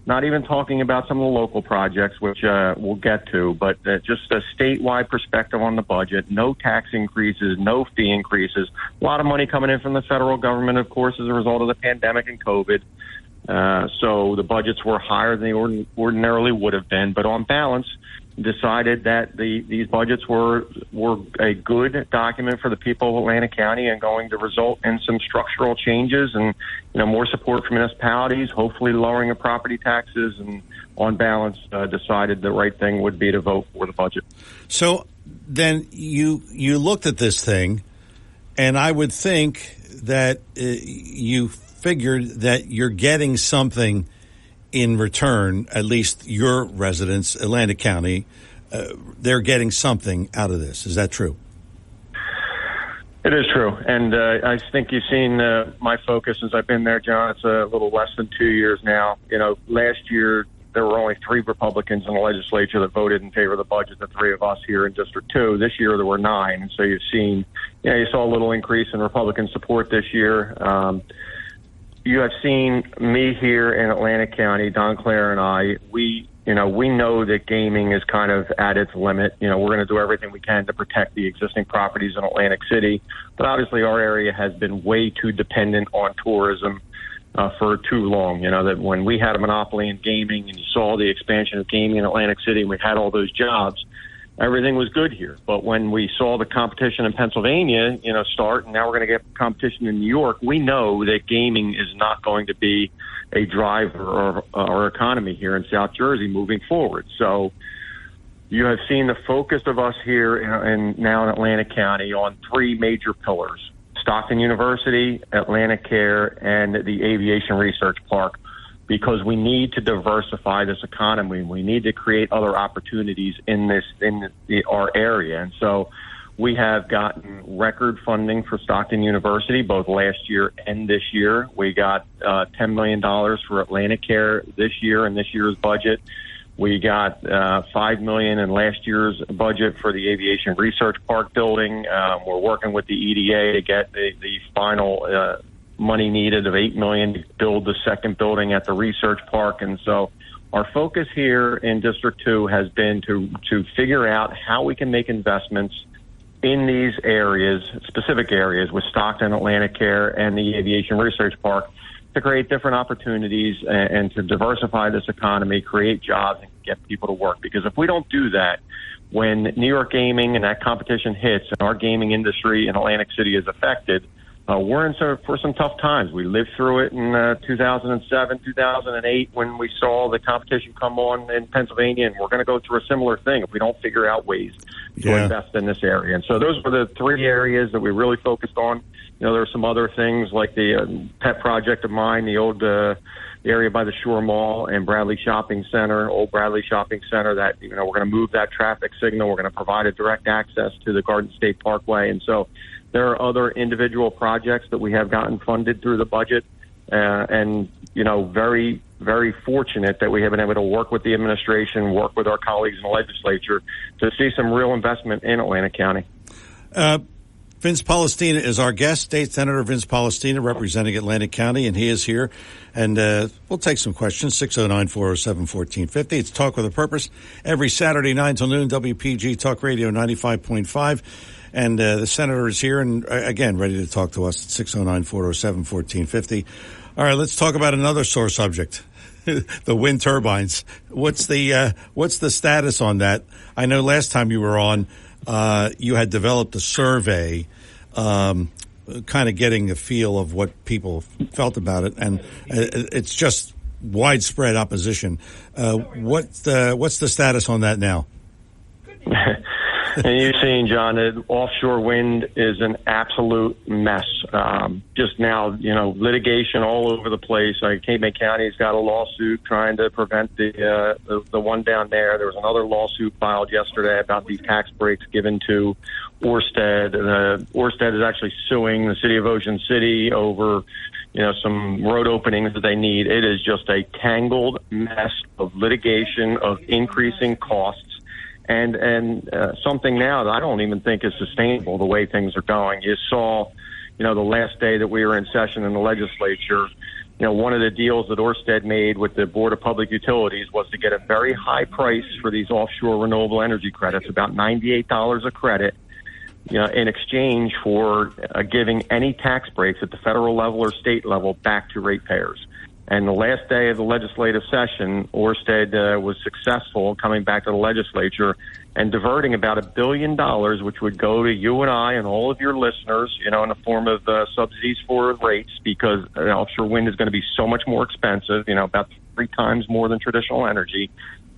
not even talking about some of the local projects, which we'll get to, but just a statewide perspective on the budget, no tax increases, no fee increases, a lot of money coming in from the federal government, of course, as a result of the pandemic and COVID. So the budgets were higher than they ordinarily would have been, but on balance, decided that these budgets were a good document for the people of Atlantic County and going to result in some structural changes and more support for municipalities, hopefully lowering of property taxes, and on balance decided the right thing would be to vote for the budget. So then you looked at this thing, and I would think that you figured that you're getting something in return, at least your residents, Atlantic County, they're getting something out of this. Is that true? It is true. And I think you've seen my focus since I've been there, John. It's a little less than 2 years now. Last year there were only 3 Republicans in the legislature that voted in favor of the budget, the 3 of us here in District 2. This year there were 9. And so you've seen, you saw a little increase in Republican support this year. You have seen me here in Atlantic County, Don, Claire, and I. We know that gaming is kind of at its limit. We're going to do everything we can to protect the existing properties in Atlantic City. But obviously our area has been way too dependent on tourism for too long. That when we had a monopoly in gaming and you saw the expansion of gaming in Atlantic City and we had all those jobs, everything was good here. But when we saw the competition in Pennsylvania, start, and now we're going to get competition in New York, we know that gaming is not going to be a driver of our economy here in South Jersey moving forward. So you have seen the focus of us here now in Atlantic County on three major pillars: Stockton University, Atlantic Care, and the Aviation Research Park, because we need to diversify this economy. We need to create other opportunities in our area. And so we have gotten record funding for Stockton University, both last year and this year. We got $10 million for Atlantic Care this year in this year's budget. We got $5 million in last year's budget for the Aviation Research Park building. We're working with the EDA to get the final money needed of $8 million to build the second building at the research park. And so our focus here in District 2 has been to figure out how we can make investments in these areas, specific areas with Stockton, Atlantic Care, and the Aviation Research Park, to create different opportunities and to diversify this economy, create jobs, and get people to work. Because if we don't do that, when New York gaming and that competition hits and our gaming industry in Atlantic City is affected, we're in for some tough times. We lived through it in 2007, 2008 when we saw the competition come on in Pennsylvania, and we're going to go through a similar thing if we don't figure out ways to invest in this area. And so those were the three areas that we really focused on. There are some other things like the pet project of mine, the old area by the Shore Mall and Bradley Shopping Center, old Bradley Shopping Center, that we're going to move that traffic signal. We're going to provide a direct access to the Garden State Parkway. And so there are other individual projects that we have gotten funded through the budget, and very, very fortunate that we have been able to work with the administration, work with our colleagues in the legislature to see some real investment in Atlantic County. Vince Polistina is our guest, State Senator Vince Polistina, representing Atlantic County, and he is here. And we'll take some questions, 609-407-1450. It's Talk with a Purpose, every Saturday, 9 till noon, WPG Talk Radio 95.5. And the senator is here and, again, ready to talk to us at 609-407-1450. All right, let's talk about another sore subject, the wind turbines. What's the status on that? I know last time you were on, you had developed a survey, kind of getting a feel of what people felt about it, and it's just widespread opposition. What's the status on that now? And you've seen, John, that offshore wind is an absolute mess. Just now, litigation all over the place. Cape May County's got a lawsuit trying to prevent the one down there. There was another lawsuit filed yesterday about these tax breaks given to Ørsted. Ørsted is actually suing the city of Ocean City over some road openings that they need. It is just a tangled mess of litigation, of increasing costs. And something now that I don't even think is sustainable the way things are going. You saw, the last day that we were in session in the legislature, one of the deals that Ørsted made with the Board of Public Utilities was to get a very high price for these offshore renewable energy credits, about $98 a credit, in exchange for giving any tax breaks at the federal level or state level back to ratepayers. And the last day of the legislative session, Ørsted was successful coming back to the legislature and diverting about $1 billion, which would go to you and I and all of your listeners, in the form of subsidies for rates, because offshore wind is going to be so much more expensive, about 3 times more than traditional energy.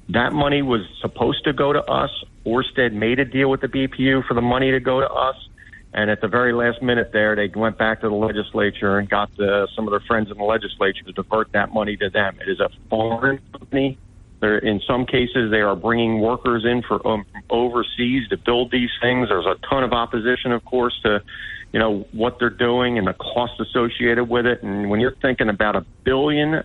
That money was supposed to go to us. Ørsted made a deal with the BPU for the money to go to us. And at the very last minute there, they went back to the legislature and got some of their friends in the legislature to divert that money to them. It is a foreign company. In some cases, they are bringing workers in from overseas to build these things. There's a ton of opposition, of course, to what they're doing and the cost associated with it. And when you're thinking about $1 billion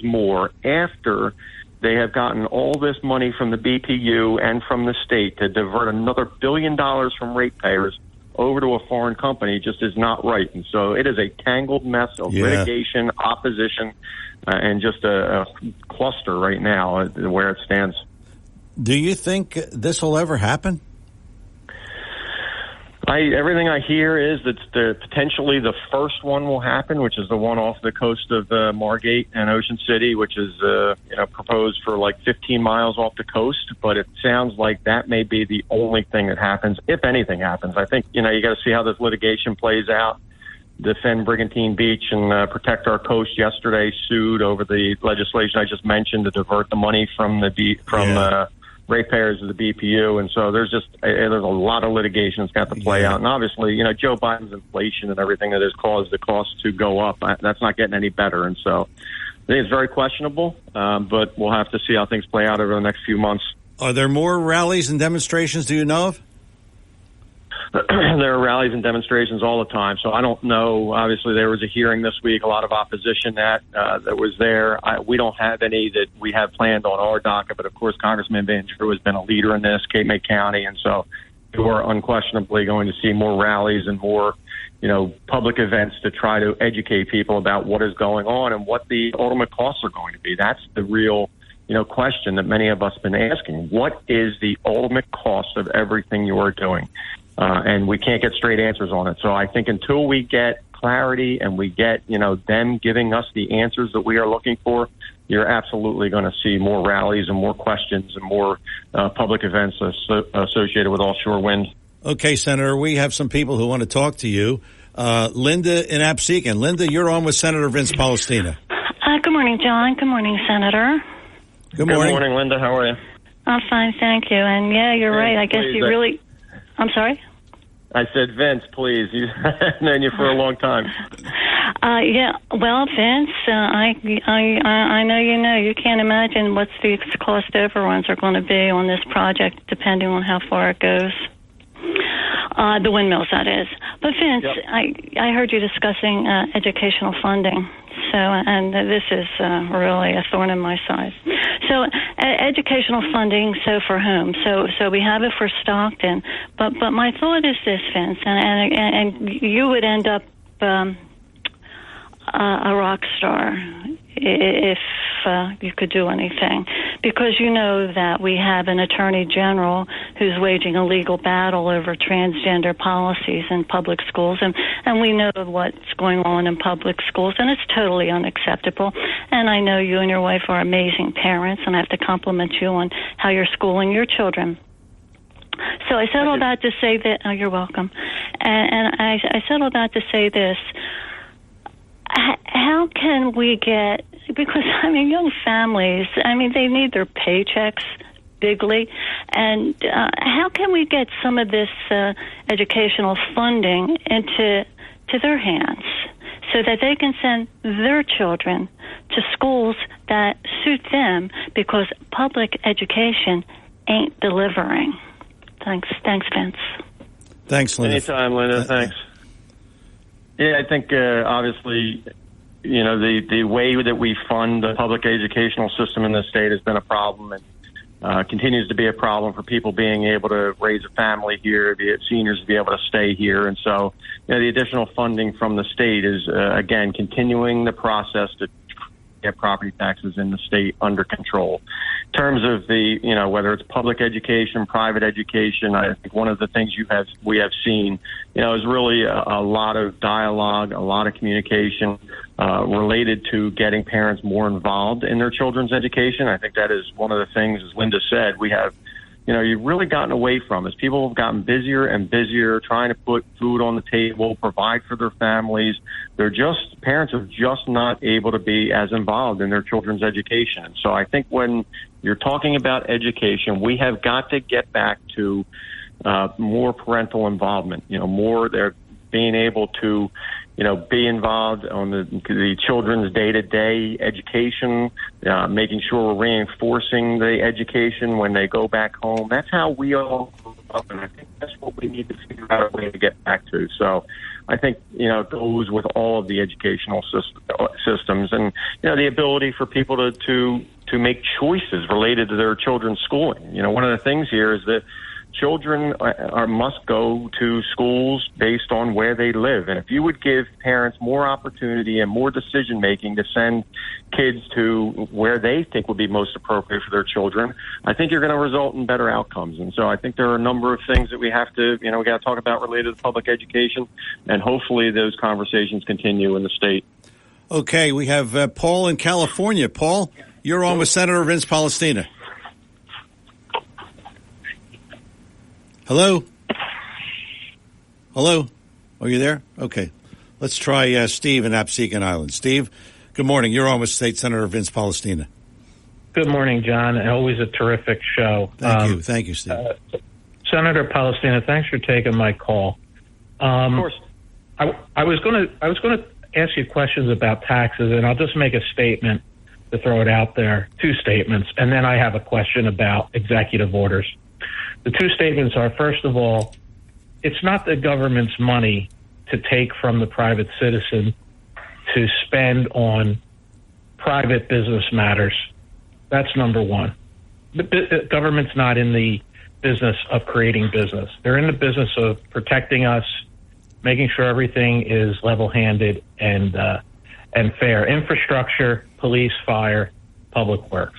more after they have gotten all this money from the BPU and from the state to divert another $1 billion from ratepayers over to a foreign company, just is not right. And so it is a tangled mess of litigation, opposition, and just a cluster right now where it stands. Do you think this will ever happen? Everything I hear is that potentially the first one will happen, which is the one off the coast of Margate and Ocean City, which is proposed for like 15 miles off the coast. But it sounds like that may be the only thing that happens, if anything happens. I think you got to see how this litigation plays out. Defend Brigantine Beach and Protect Our Coast yesterday sued over the legislation I just mentioned to divert the money from ratepayers of the BPU. And so there's a lot of litigation that's got to play out. And obviously, Joe Biden's inflation and everything that has caused the cost to go up, that's not getting any better. And so I think it's very questionable, but we'll have to see how things play out over the next few months. Are there more rallies and demonstrations, do you know of? There are rallies and demonstrations all the time, so I don't know. Obviously, there was a hearing this week, a lot of opposition that was there. We don't have any that we have planned on our docket, but of course, Congressman Van Drew has been a leader in this, Cape May County, and so we're unquestionably going to see more rallies and more, public events to try to educate people about what is going on and what the ultimate costs are going to be. That's the real question that many of us have been asking. What is the ultimate cost of everything you are doing? And we can't get straight answers on it. So I think until we get clarity and we get, them giving us the answers that we are looking for, you're absolutely going to see more rallies and more questions and more public events associated with offshore wind. Okay, Senator, we have some people who want to talk to you. Linda in Absecon. Linda, you're on with Senator Vince Palestina. Good morning, John. Good morning, Senator. Good morning. Good morning, Linda. How are you? I'm fine, thank you. And yeah, you're right. I guess you really... I'm sorry? I said, Vince, please. I've known you for a long time. Yeah. Well, Vince, I know you can't imagine what the cost overruns are going to be on this project, depending on how far it goes. The windmills, that is. But Vince, yep. I heard you discussing educational funding. So, and this is really a thorn in my side. So, educational funding. So, for whom? So we have it for Stockton. But my thought is this, Vince, and you would end up a rock star if you could do anything, because you know that we have an attorney general who's waging a legal battle over transgender policies in public schools, and we know what's going on in public schools, and it's totally unacceptable. And I know you and your wife are amazing parents, and I have to compliment you on how you're schooling your children. So I said all that to say that. Oh, you're welcome. And I said all that to say this. How can we get, because, young families, they need their paychecks bigly, and how can we get some of this educational funding into their hands so that they can send their children to schools that suit them, because public education ain't delivering? Thanks, Vince. Thanks, Linda. Anytime, Linda. Thanks. Yeah, I think obviously, the way that we fund the public educational system in this state has been a problem, and continues to be a problem for people being able to raise a family here, seniors to be able to stay here. And so, the additional funding from the state is, again, continuing the process to get property taxes in the state under control. In terms of the, whether it's public education, private education, I think one of the things we have seen, is really a lot of dialogue, a lot of communication related to getting parents more involved in their children's education. I think that is one of the things, as Linda said, we have, you've really gotten away from as people have gotten busier and busier trying to put food on the table, provide for their families. Parents are just not able to be as involved in their children's education. So I think when you're talking about education, we have got to get back to more parental involvement, more they're being able to, be involved on the children's day-to-day education, making sure we're reinforcing the education when they go back home. That's how we all grew up, and I think that's what we need to figure out a way to get back to. So I think, it goes with all of the educational systems and, the ability for people to make choices related to their children's schooling. One of the things here is that children must go to schools based on where they live. And if you would give parents more opportunity and more decision making to send kids to where they think would be most appropriate for their children, I think you're going to result in better outcomes. And so I think there are a number of things that we have to, we got to talk about related to public education, and hopefully those conversations continue in the state. Okay, we have Paul in California. Paul, you're on with Senator Vince Palestina. Hello? Hello? Are you there? Okay. Let's try Steve in Absecon Island. Steve, good morning. You're on with State Senator Vince Palestina. Good morning, John. Always a terrific show. Thank you, Steve. Senator Palestina, thanks for taking my call. Of course. I was going to ask you questions about taxes, and I'll just make a statement to throw it out there. 2 statements, and then I have a question about executive orders. The 2 statements are, first of all, it's not the government's money to take from the private citizen to spend on private business matters. That's number one. The government's not in the business of creating business. They're in the business of protecting us, making sure everything is level-handed and fair. Infrastructure, police, fire, public works.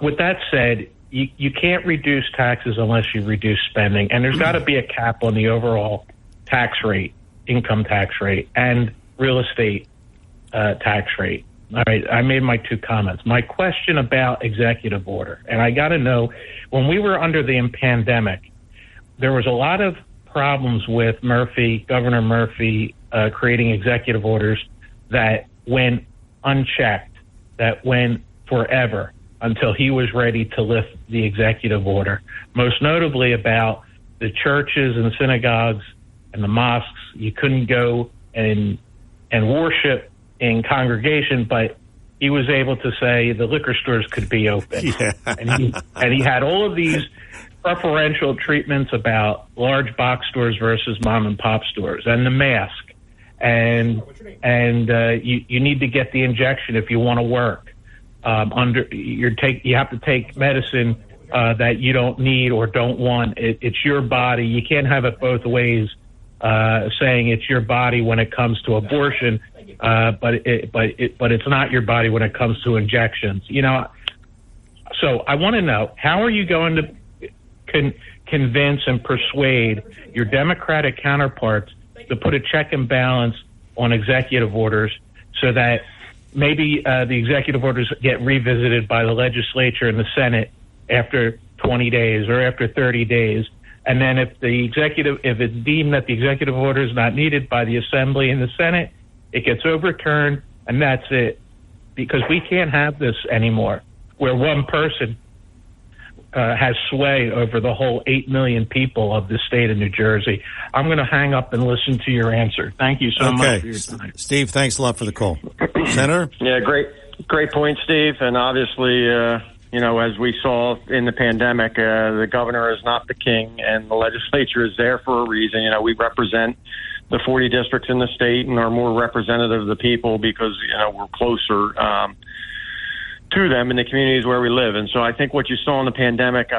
With that said, you can't reduce taxes unless you reduce spending, and there's got to be a cap on the overall tax rate, income tax rate, and real estate tax rate. All right, I made my 2 comments. My question about executive order, and I got to know, when we were under the pandemic, there was a lot of problems with Governor Murphy, creating executive orders that went unchecked, that went forever until he was ready to lift the executive order. Most notably about the churches and synagogues and the mosques. You couldn't go and worship in congregation, but he was able to say the liquor stores could be open. Yeah. and he had all of these preferential treatments about large box stores versus mom and pop stores, and the mask, and you need to get the injection if you want to work. You have to take medicine that you don't need or don't want. It's your body. You can't have it both ways. Saying it's your body when it comes to abortion, but it's not your body when it comes to injections. So I want to know, how are you going to convince and persuade your Democratic counterparts to put a check and balance on executive orders so that maybe the executive orders get revisited by the legislature and the Senate after 20 days or after 30 days? And then if it's deemed that the executive order is not needed by the Assembly and the Senate, it gets overturned, and that's it. Because we can't have this anymore, where one person has sway over the whole 8 million people of the state of New Jersey. I'm going to hang up and listen to your answer. Thank you so much for your time. Steve, thanks a lot for the call. Senator? Yeah, great point, Steve. And obviously, as we saw in the pandemic, the governor is not the king, and the legislature is there for a reason. We represent the 40 districts in the state and are more representative of the people because, we're closer to them in the communities where we live. And so I think what you saw in the pandemic,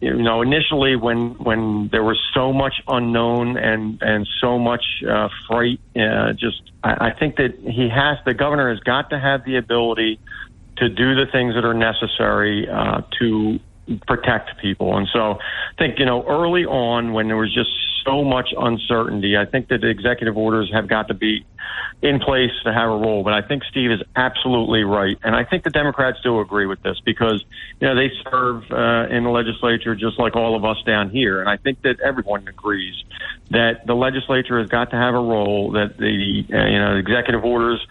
initially when there was so much unknown and so much fright, I think that the governor has got to have the ability to do the things that are necessary to protect people. And so I think, early on when there was just so much uncertainty, I think that the executive orders have got to be in place to have a role. But I think Steve is absolutely right. And I think the Democrats do agree with this because, they serve in the legislature just like all of us down here. And I think that everyone agrees that the legislature has got to have a role, that the executive orders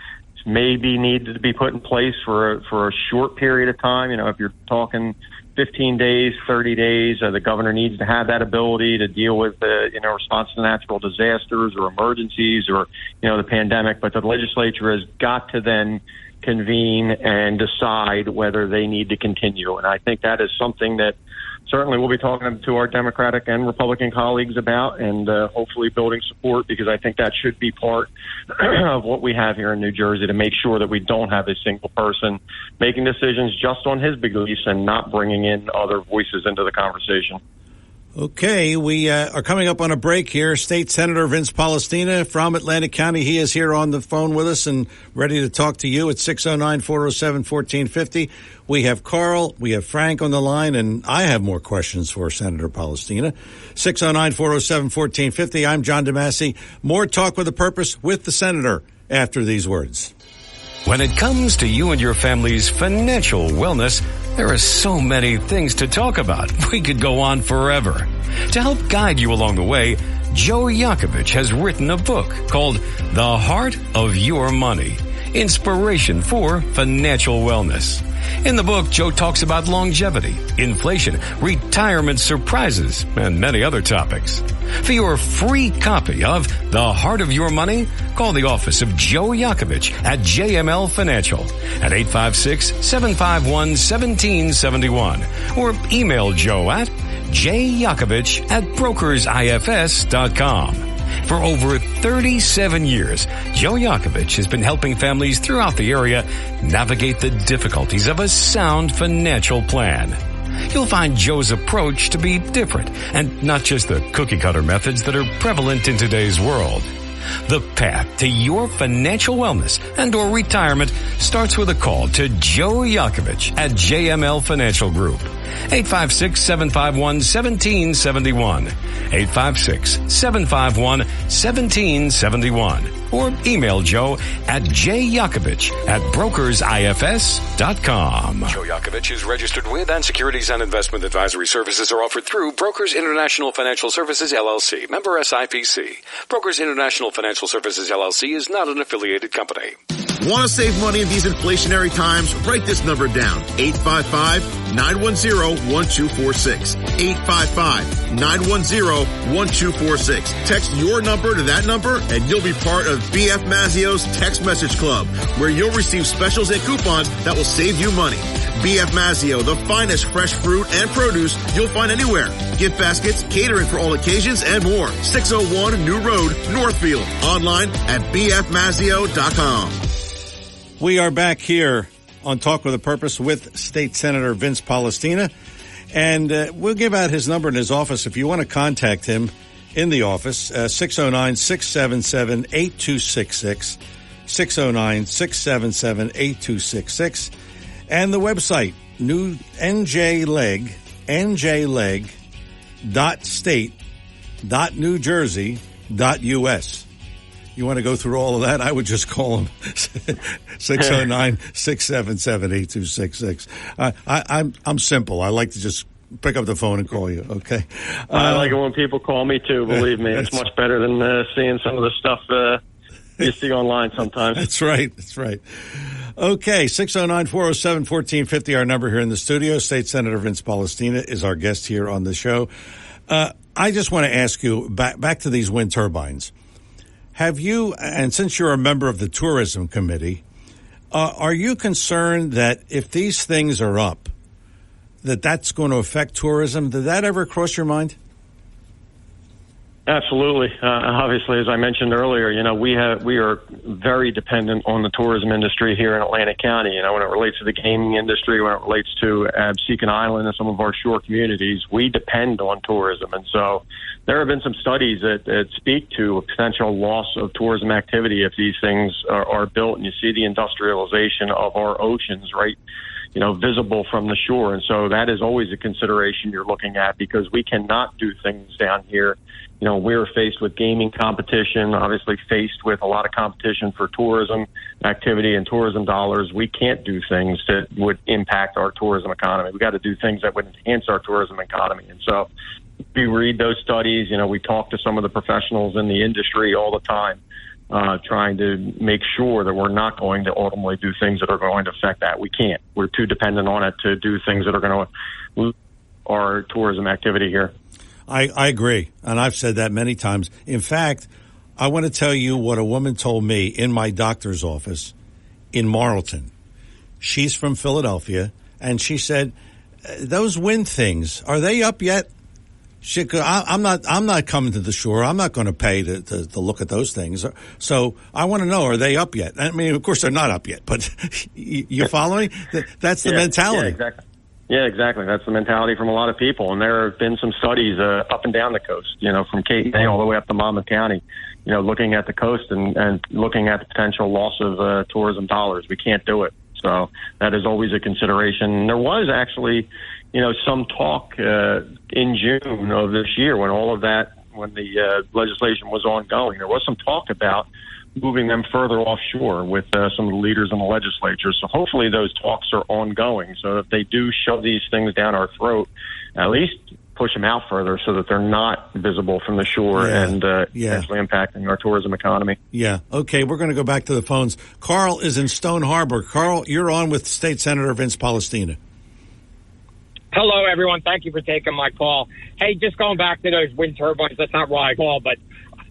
maybe need to be put in place for a short period of time. If you're talking 15 days, 30 days, the governor needs to have that ability to deal with response to natural disasters or emergencies or, the pandemic. But the legislature has got to then convene and decide whether they need to continue. And I think that is something that certainly we'll be talking to our Democratic and Republican colleagues about and hopefully building support, because I think that should be part of what we have here in New Jersey to make sure that we don't have a single person making decisions just on his beliefs and not bringing in other voices into the conversation. Okay, we are coming up on a break here. State Senator Vince Palestina from Atlantic County. He is here on the phone with us and ready to talk to you at 609-407-1450. We have Carl, we have Frank on the line, and I have more questions for Senator Palestina. 609-407-1450. I'm John DeMasi. More Talk with a Purpose with the Senator after these words. When it comes to you and your family's financial wellness, there are so many things to talk about. We could go on forever. To help guide you along the way, Joe Yakovich has written a book called The Heart of Your Money, Inspiration for Financial Wellness. In the book, Joe talks about longevity, inflation, retirement surprises, and many other topics. For your free copy of The Heart of Your Money, call the office of Joe Yakovich at JML Financial at 856-751-1771 or email Joe at jyakovich@brokersifs.com. For over 37 years, Joe Yakovich has been helping families throughout the area navigate the difficulties of a sound financial plan. You'll find Joe's approach to be different and not just the cookie-cutter methods that are prevalent in today's world. The path to your financial wellness and or retirement starts with a call to Joe Yakovich at JML Financial Group. 856-751-1771. 856-751-1771. Or email Joe at jyakovich@brokersifs.com. Joe Yakovich is registered with and securities and investment advisory services are offered through Brokers International Financial Services, LLC. Member SIPC. Brokers International Financial Services, LLC is not an affiliated company. Want to save money in these inflationary times? Write this number down. 855-910-1246. 855-910-1246. Text your number to that number and you'll be part of BF Mazzio's Text Message Club, where you'll receive specials and coupons that will save you money. BF Mazzio, the finest fresh fruit and produce you'll find anywhere. Gift baskets, catering for all occasions, and more. 601 New Road, Northfield. Online at bfmazzio.com. We are back here on Talk with a Purpose with State Senator Vince Polistina. And we'll give out his number in his office if you want to contact him in the office, 609-677-8266, 609-677-8266. And the website, njleg.state.newjersey.us. You want to go through all of that? I would just call him 609-677-8266. I'm simple. I like to just pick up the phone and call you. Okay. I like it when people call me too. Believe me, it's much better than seeing some of the stuff you see online sometimes. That's right. That's right. Okay, 609-407-1450, our number here in the studio. State Senator Vince Polistina is our guest here on the show. I just want to ask you, back to these wind turbines. Have you, and since you're a member of the Tourism Committee, are you concerned that if these things are up, that's going to affect tourism? Did that ever cross your mind? Absolutely. Obviously, as I mentioned earlier, we are very dependent on the tourism industry here in Atlantic County. When it relates to the gaming industry, when it relates to Absecon Island and some of our shore communities, we depend on tourism. And so there have been some studies that speak to a potential loss of tourism activity if these things are built, and you see the industrialization of our oceans, right? Visible from the shore. And so that is always a consideration you're looking at, because we cannot do things down here. We're faced with gaming competition, obviously faced with a lot of competition for tourism activity and tourism dollars. We can't do things that would impact our tourism economy. We got to do things that would enhance our tourism economy. And so we read those studies. We talk to some of the professionals in the industry all the time, trying to make sure that we're not going to ultimately do things that are going to affect that. We can't. We're too dependent on it to do things that are going to lose our tourism activity here. I agree, and I've said that many times. In fact, I want to tell you what a woman told me in my doctor's office in Marlton. She's from Philadelphia, and she said, those wind things, are they up yet? I'm not coming to the shore. I'm not going to pay to look at those things. So I want to know, are they up yet? I mean, of course, they're not up yet, but you follow me? That's the mentality. Yeah, exactly. Yeah, exactly. That's the mentality from a lot of people. And there have been some studies up and down the coast, from Cape May all the way up to Monmouth County, looking at the coast and looking at the potential loss of tourism dollars. We can't do it. So that is always a consideration. There was actually, some talk in June of this year when the legislation was ongoing. There was some talk about moving them further offshore with some of the leaders in the legislature. So hopefully those talks are ongoing. So if they do shove these things down our throat, at least push them out further so that they're not visible from the shore and actually impacting our tourism economy. Yeah. Okay, we're going to go back to the phones. Carl is in Stone Harbor. Carl, you're on with State Senator Vince Palestina. Hello, everyone. Thank you for taking my call. Hey, just going back to those wind turbines, that's not why I called, but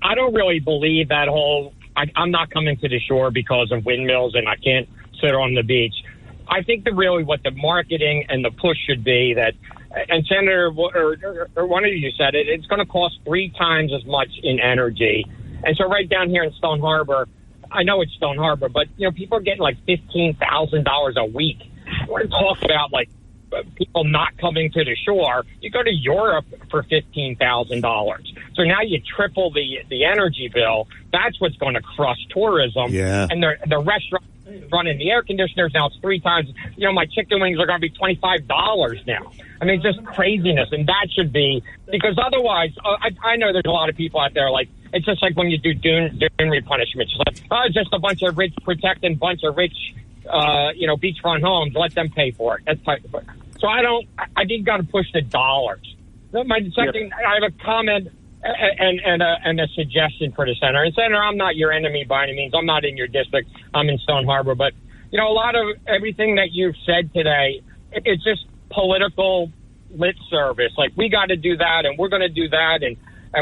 I don't really believe that whole I'm not coming to the shore because of windmills and I can't sit on the beach. I think that really what the marketing and the push should be that, and Senator, or one of you said it, it's going to cost 3 times as much in energy. And so right down here in Stone Harbor, I know it's Stone Harbor, but, people are getting like $15,000 a week. We're talking about like people not coming to the shore. You go to Europe for $15,000. So now you triple the energy bill. That's what's going to crush tourism. Yeah. And the restaurant running the air conditioners now, it's 3 times. My chicken wings are going to be $25 now. I mean, just craziness. And that should be, because otherwise, I know there's a lot of people out there like, it's just like when you do dune replenishment. It's like, it's just a bunch of rich, protecting bunch of rich, beachfront homes. Let them pay for it. That's type of, so I think got to push the dollars. My second, I have a comment and a suggestion for the Senator. And Senator, I'm not your enemy by any means. I'm not in your district. I'm in Stone Harbor. But, a lot of everything that you've said today, it's just political lip service. Like, we got to do that, and we're going to do that, and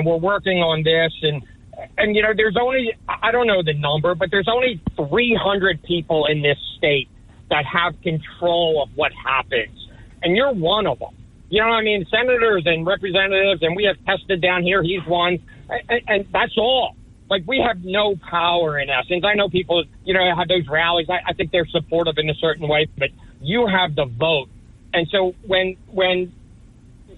we're working on this. And there's only, I don't know the number, but there's only 300 people in this state that have control of what happens. And you're one of them. You know what I mean? Senators and representatives, and we have tested down here. He's one. And that's all. Like, we have no power in essence. I know people, have those rallies. I think they're supportive in a certain way, but you have the vote. And so when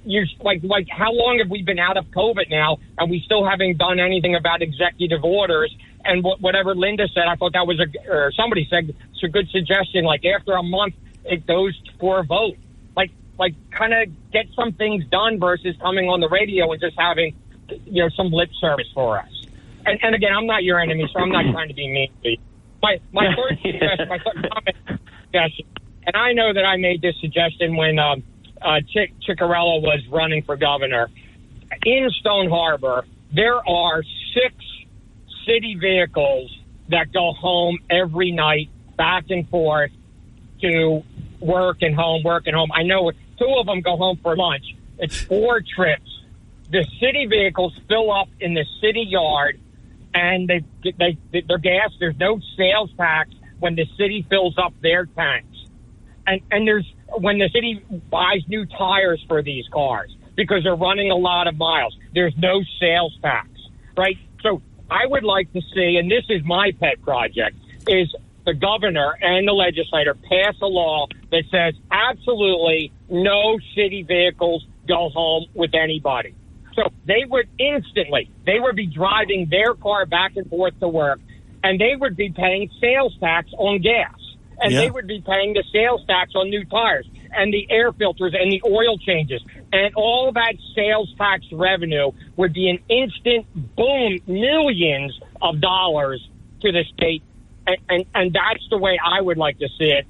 you, like how long have we been out of COVID now, and we still haven't done anything about executive orders? And whatever Linda said, I thought that was or somebody said, it's a good suggestion. Like, after a month, it goes for a vote. Like kind of get some things done versus coming on the radio and just having, some lip service for us. And again, I'm not your enemy, so I'm not trying to be mean to you. My third suggestion, my third comment suggestion, and I know that I made this suggestion when Ciccarello was running for governor. In Stone Harbor, there are 6 city vehicles that go home every night, back and forth to work and home. I know 2 of them go home for lunch. It's 4 trips. The city vehicles fill up in the city yard, and they're gas. There's no sales tax when the city fills up their tanks. And there's when the city buys new tires for these cars because they're running a lot of miles, there's no sales tax, right? So I would like to see, and this is my pet project, is the governor and the legislator pass a law that says absolutely no city vehicles go home with anybody. So they would be driving their car back and forth to work, and they would be paying sales tax on gas. And they would be paying the sales tax on new tires and the air filters and the oil changes. And all that sales tax revenue would be an instant boom, millions of dollars to the state. And that's the way I would like to see it.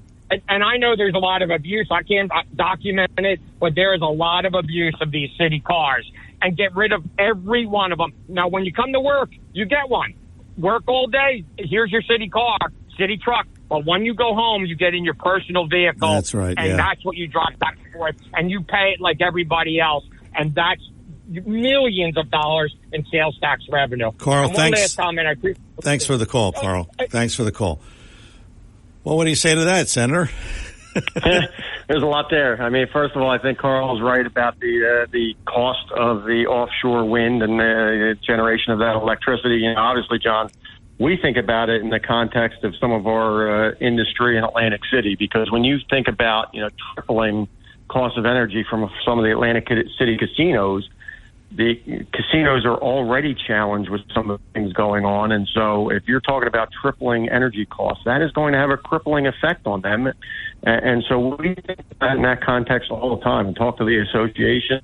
And I know there's a lot of abuse. I can't document it, but there is a lot of abuse of these city cars. And get rid of every one of them. Now, when you come to work, you get one. Work all day. Here's your city car, city truck. But when you go home, you get in your personal vehicle. That's right. And that's what you drive back and forth. And you pay it like everybody else. And that's millions of dollars in sales tax revenue. Carl, thanks. Last comment, Thanks for the call, Carl. Thanks for the call. Well, what do you say to that, Senator? There's a lot there. I mean, first of all, I think Carl is right about the cost of the offshore wind and the generation of that electricity. Obviously, John, we think about it in the context of some of our industry in Atlantic City, because when you think about, tripling cost of energy from some of the Atlantic City casinos, the casinos are already challenged with some of the things going on. And so if you're talking about tripling energy costs, that is going to have a crippling effect on them. And so we think about in that context all the time and talk to the association.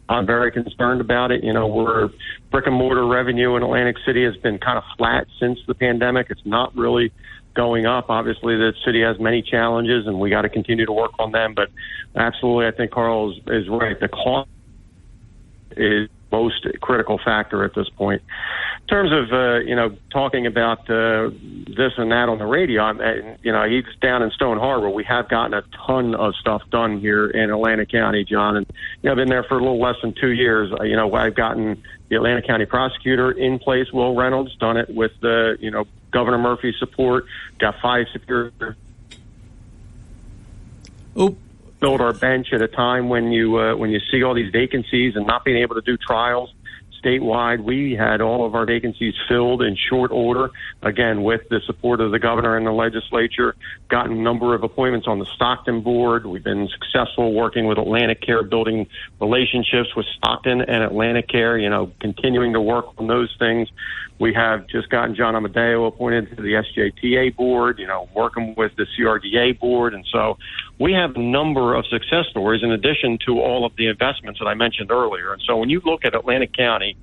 I'm very concerned about it. We're brick and mortar revenue in Atlantic City has been kind of flat since the pandemic. It's not really going up. Obviously, the city has many challenges, and we got to continue to work on them. But absolutely, I think Carl is right. The cost is most critical factor at this point. In terms of, talking about this and that on the radio, he's down in Stone Harbor. We have gotten a ton of stuff done here in Atlantic County, John. And, I've been there for a little less than 2 years. I've gotten the Atlantic County prosecutor in place, Will Reynolds, done it with Governor Murphy's support, got 5 superior. Build our bench at a time when you see all these vacancies and not being able to do trials statewide. We had all of our vacancies filled in short order, again, with the support of the governor and the legislature. Gotten a number of appointments on the Stockton board. We've been successful working with Atlantic Care, building relationships with Stockton and Atlantic Care, continuing to work on those things. We have just gotten John Amadeo appointed to the SJTA board, working with the CRDA board. And so we have a number of success stories in addition to all of the investments that I mentioned earlier. And so when you look at Atlantic County,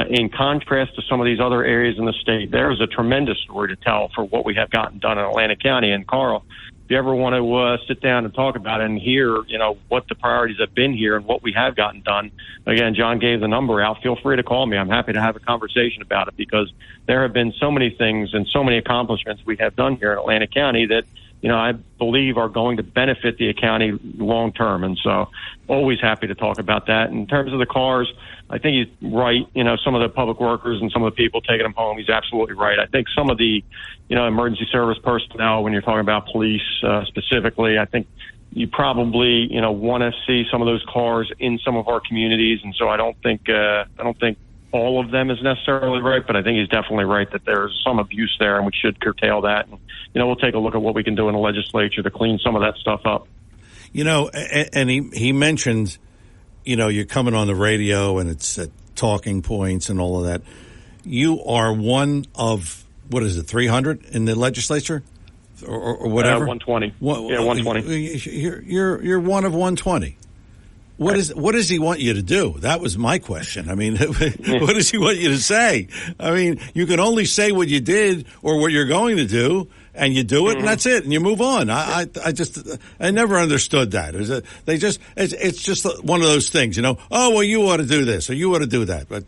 in contrast to some of these other areas in the state, there is a tremendous story to tell for what we have gotten done in Atlantic County. And Carl, if you ever want to sit down and talk about it and hear, what the priorities have been here and what we have gotten done, again, John gave the number out. Feel free to call me. I'm happy to have a conversation about it, because there have been so many things and so many accomplishments we have done here in Atlantic County that, I believe are going to benefit the county long term. And so always happy to talk about that. In terms of the cars, I think he's right. Some of the public workers and some of the people taking them home, he's absolutely right. I think some of the, emergency service personnel, when you're talking about police specifically, I think you probably, want to see some of those cars in some of our communities. And so I don't think all of them is necessarily right, but I think he's definitely right that there's some abuse there and we should curtail that. And, we'll take a look at what we can do in the legislature to clean some of that stuff up. And he mentioned, you're coming on the radio and it's talking points and all of that. You are one of, 300 in the legislature or whatever? 120. 120. You're one of 120. What does he want you to do? That was my question. I mean, what does he want you to say? I mean, you can only say what you did or what you're going to do, and you do it, and that's it, and you move on. I never understood that. It's just one of those things, Oh, well, you ought to do this or you ought to do that, but.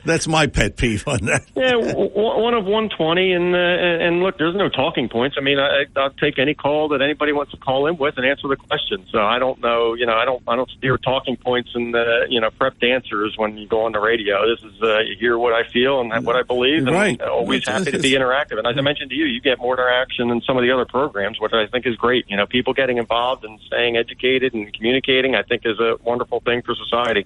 That's my pet peeve on that. Yeah, one of 120, and look, there's no talking points. I mean, I'll take any call that anybody wants to call in with and answer the question. So I don't know, I don't steer talking points and prepped answers when you go on the radio. This is you hear what I feel and what I believe, and right. Always happy to be interactive. And as I mentioned to you, you get more interaction than some of the other programs, which I think is great. People getting involved and staying educated and communicating, I think, is a wonderful thing for society.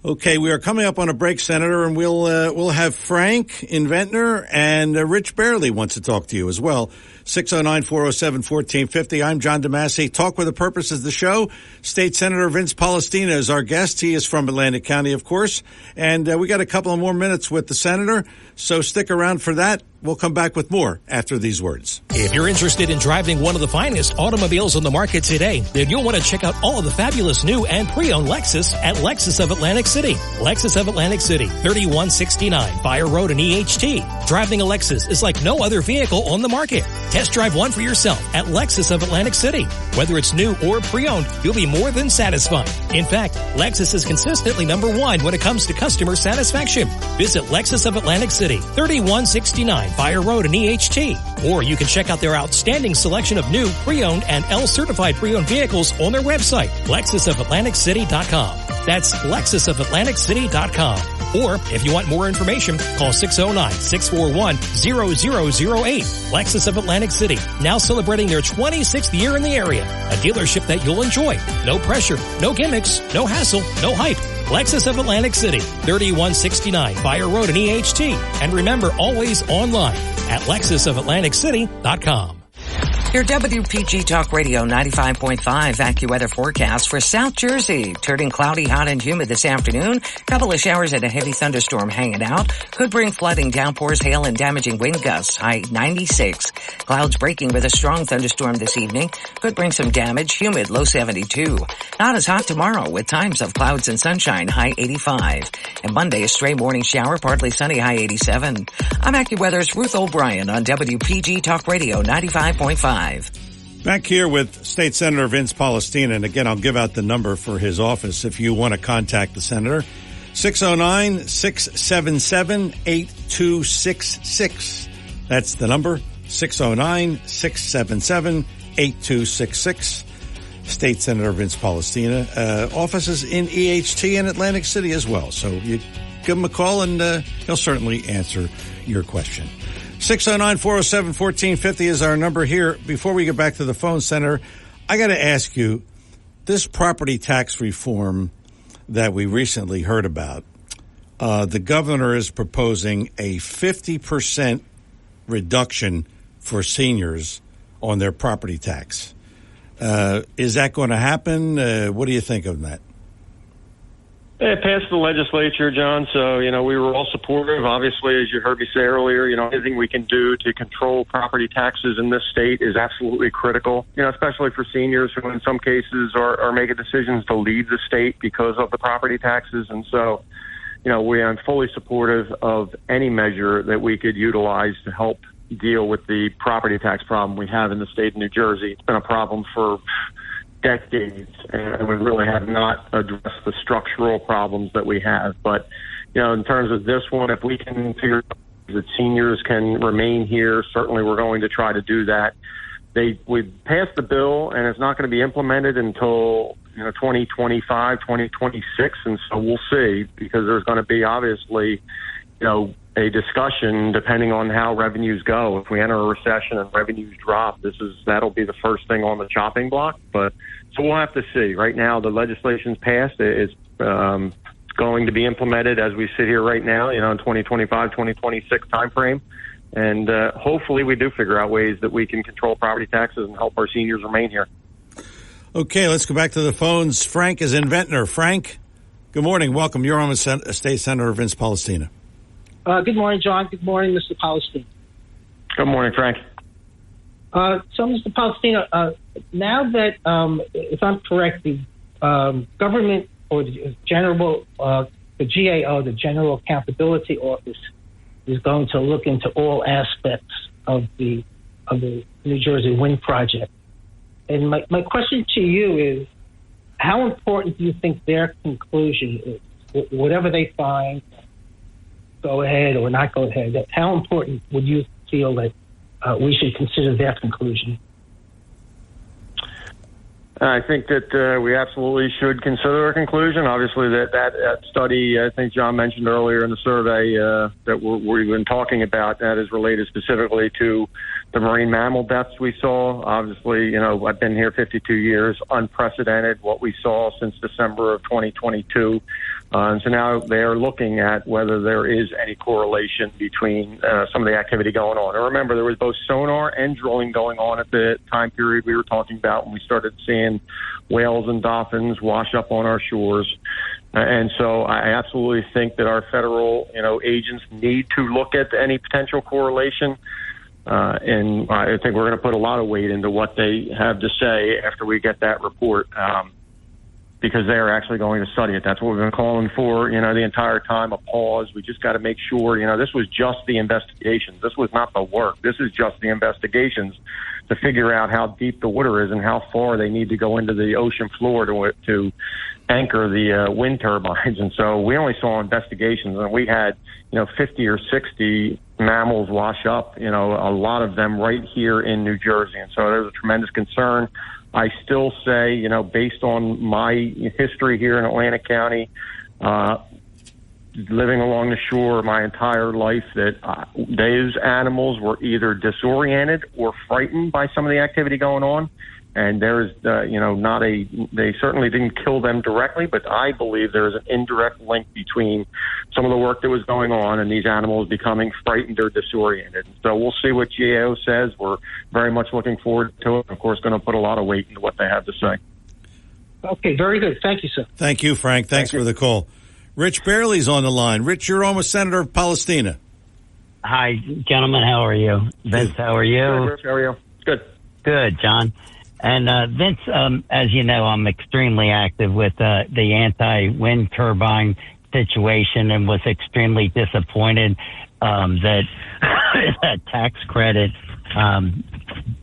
Okay, we are coming up on a break, Senator, and we'll have Frank in Ventnor, and Rich Barely wants to talk to you as well. 609-407-1450. I'm John DeMasi. Talk with a Purpose is the show. State Senator Vince Palestina is our guest. He is from Atlantic County, of course, and we got a couple of more minutes with the senator, so stick around for that. We'll come back with more after these words. If you're interested in driving one of the finest automobiles on the market today, then you'll want to check out all of the fabulous new and pre-owned Lexus at Lexus of Atlantic City. Lexus of Atlantic City, 3169 Fire Road in EHT. Driving a Lexus is like no other vehicle on the market. Test drive one for yourself at Lexus of Atlantic City. Whether it's new or pre-owned, you'll be more than satisfied. In fact, Lexus is consistently #1 when it comes to customer satisfaction. Visit Lexus of Atlantic City, 3169 Fire Road in EHT. Or you can check out their outstanding selection of new, pre-owned, and L-certified pre-owned vehicles on their website, LexusOfAtlanticCity.com. That's LexusOfAtlanticCity.com. Or if you want more information, call 609-641-0008. Lexus of Atlantic City, now celebrating their 26th year in the area. A dealership that you'll enjoy. No pressure, no gimmicks, no hassle, no hype. Lexus of Atlantic City, 3169 Fire Road in EHT. And remember, always online at LexusOfAtlanticCity.com. Your WPG Talk Radio 95.5 AccuWeather forecast for South Jersey. Turning cloudy, hot, and humid this afternoon. Couple of showers and a heavy thunderstorm hanging out. Could bring flooding, downpours, hail, and damaging wind gusts. High 96. Clouds breaking with a strong thunderstorm this evening. Could bring some damage. Humid, low 72. Not as hot tomorrow with times of clouds and sunshine. High 85. And Monday, a stray morning shower, partly sunny, high 87. I'm AccuWeather's Ruth O'Brien on WPG Talk Radio 95.5. Back here with State Senator Vince Palestina, and again, I'll give out the number for his office if you want to contact the senator. 609-677-8266. That's the number, 609-677-8266. State Senator Vince Polistina. Offices in EHT and Atlantic City as well. So you give him a call and he'll certainly answer your question. 609-407-1450 is our number here. Before we get back to the phone, Senator, I got to ask you, this property tax reform that we recently heard about, the governor is proposing a 50% reduction for seniors on their property tax. Is that going to happen? What do you think of that? It passed the legislature, John, so, we were all supportive. Obviously, as you heard me say earlier, anything we can do to control property taxes in this state is absolutely critical, especially for seniors who in some cases are making decisions to leave the state because of the property taxes. And so, we are fully supportive of any measure that we could utilize to help deal with the property tax problem we have in the state of New Jersey. It's been a problem for decades, and we really have not addressed the structural problems that we have. But, in terms of this one, if we can figure out that seniors can remain here, certainly we're going to try to do that. We passed the bill, and it's not going to be implemented until 2025, 2026, and so we'll see, because there's going to be obviously, a discussion depending on how revenues go. If we enter a recession and revenues drop, that'll be the first thing on the chopping block. But so we'll have to see. Right now, the legislation's passed. It's going to be implemented as we sit here right now, in 2025, 2026 timeframe. And hopefully we do figure out ways that we can control property taxes and help our seniors remain here. Okay, let's go back to the phones. Frank is in Ventnor. Frank, good morning. Welcome. You're on with State Senator Vince Polistina. Good morning, John. Good morning, Mr. Polistina. Good morning, Frank. So, Mr. Polistina, now that, if I'm correct, the government or the GAO, the General Accountability Office, is going to look into all aspects of the New Jersey wind project. And my question to you is, how important do you think their conclusion is? Whatever they find, go ahead or not go ahead, how important would you feel that we should consider their conclusion? I think that we absolutely should consider a conclusion. Obviously, that study, I think John mentioned earlier in the survey that we've been talking about, that is related specifically to the marine mammal deaths we saw. Obviously, I've been here 52 years, unprecedented what we saw since December of 2022. And so now they are looking at whether there is any correlation between some of the activity going on. And remember, there was both sonar and drilling going on at the time period we were talking about when we started seeing whales and dolphins wash up on our shores. And so I absolutely think that our federal, agents need to look at any potential correlation. And I think we're going to put a lot of weight into what they have to say after we get that report. Because they are actually going to study it. That's what we've been calling for, the entire time, a pause. We just got to make sure, this was just the investigations. This was not the work. This is just the investigations to figure out how deep the water is and how far they need to go into the ocean floor to anchor the wind turbines. And so we only saw investigations, and we had, 50 or 60 mammals wash up, a lot of them right here in New Jersey. And so there's a tremendous concern. I still say, based on my history here in Atlantic County, living along the shore my entire life, that those animals were either disoriented or frightened by some of the activity going on. And there's, they certainly didn't kill them directly, but I believe there is an indirect link between some of the work that was going on and these animals becoming frightened or disoriented. So we'll see what GAO says. We're very much looking forward to it. Of course, going to put a lot of weight into what they have to say. Okay, very good. Thank you, sir. Thank you, Frank. Thanks for the call. Rich Barley's on the line. Rich, you're on with Senator Polistina. Hi, gentlemen. How are you? Vince, how are you? Good, Rich. How are you? Good. Good, John. And Vince, as you know, I'm extremely active with the anti-wind turbine situation, and was extremely disappointed that that tax credit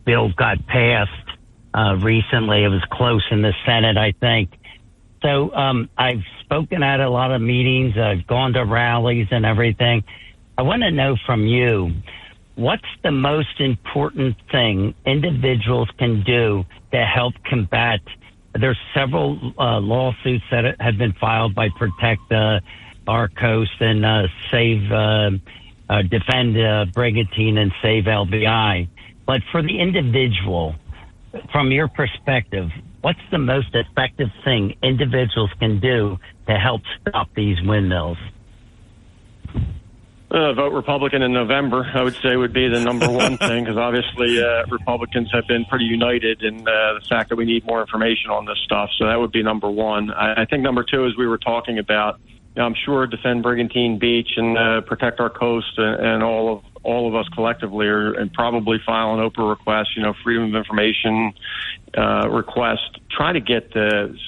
bill got passed recently. It was close in the Senate, I think. So I've spoken at a lot of meetings, gone to rallies and everything. I want to know from you, what's the most important thing individuals can do to help combat? There's several lawsuits that have been filed by Protect Our Coast and Defend Brigantine and Save LBI. But for the individual, from your perspective, what's the most effective thing individuals can do to help stop these windmills? Vote Republican in November, I would say, would be the number one thing, because obviously Republicans have been pretty united in the fact that we need more information on this stuff. So that would be number one. I think number two, as we were talking about, I'm sure Defend Brigantine Beach and Protect Our Coast and all of us collectively are, and probably file an Oprah request, freedom of information request, try to get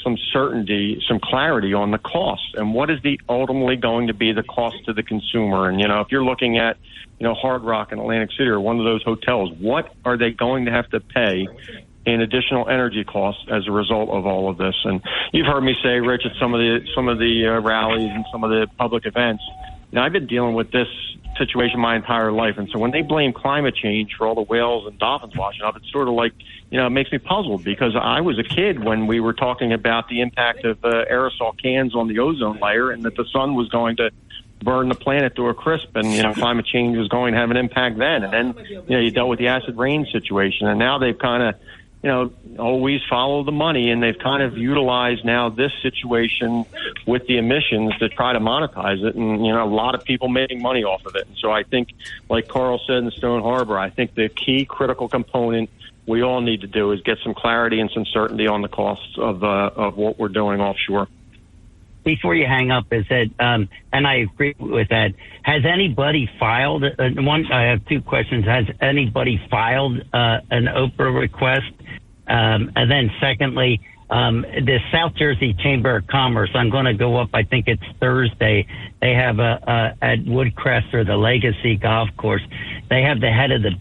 some certainty, some clarity on the cost and what is ultimately going to be the cost to the consumer. And, if you're looking at, Hard Rock in Atlantic City or one of those hotels, what are they going to have to pay in additional energy costs as a result of all of this? And you've heard me say, Rich, at some of the rallies and some of the public events, I've been dealing with this situation my entire life. And so when they blame climate change for all the whales and dolphins washing up, it's sort of like, it makes me puzzled, because I was a kid when we were talking about the impact of aerosol cans on the ozone layer, and that the sun was going to burn the planet to a crisp, and, climate change was going to have an impact then. And then, you dealt with the acid rain situation, and now they've kind of, always follow the money, and they've kind of utilized now this situation with the emissions to try to monetize it, and, a lot of people making money off of it. And so I think, like Carl said in Stone Harbor, I think the key critical component we all need to do is get some clarity and some certainty on the costs of what we're doing offshore. Before you hang up, is that, and I agree with that, has anybody filed, I have two questions, has anybody filed an Oprah request? And then secondly, the South Jersey Chamber of Commerce, I'm going to go up, I think it's Thursday, they have at Woodcrest or the Legacy Golf Course, they have the head of the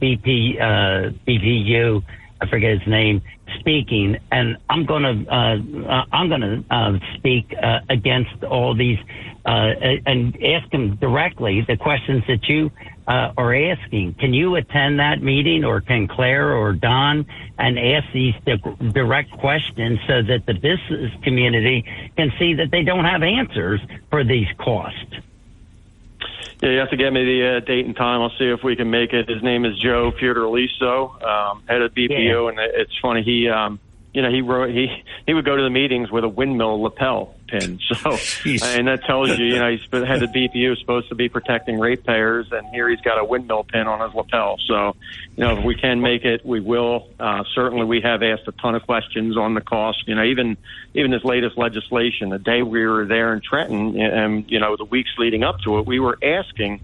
BPU, I forget his name, speaking, and I'm going to speak against all these and ask him directly the questions that you are asking. Can you attend that meeting, or can Claire or Don, and ask these direct questions so that the business community can see that they don't have answers for these costs? Yeah, you have to get me the date and time. I'll see if we can make it. His name is Joe Fiordaliso, head of BPU, and it's funny. He would go to the meetings with a windmill lapel pin. So, and that tells you, he's head of BPU, is supposed to be protecting ratepayers, and here he's got a windmill pin on his lapel. So, if we can make it, we will. Certainly, we have asked a ton of questions on the cost. Even this latest legislation, the day we were there in Trenton, and the weeks leading up to it, we were asking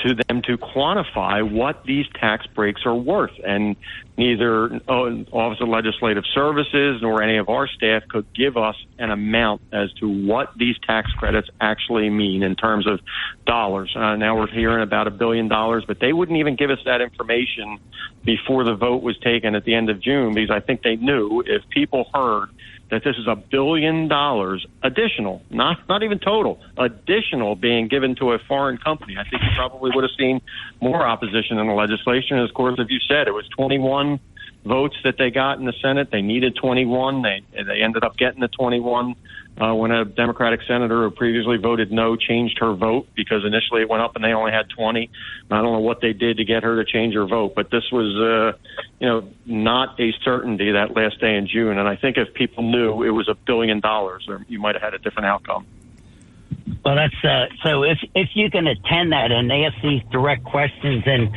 to them to quantify what these tax breaks are worth, and neither Office of Legislative Services nor any of our staff could give us an amount as to what these tax credits actually mean in terms of dollars. Now we're hearing about $1 billion, but they wouldn't even give us that information before the vote was taken at the end of June, because I think they knew if people heard that this is $1 billion additional, not even total, additional being given to a foreign company, I think you probably would have seen more opposition in the legislation. And of course, as you said, it was 21 votes that they got in the Senate. They needed 21. They ended up getting the 21 when a Democratic senator who previously voted no changed her vote, because initially it went up and they only had 20. I don't know what they did to get her to change her vote, but this was, not a certainty that last day in June. And I think if people knew it was $1 billion, you might have had a different outcome. Well, that's so. If you can attend that and ask these direct questions, and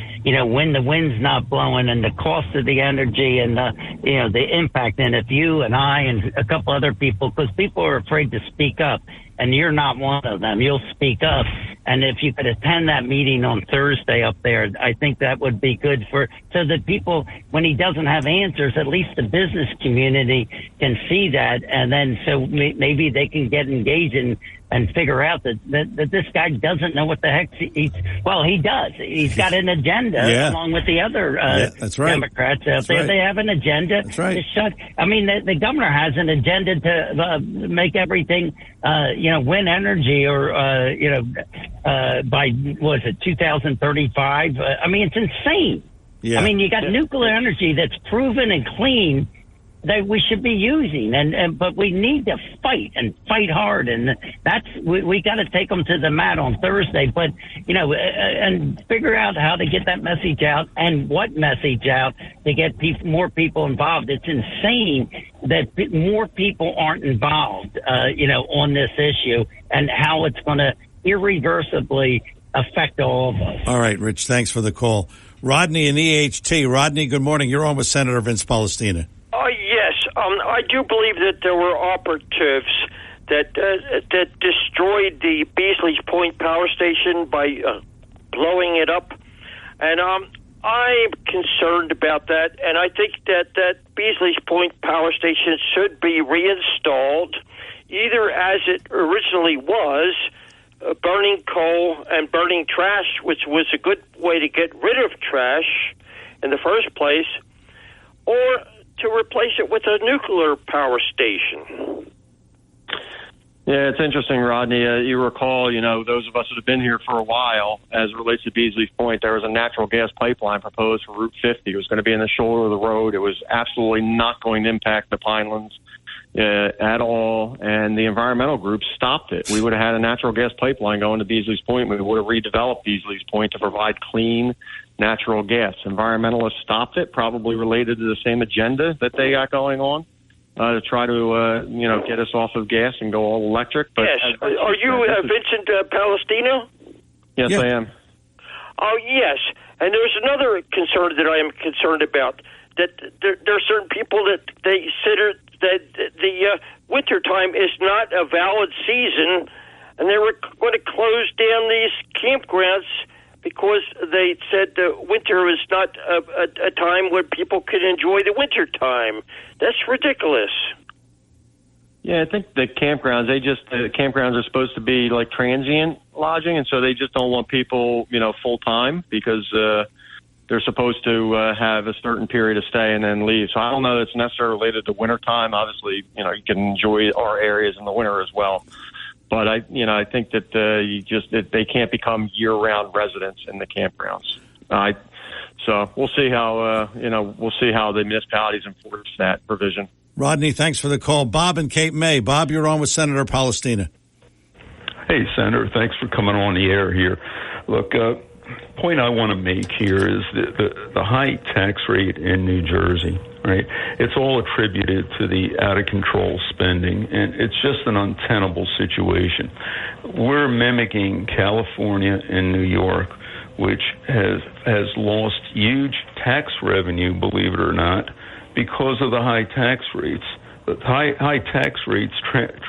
when the wind's not blowing, and the cost of the energy, and the impact, and if you and I and a couple other people, because people are afraid to speak up, and you're not one of them, you'll speak up. And if you could attend that meeting on Thursday up there, I think that would be good so that people, when he doesn't have answers, at least the business community can see that, and then so maybe they can get engaged and figure out that this guy doesn't know what the heck he does. He's got an agenda. agenda along with the other that's right. Democrats out That's there. right. They have an agenda That's right. to shut. I mean, the governor has an agenda to make everything, win energy or, by, what is it, 2035? I mean, it's insane. Yeah. I mean, you got nuclear energy that's proven and clean that we should be using, but we need to fight hard, and that's we got to take them to the mat on Thursday. But and figure out how to get that message out and what message out to get more people involved. It's insane that more people aren't involved, on this issue and how it's going to irreversibly affect all of us. All right, Rich, thanks for the call. Rodney in EHT. Rodney, good morning. You're on with Senator Vince Palestina. Yes, I do believe that there were operatives that destroyed the Beasley's Point power station by blowing it up, and I'm concerned about that. And I think that Beasley's Point power station should be reinstalled, either as it originally was, burning coal and burning trash, which was a good way to get rid of trash in the first place, or to replace it with a nuclear power station. Yeah, it's interesting, Rodney. You recall, those of us that have been here for a while, as it relates to Beasley's Point, there was a natural gas pipeline proposed for Route 50. It was going to be in the shoulder of the road. It was absolutely not going to impact the Pinelands at all, and the environmental groups stopped it. We would have had a natural gas pipeline going to Beasley's Point. We would have redeveloped Beasley's Point to provide clean natural gas. Environmentalists stopped it, probably related to the same agenda that they got going on, to try to, get us off of gas and go all electric. But yes. Are you Vincent Palestina? Yes, I am. Oh, yes. And there's another concern that I am concerned about, that there are certain people that they consider that the winter time is not a valid season, and they were going to close down these campgrounds because they said the winter is not a time when people can enjoy the winter time. That's ridiculous. Yeah, I think the campgrounds, the campgrounds are supposed to be like transient lodging, and so they just don't want people, full time because they're supposed to have a certain period of stay and then leave. So I don't know that it's necessarily related to winter time. Obviously, you can enjoy our areas in the winter as well. But I think that that they can't become year-round residents in the campgrounds. So we'll see how the municipalities enforce that provision. Rodney, thanks for the call. Bob in Cape May. Bob, you're on with Senator Palestina. Hey, Senator, thanks for coming on the air here. Look, point I want to make here is the high tax rate in New Jersey, right? It's all attributed to the out-of-control spending, and it's just an untenable situation. We're mimicking California and New York, which has lost huge tax revenue, believe it or not, because of the high tax rates. The high tax rates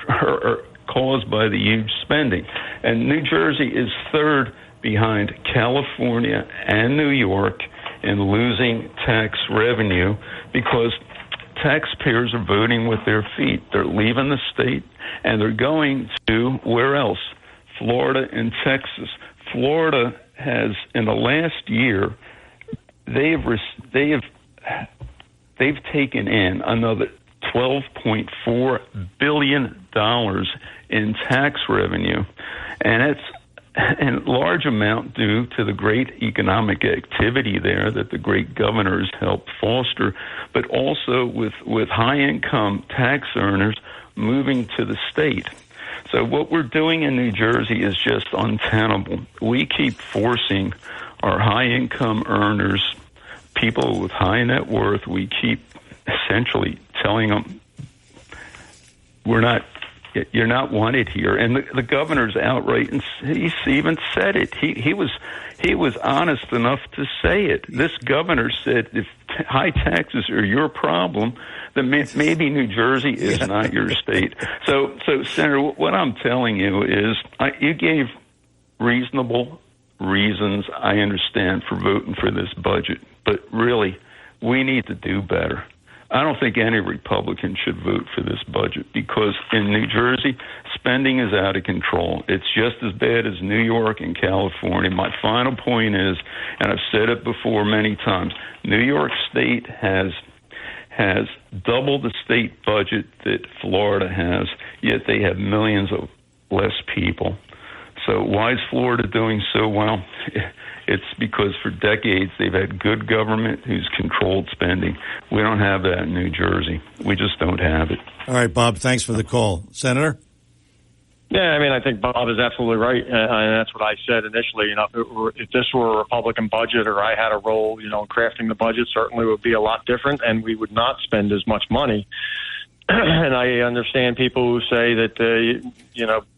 are caused by the huge spending. And New Jersey is third behind California and New York in losing tax revenue because taxpayers are voting with their feet. They're leaving the state and they're going to where else? Florida and Texas. Florida has, in the last year, they've taken in another $12.4 billion in tax revenue, and it's in large amount due to the great economic activity there that the great governors helped foster, but also with high-income tax earners moving to the state. So what we're doing in New Jersey is just untenable. We keep forcing our high-income earners, people with high net worth, we keep essentially telling them, you're not wanted here. And the governor's outright, and he even said it. He was honest enough to say it. This governor said, if high taxes are your problem, then maybe New Jersey is not your state. So Senator, what I'm telling you is, you gave reasonable reasons, I understand, for voting for this budget, but really, we need to do better. I don't think any Republican should vote for this budget because in New Jersey, spending is out of control. It's just as bad as New York and California. My final point is, and I've said it before many times, New York State has double the state budget that Florida has, yet they have millions of less people. So why is Florida doing so well? It's because for decades they've had good government who's controlled spending. We don't have that in New Jersey. We just don't have it. All right, Bob, thanks for the call. Senator? Yeah, I mean, I think Bob is absolutely right, and that's what I said initially. If this were a Republican budget or I had a role, in crafting the budget, certainly it would be a lot different, and we would not spend as much money. And I understand people who say that,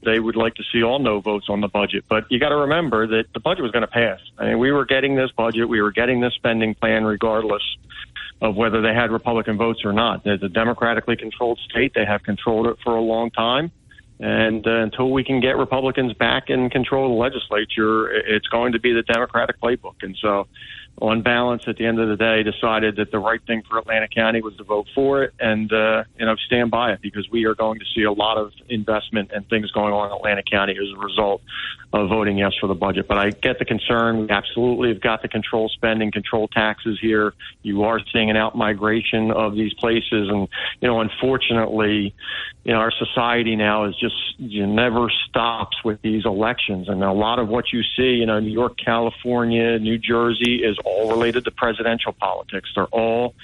they would like to see all no votes on the budget. But you got to remember that the budget was going to pass. I mean, we were getting this budget. We were getting this spending plan regardless of whether they had Republican votes or not. It's a democratically controlled state. They have controlled it for a long time. And until we can get Republicans back in control of the legislature, it's going to be the Democratic playbook. And so, on balance, at the end of the day, decided that the right thing for Atlantic County was to vote for it and, stand by it because we are going to see a lot of investment and things going on in Atlantic County as a result of voting yes for the budget. But I get the concern. We absolutely have got to control spending, control taxes here. You are seeing an out-migration of these places. And, unfortunately, our society now is just never stops with these elections. And a lot of what you see, New York, California, New Jersey is all related to presidential politics. They're all,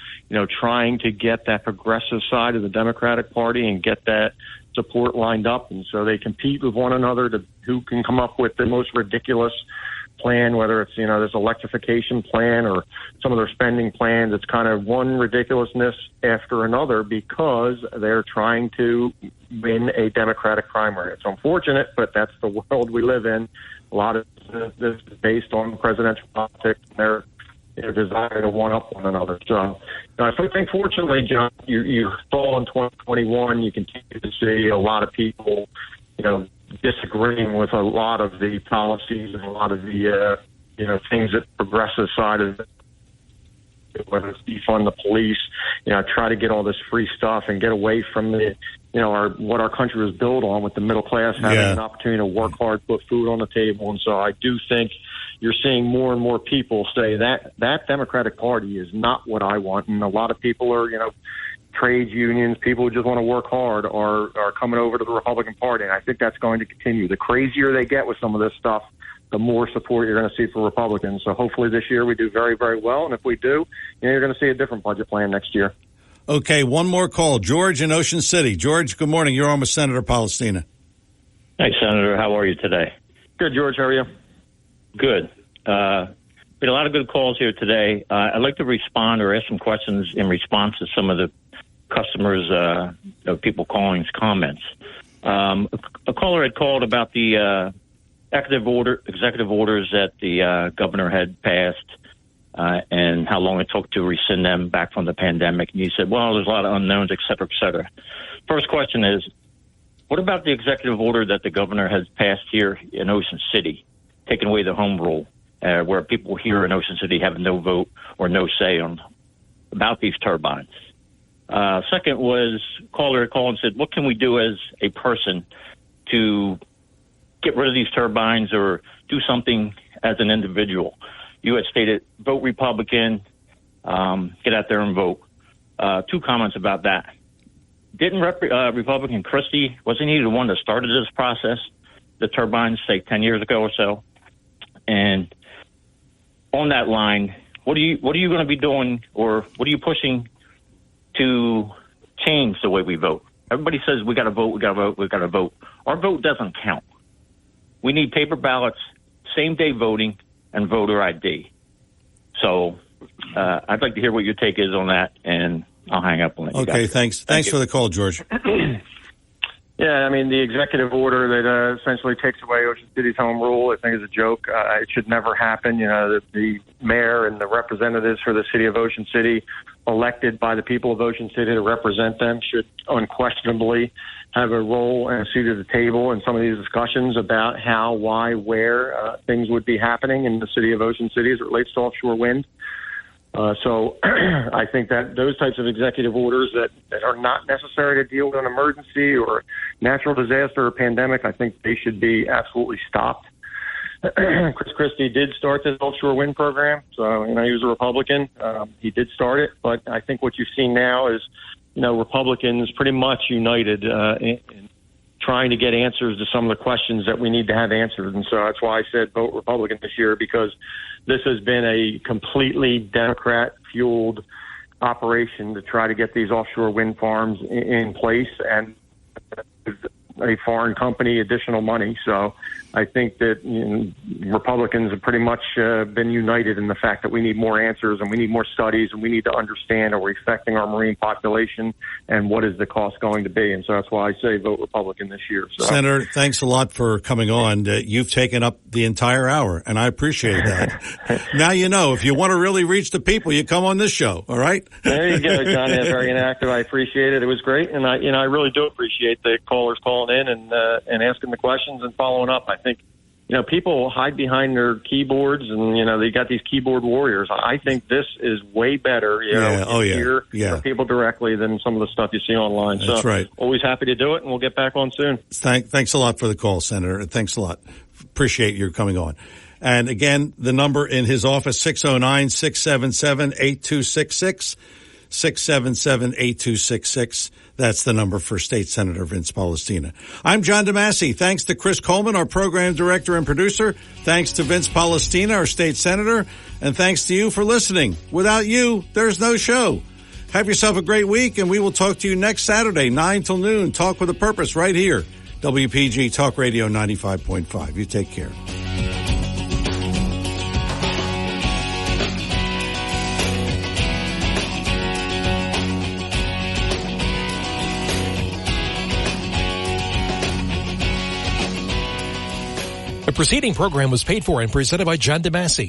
trying to get that progressive side of the Democratic Party and get that support lined up. And so they compete with one another to who can come up with the most ridiculous plan, whether it's, this electrification plan or some of their spending plans. It's kind of one ridiculousness after another because they're trying to win a Democratic primary. It's unfortunate, but that's the world we live in. A lot of this is based on presidential politics and their desire to one-up one another. So I think, fortunately, John, you saw in 2021, you continue to see a lot of people, disagreeing with a lot of the policies and a lot of the, things that progressive side of it, whether it's defund the police, try to get all this free stuff and get away from the, what our country was built on with the middle class having an opportunity to work hard, put food on the table. And so I do think you're seeing more and more people say that Democratic Party is not what I want. And a lot of people are, trade unions, people who just want to work hard are coming over to the Republican Party. And I think that's going to continue. The crazier they get with some of this stuff, the more support you're going to see for Republicans. So hopefully this year we do very, very well. And if we do, you're going to see a different budget plan next year. Okay, one more call. George in Ocean City. George, good morning. You're on with Senator Palestina. Hey, Senator. How are you today? Good, George. How are you? Good. We had a lot of good calls here today. I'd like to respond or ask some questions in response to some of the customers, people calling's comments. A caller had called about the executive orders that the governor had passed and how long it took to rescind them back from the pandemic. And he said, well, there's a lot of unknowns, et cetera, et cetera. First question is, what about the executive order that the governor has passed here in Ocean City, taking away the home rule, where people here in Ocean City have no vote or no say on about these turbines? Second was caller called and said, what can we do as a person to get rid of these turbines or do something as an individual? You had stated vote Republican, get out there and vote. Two comments about that. Didn't Republican Christie, wasn't he the one that started this process, the turbines, say 10 years ago or so? And on that line, what are you going to be doing or what are you pushing to change the way we vote? Everybody says we got to vote, we got to vote, we got to vote. Our vote doesn't count. We need paper ballots, same-day voting, and voter ID. So I'd like to hear what your take is on that, and I'll hang up on it. Okay, thanks. Thanks for the call, George. Yeah, I mean, the executive order that essentially takes away Ocean City's home rule, I think is a joke. It should never happen. The mayor and the representatives for the city of Ocean City, elected by the people of Ocean City to represent them, should unquestionably have a role and a seat at the table in some of these discussions about how, why, where things would be happening in the city of Ocean City as it relates to offshore wind. So I think that those types of executive orders that are not necessary to deal with an emergency or natural disaster or pandemic, I think they should be absolutely stopped. Chris Christie did start this offshore wind program. So, he was a Republican. He did start it. But I think what you've seen now is, Republicans pretty much united in trying to get answers to some of the questions that we need to have answered. And so that's why I said vote Republican this year, because this has been a completely Democrat-fueled operation to try to get these offshore wind farms in place and a foreign company additional money. So I think that Republicans have pretty much been united in the fact that we need more answers and we need more studies and we need to understand, are we affecting our marine population and what is the cost going to be? And so that's why I say vote Republican this year. So. Senator, thanks a lot for coming on. You've taken up the entire hour, and I appreciate that. Now you know, if you want to really reach the people, you come on this show, all right? There you go, John. Yeah, very inactive. I appreciate it. It was great, and I really do appreciate the callers calling in and asking the questions and following up. I think, people hide behind their keyboards and, they got these keyboard warriors. I think this is way better, hear from people directly than some of the stuff you see online. That's right. Always happy to do it, and we'll get back on soon. Thanks a lot for the call, Senator. Thanks a lot. Appreciate your coming on. And again, the number in his office, 609-677-8266. 677-8266. That's the number for State Senator Vince Polistina. I'm John DeMasi. Thanks to Chris Coleman, our program director and producer. Thanks to Vince Polistina, our state senator. And thanks to you for listening. Without you, there's no show. Have yourself a great week, and we will talk to you next Saturday, 9 till noon. Talk with a Purpose right here. WPG Talk Radio 95.5. You take care. The preceding program was paid for and presented by John DeMasi.